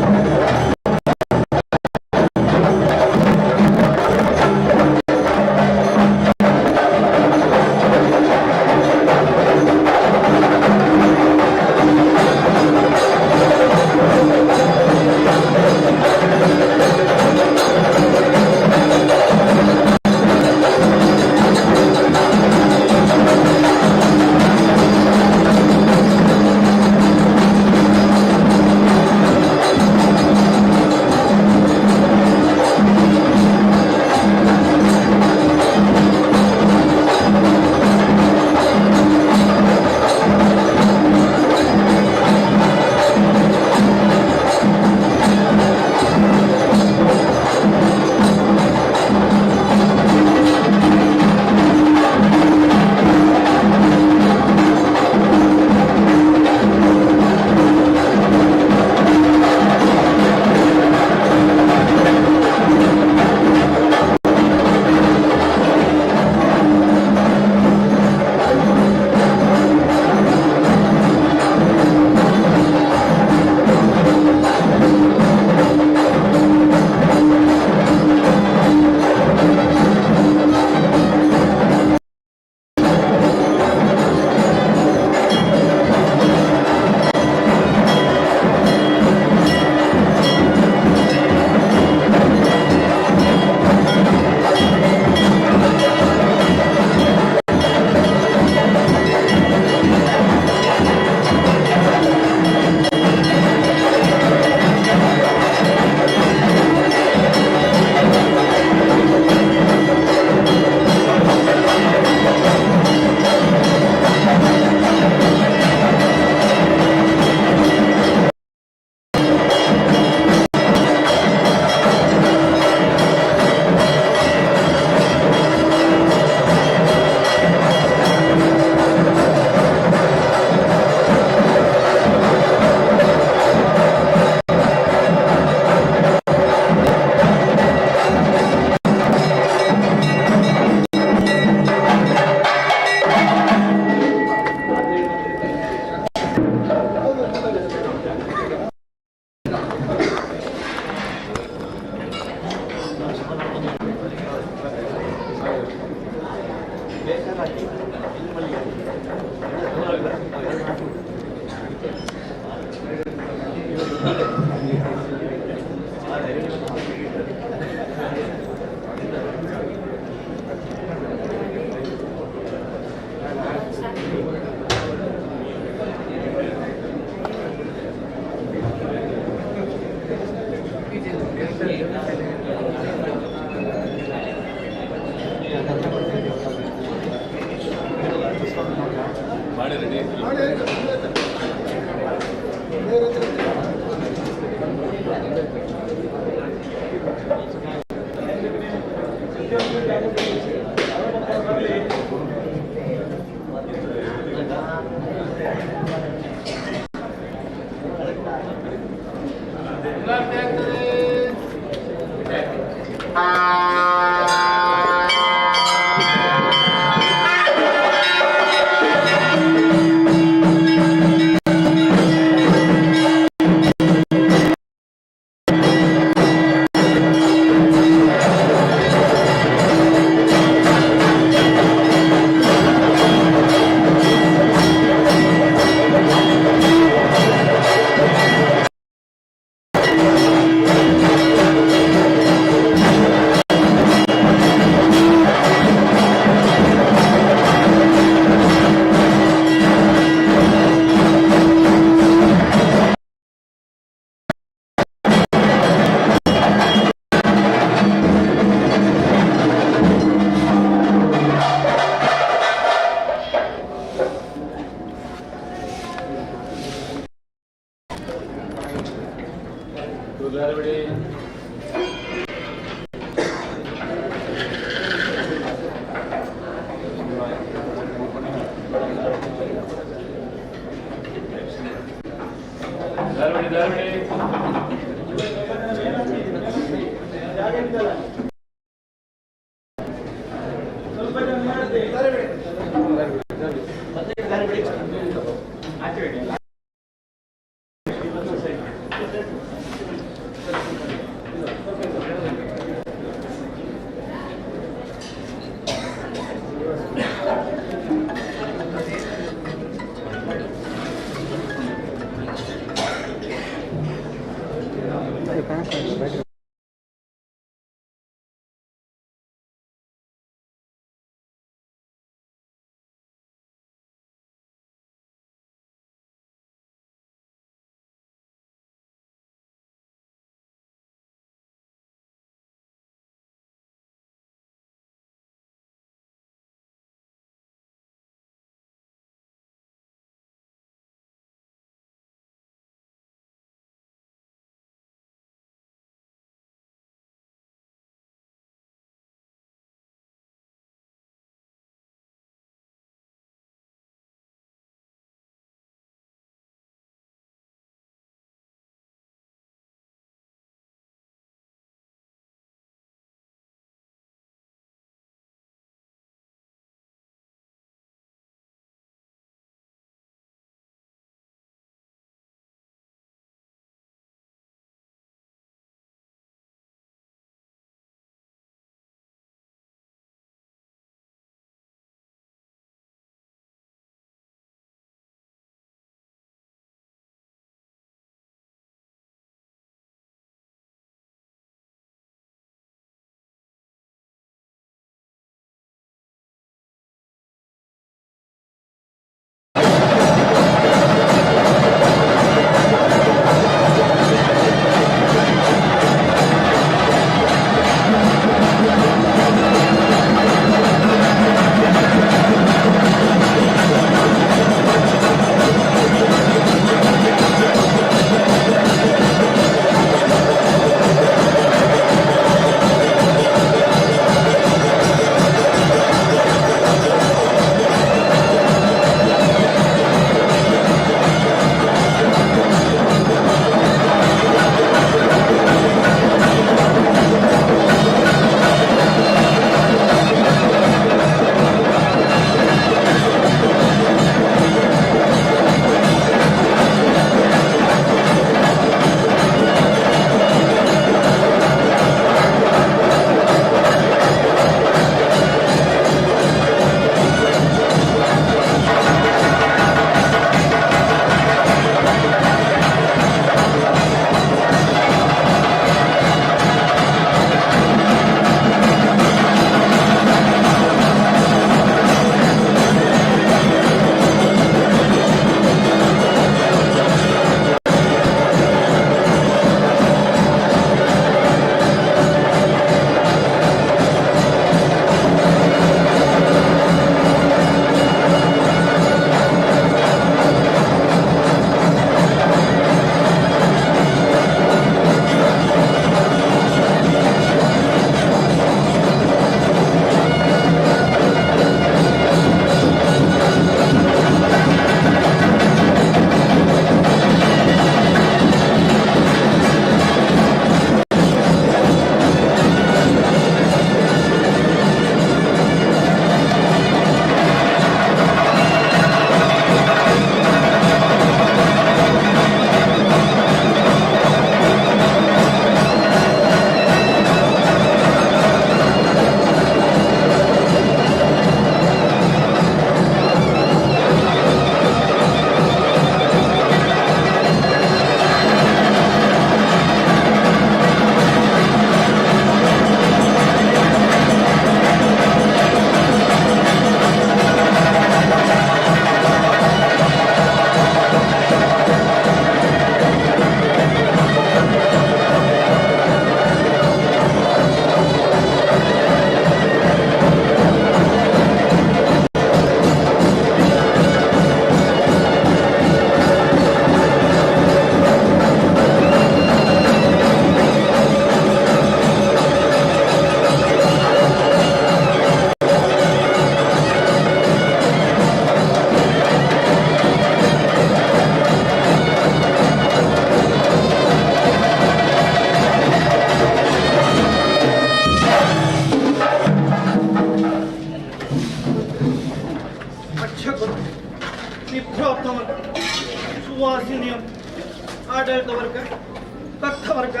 ವರ್ಗ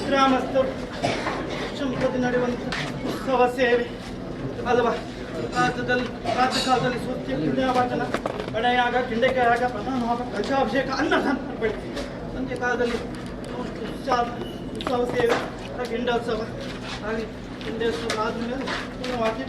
ಗ್ರಾಮಸ್ಥರು ಶಂಕದಲ್ಲಿ ನಡೆಯುವಂಥ ಉತ್ಸವ ಸೇವೆ ಅಲ್ವಾ. ರಾಜ್ಯ ಕಾಲದಲ್ಲಿ ಸೂರ್ಯ ಪುಣ್ಯವಾಚನ ಗಣಯಾಗ ಕಿಂಡೆಕಾಯಾಗ ಪ್ರಧಾನವಾಗ ಕಲಶಾಭಿಷೇಕ ಅನ್ನದಾನ ಸಂಜೆ ಕಾಲದಲ್ಲಿ ಉತ್ಸವ ಸೇವೆ ಗಿಂಡೋತ್ಸವ ಹಾಗೆ ಗಿಂಡೋತ್ಸವ ಆದಮೇಲೆ ಪೂರ್ಣವಾಗಿ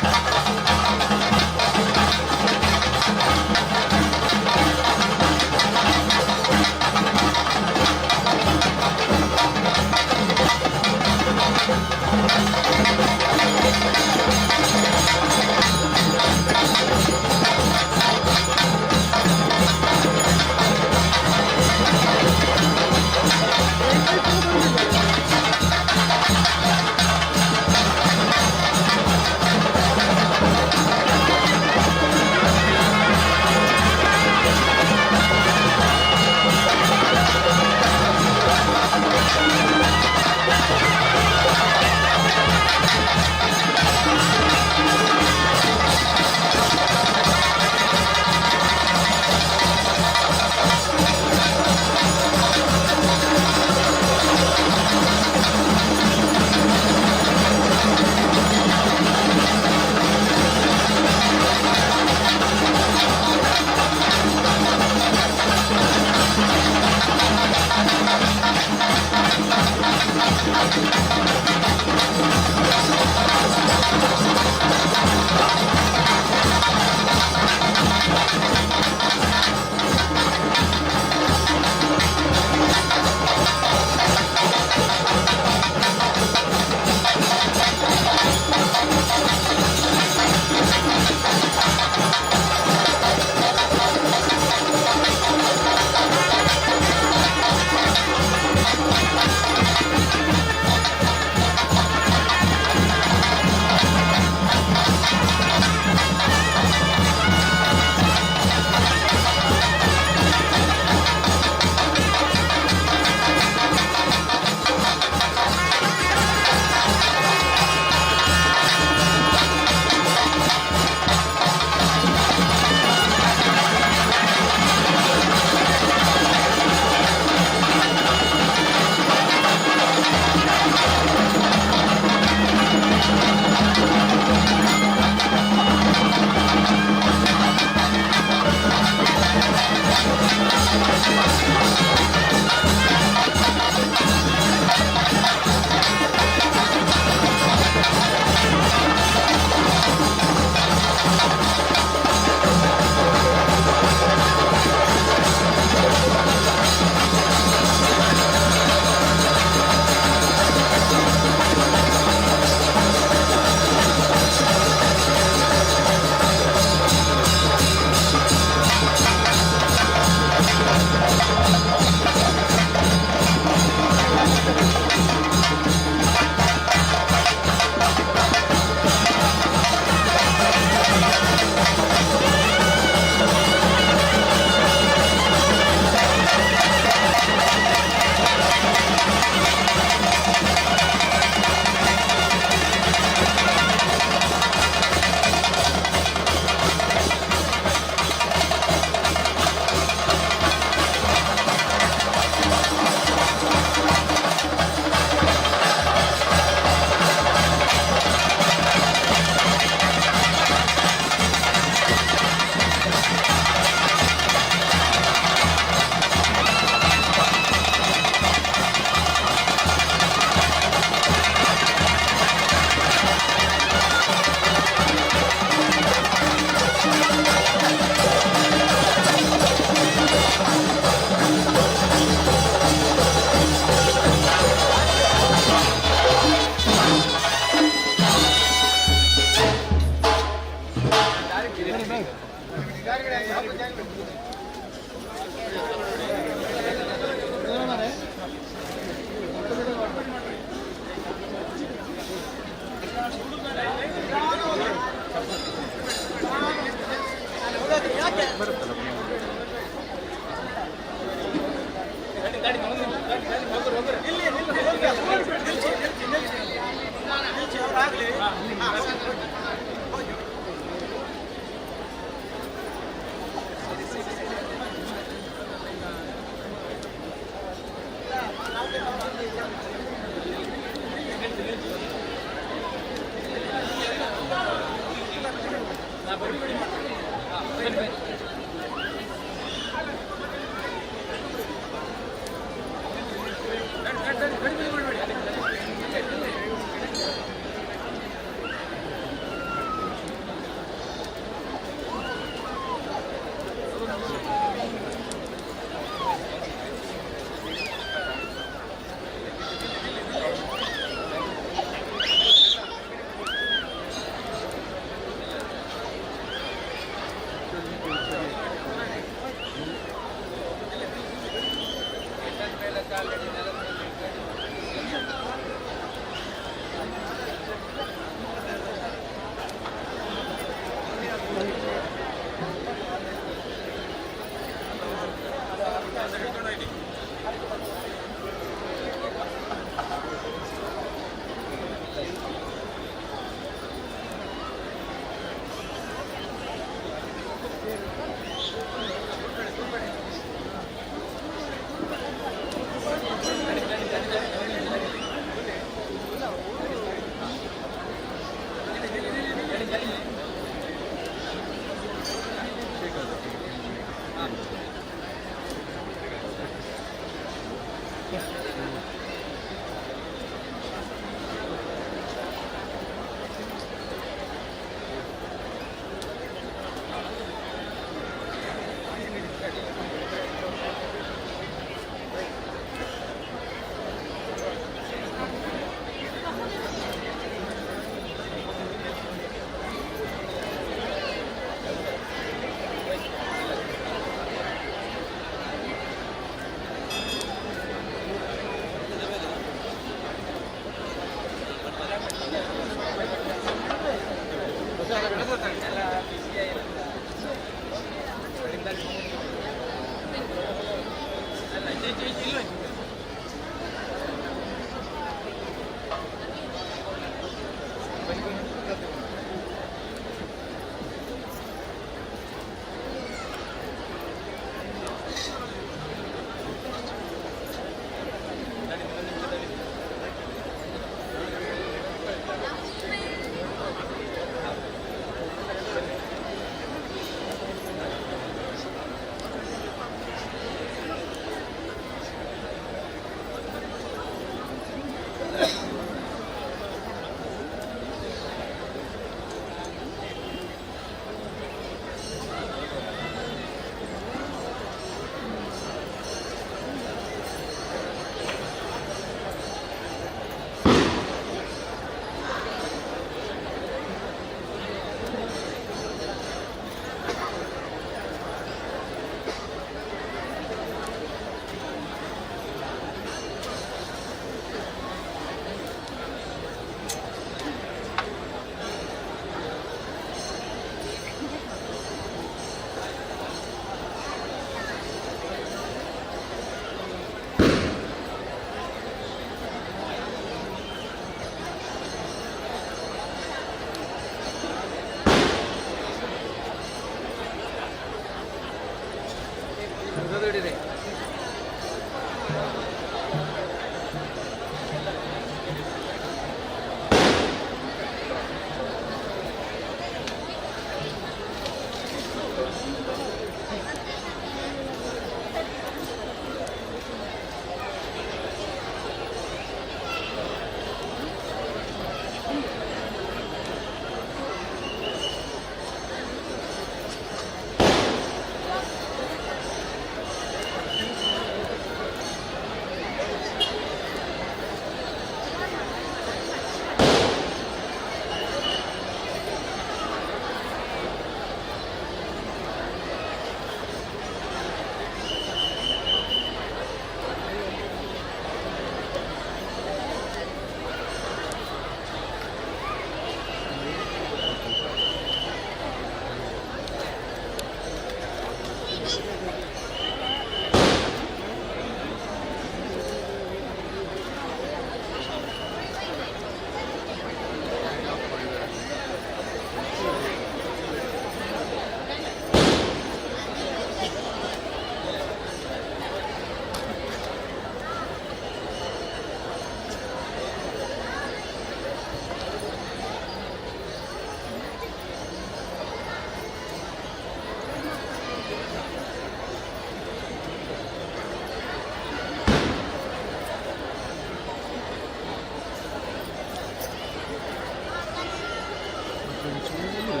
ಹೋಗಲ್ಲ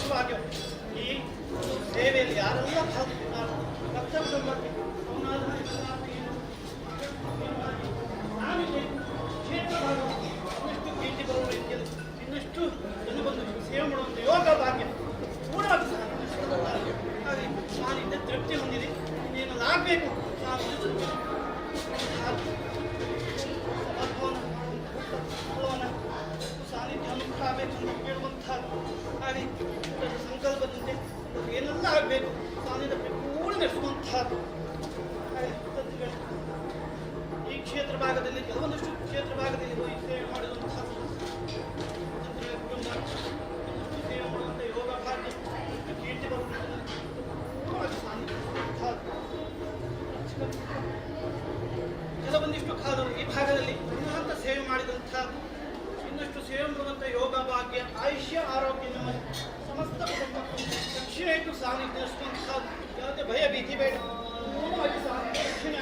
ವಿಶೇಷವಾಗಿ ಈ ಸೇವೆಯಲ್ಲಿ ಯಾರೆಲ್ಲ ಕರ್ತವ್ಯ ಬಗ್ಗೆ ನಾನಿಲ್ಲಿ ಕ್ಷೇತ್ರದಾಗ ಇನ್ನಷ್ಟು ಪ್ರೀತಿ ಬರುವ ರೀತಿಯಲ್ಲಿ ಇನ್ನಷ್ಟು ಜನಬಂಧು ಸೇವೆ ಮಾಡುವಂಥ ಯೋಗ ಭಾಗ್ಯ ಪೂರ್ಣವಾಗಿ ಹಾಗೆ ನಾನಿಂದ ತೃಪ್ತಿ ಹೊಂದಿದೆ ಇನ್ನೇನು ಆಗಬೇಕು ಸಾನ್ನಿಧ್ಯ ಅನುಗ್ರಹ ಆಗಬೇಕಂತ ಕೇಳುವಂತಹ ಹಾಗೆ ಸಂಕಲ್ಪದಂತೆ ಏನೆಲ್ಲ ಆಗಬೇಕು ಸಾನ್ನಿಧ್ಯ ಪೂರ್ಣ ನಡೆಸುವಂತಹದ್ದು ಹಾಗೆ ಈ ಕ್ಷೇತ್ರ ಭಾಗದಲ್ಲಿ ಕೆಲವೊಂದಷ್ಟು ಕ್ಷೇತ್ರ ಭಾಗದಲ್ಲಿ ಹೋಗಿ ಸೇವೆ ಮಾಡಿದಂತಹ ಕುಟುಂಬ ಸೇವೆ ಮಾಡುವಂಥ ಯೋಗ ಭಾಗ್ಯ ಕೀರ್ತಿ ಬರುವಂತಹ ಸಾನ್ನಿಧ್ಯ ಕೆಲವೊಂದಿಷ್ಟು ಕಾಲರು ಈ ಭಾಗದಲ್ಲಿ ಉನ್ನತ ಸೇವೆ ಮಾಡಿದಂಥ ಇನ್ನಷ್ಟು ಸೇವೆ ಮಾಡುವಂಥ ಯೋಗ ಭಾಗ್ಯ ಆಯುಷ್ಯ ಆರೋಗ್ಯ ನಮ್ಮ ಸಮಸ್ತ ಕುಟುಂಬ ದಕ್ಷಿಣ ಇಟ್ಟು ಸಾನ್ನಿಧ್ಯ ಯಾವುದೇ ಭಯ ಭೀತಿ ಬೇಡ ಪೂರ್ಣವಾಗಿ ಸಾನ್ನಿಧ್ಯ ದಕ್ಷಿಣ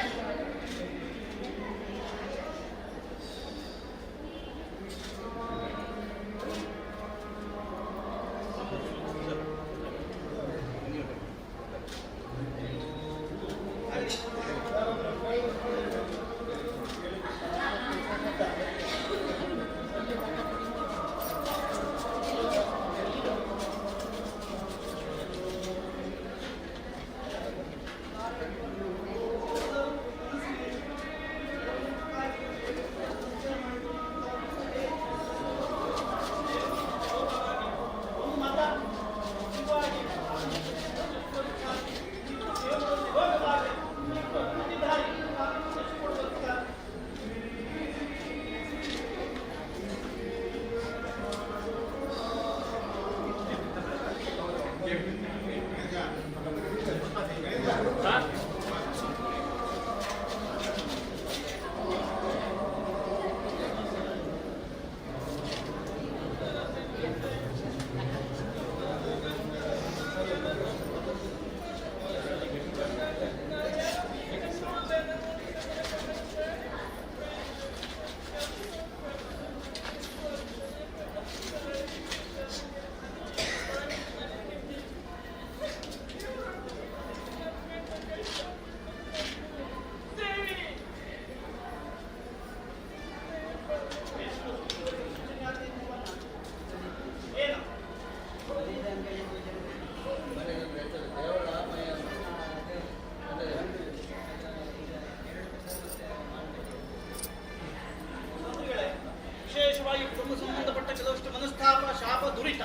ವಿಶೇಷವಾಗಿ ಕುಟುಂಬ ಸಂಬಂಧಪಟ್ಟ ಕೆಲವಷ್ಟು ಮನಸ್ತಾಪ ಶಾಪ ದುರಿತ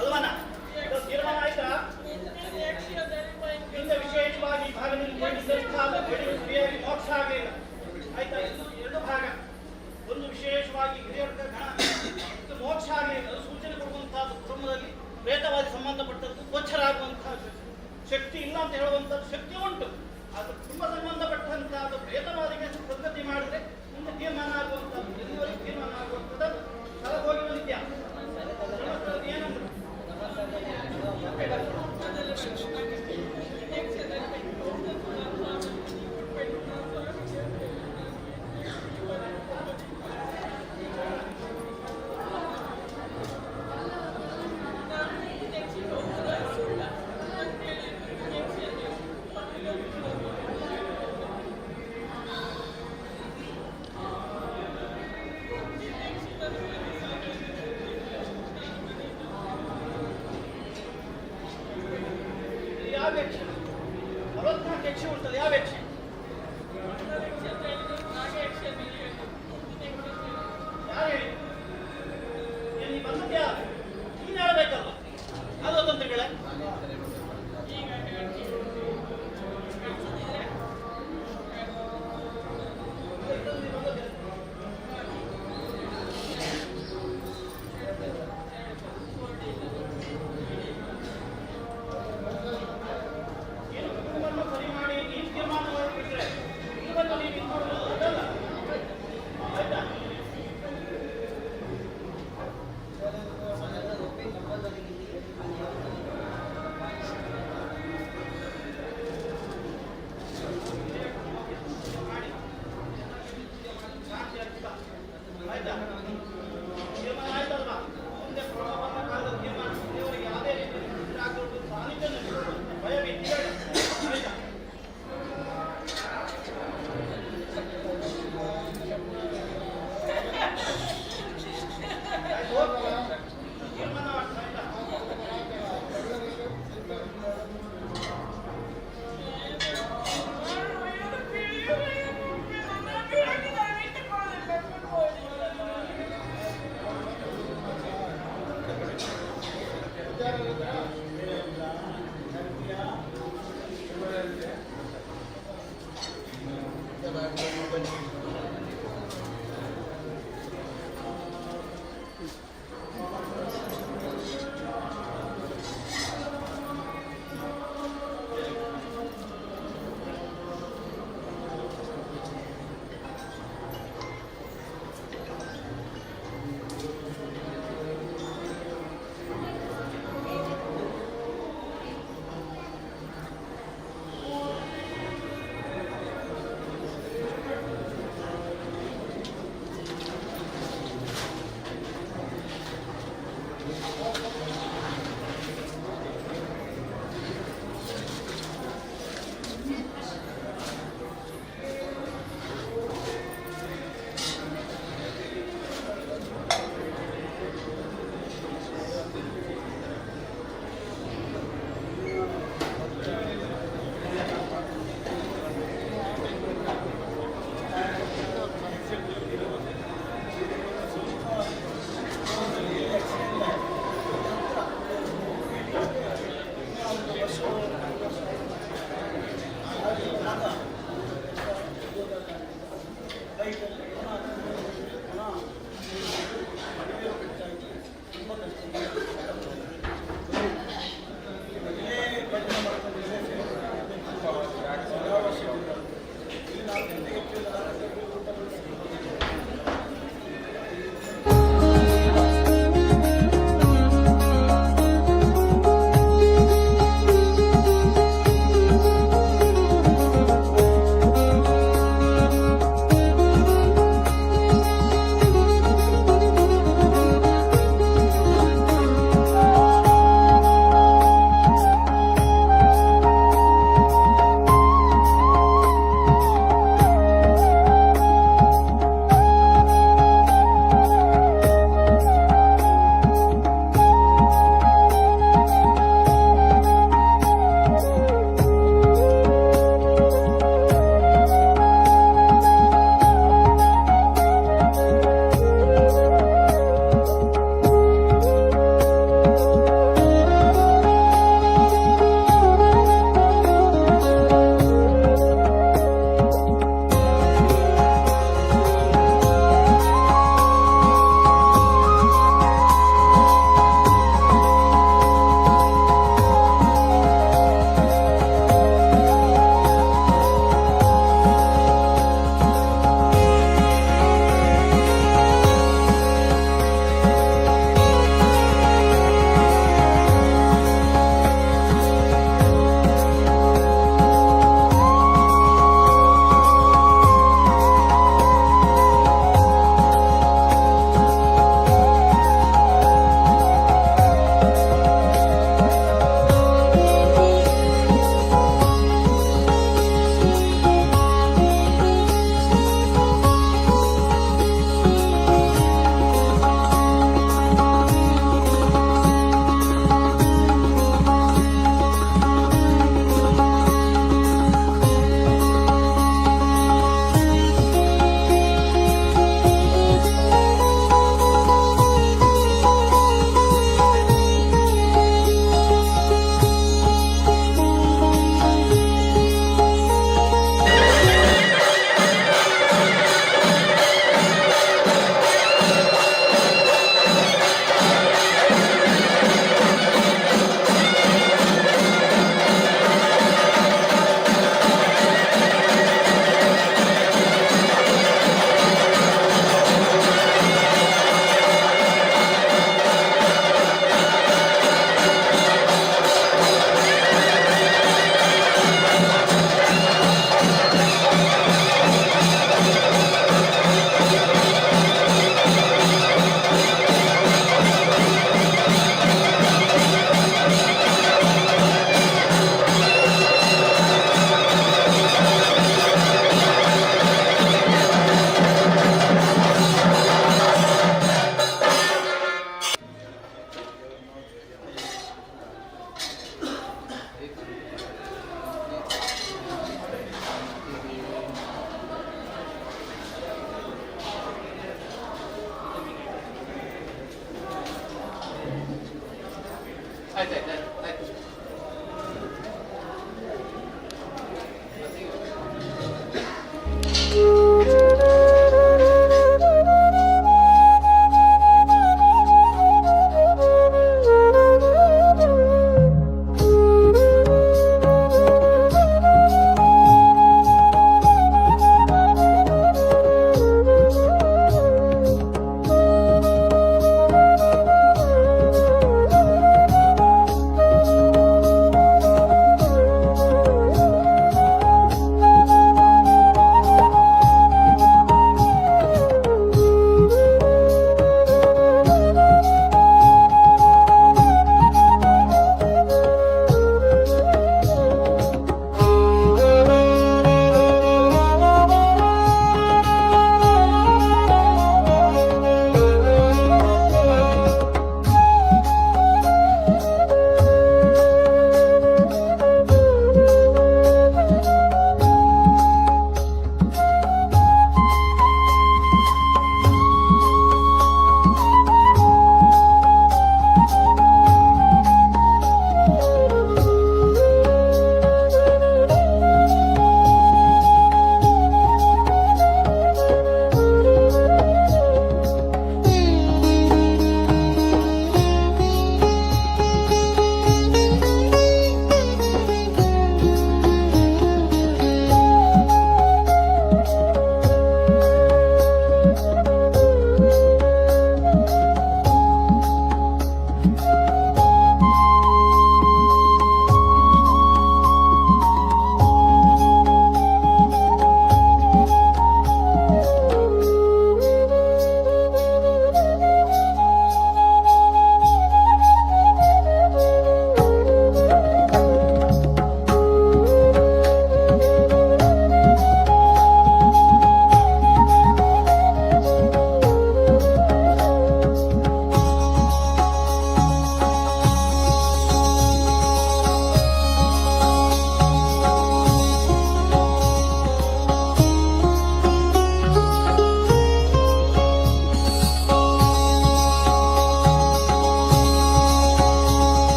ಅಲ್ವನ ತೀರ್ಮಾನ ಆಯ್ತಾ ಇಂದ ವಿಶೇಷವಾಗಿ ಭಾಗದಲ್ಲಿ ಸರಿಯಾಗಿ ಮೋಕ್ಷ ಆಗಲಿಲ್ಲ ಆಯ್ತಾ ಎರಡು ಭಾಗ ಒಂದು ವಿಶೇಷವಾಗಿ ಹಿರಿಯರ ಗಣ ಮೋಕ್ಷ ಆಗಲಿಲ್ಲ ಸೂಚನೆ ಕೊಡುವಂತಹದ್ದು ಕುಟುಂಬದಲ್ಲಿ ಪ್ರೇತವಾದಿ ಸಂಬಂಧಪಟ್ಟದ್ದು ಗೋಚರಾಗುವಂತಹ ಶಕ್ತಿ ಇಲ್ಲ ಅಂತ ಹೇಳುವಂಥದ್ದು ಶಕ್ತಿ ಉಂಟು ಅದು ಕುಟುಂಬ ಸಂಬಂಧಪಟ್ಟಂತಹ ಪ್ರೇತವಾದಿಗೆ ಪ್ರಗತಿ ಮಾಡಿದ್ರೆ ಮುಂದೆ ತೀರ್ಮಾನ ಆಗುವಂಥದ್ದು ಎಲ್ಲಿವರೆಗೆ ತೀರ್ಮಾನ ಆಗುವಂಥದ್ದು ಸ್ಥಳ ಹೋಗಿ ಬಂದಿದ್ಯಾ ಏನಂದ್ರೆ ಯಾವ ಯಕ್ಷ 44 ಯಕ್ಷ ಉಂಟಲ್ಲ ಯಾವ ಯಕ್ಷ ಯಾರು ಹೇಳಿ ನೀನು ಬಂದದ್ಯಾ ನೀನು ಹೇಳಬೇಕಲ್ಲ ಅದು ತಂತ್ರಿಗಳೇ ಸರಿ ಮಾಡಿ ನೀನು ತೀರ್ಮಾನ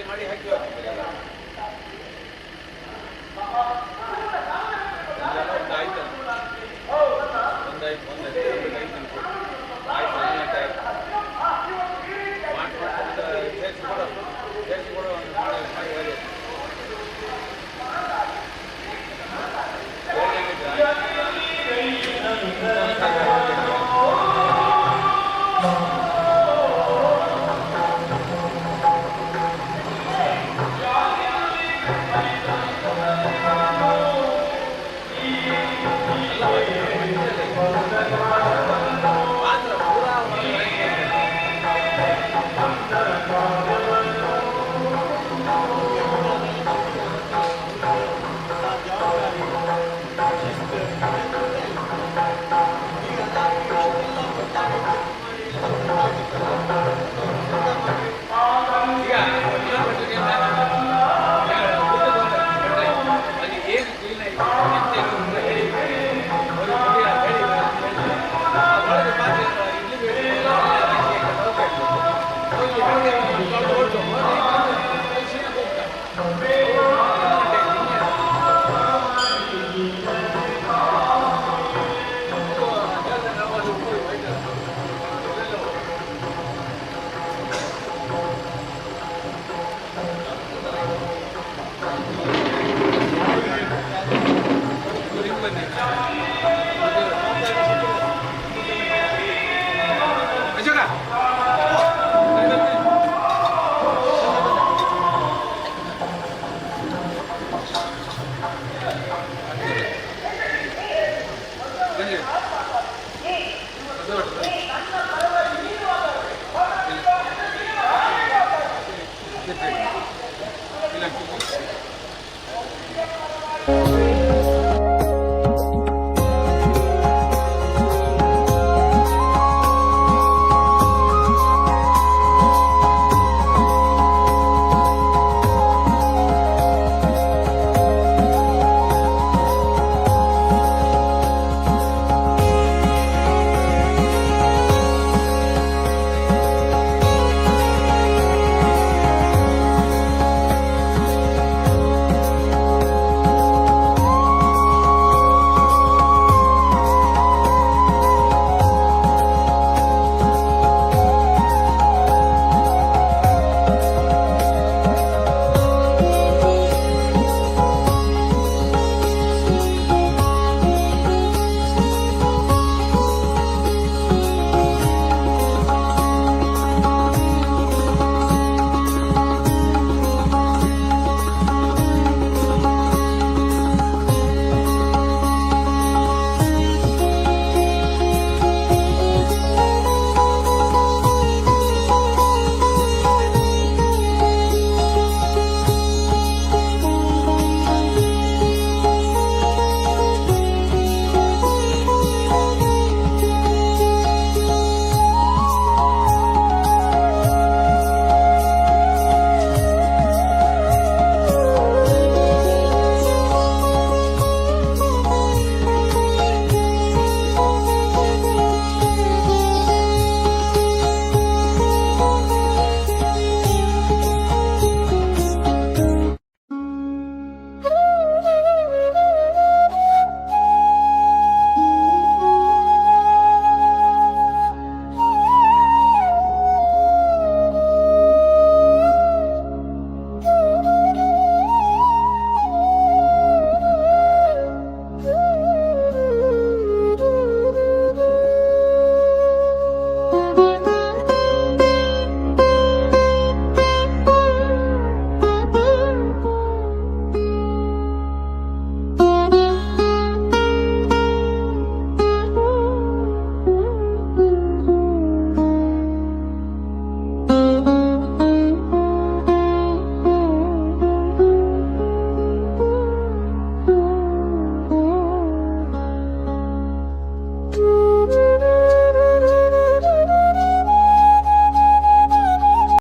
ಮಾಡಿ ಹಾಕಿ ಬನ್ನಿ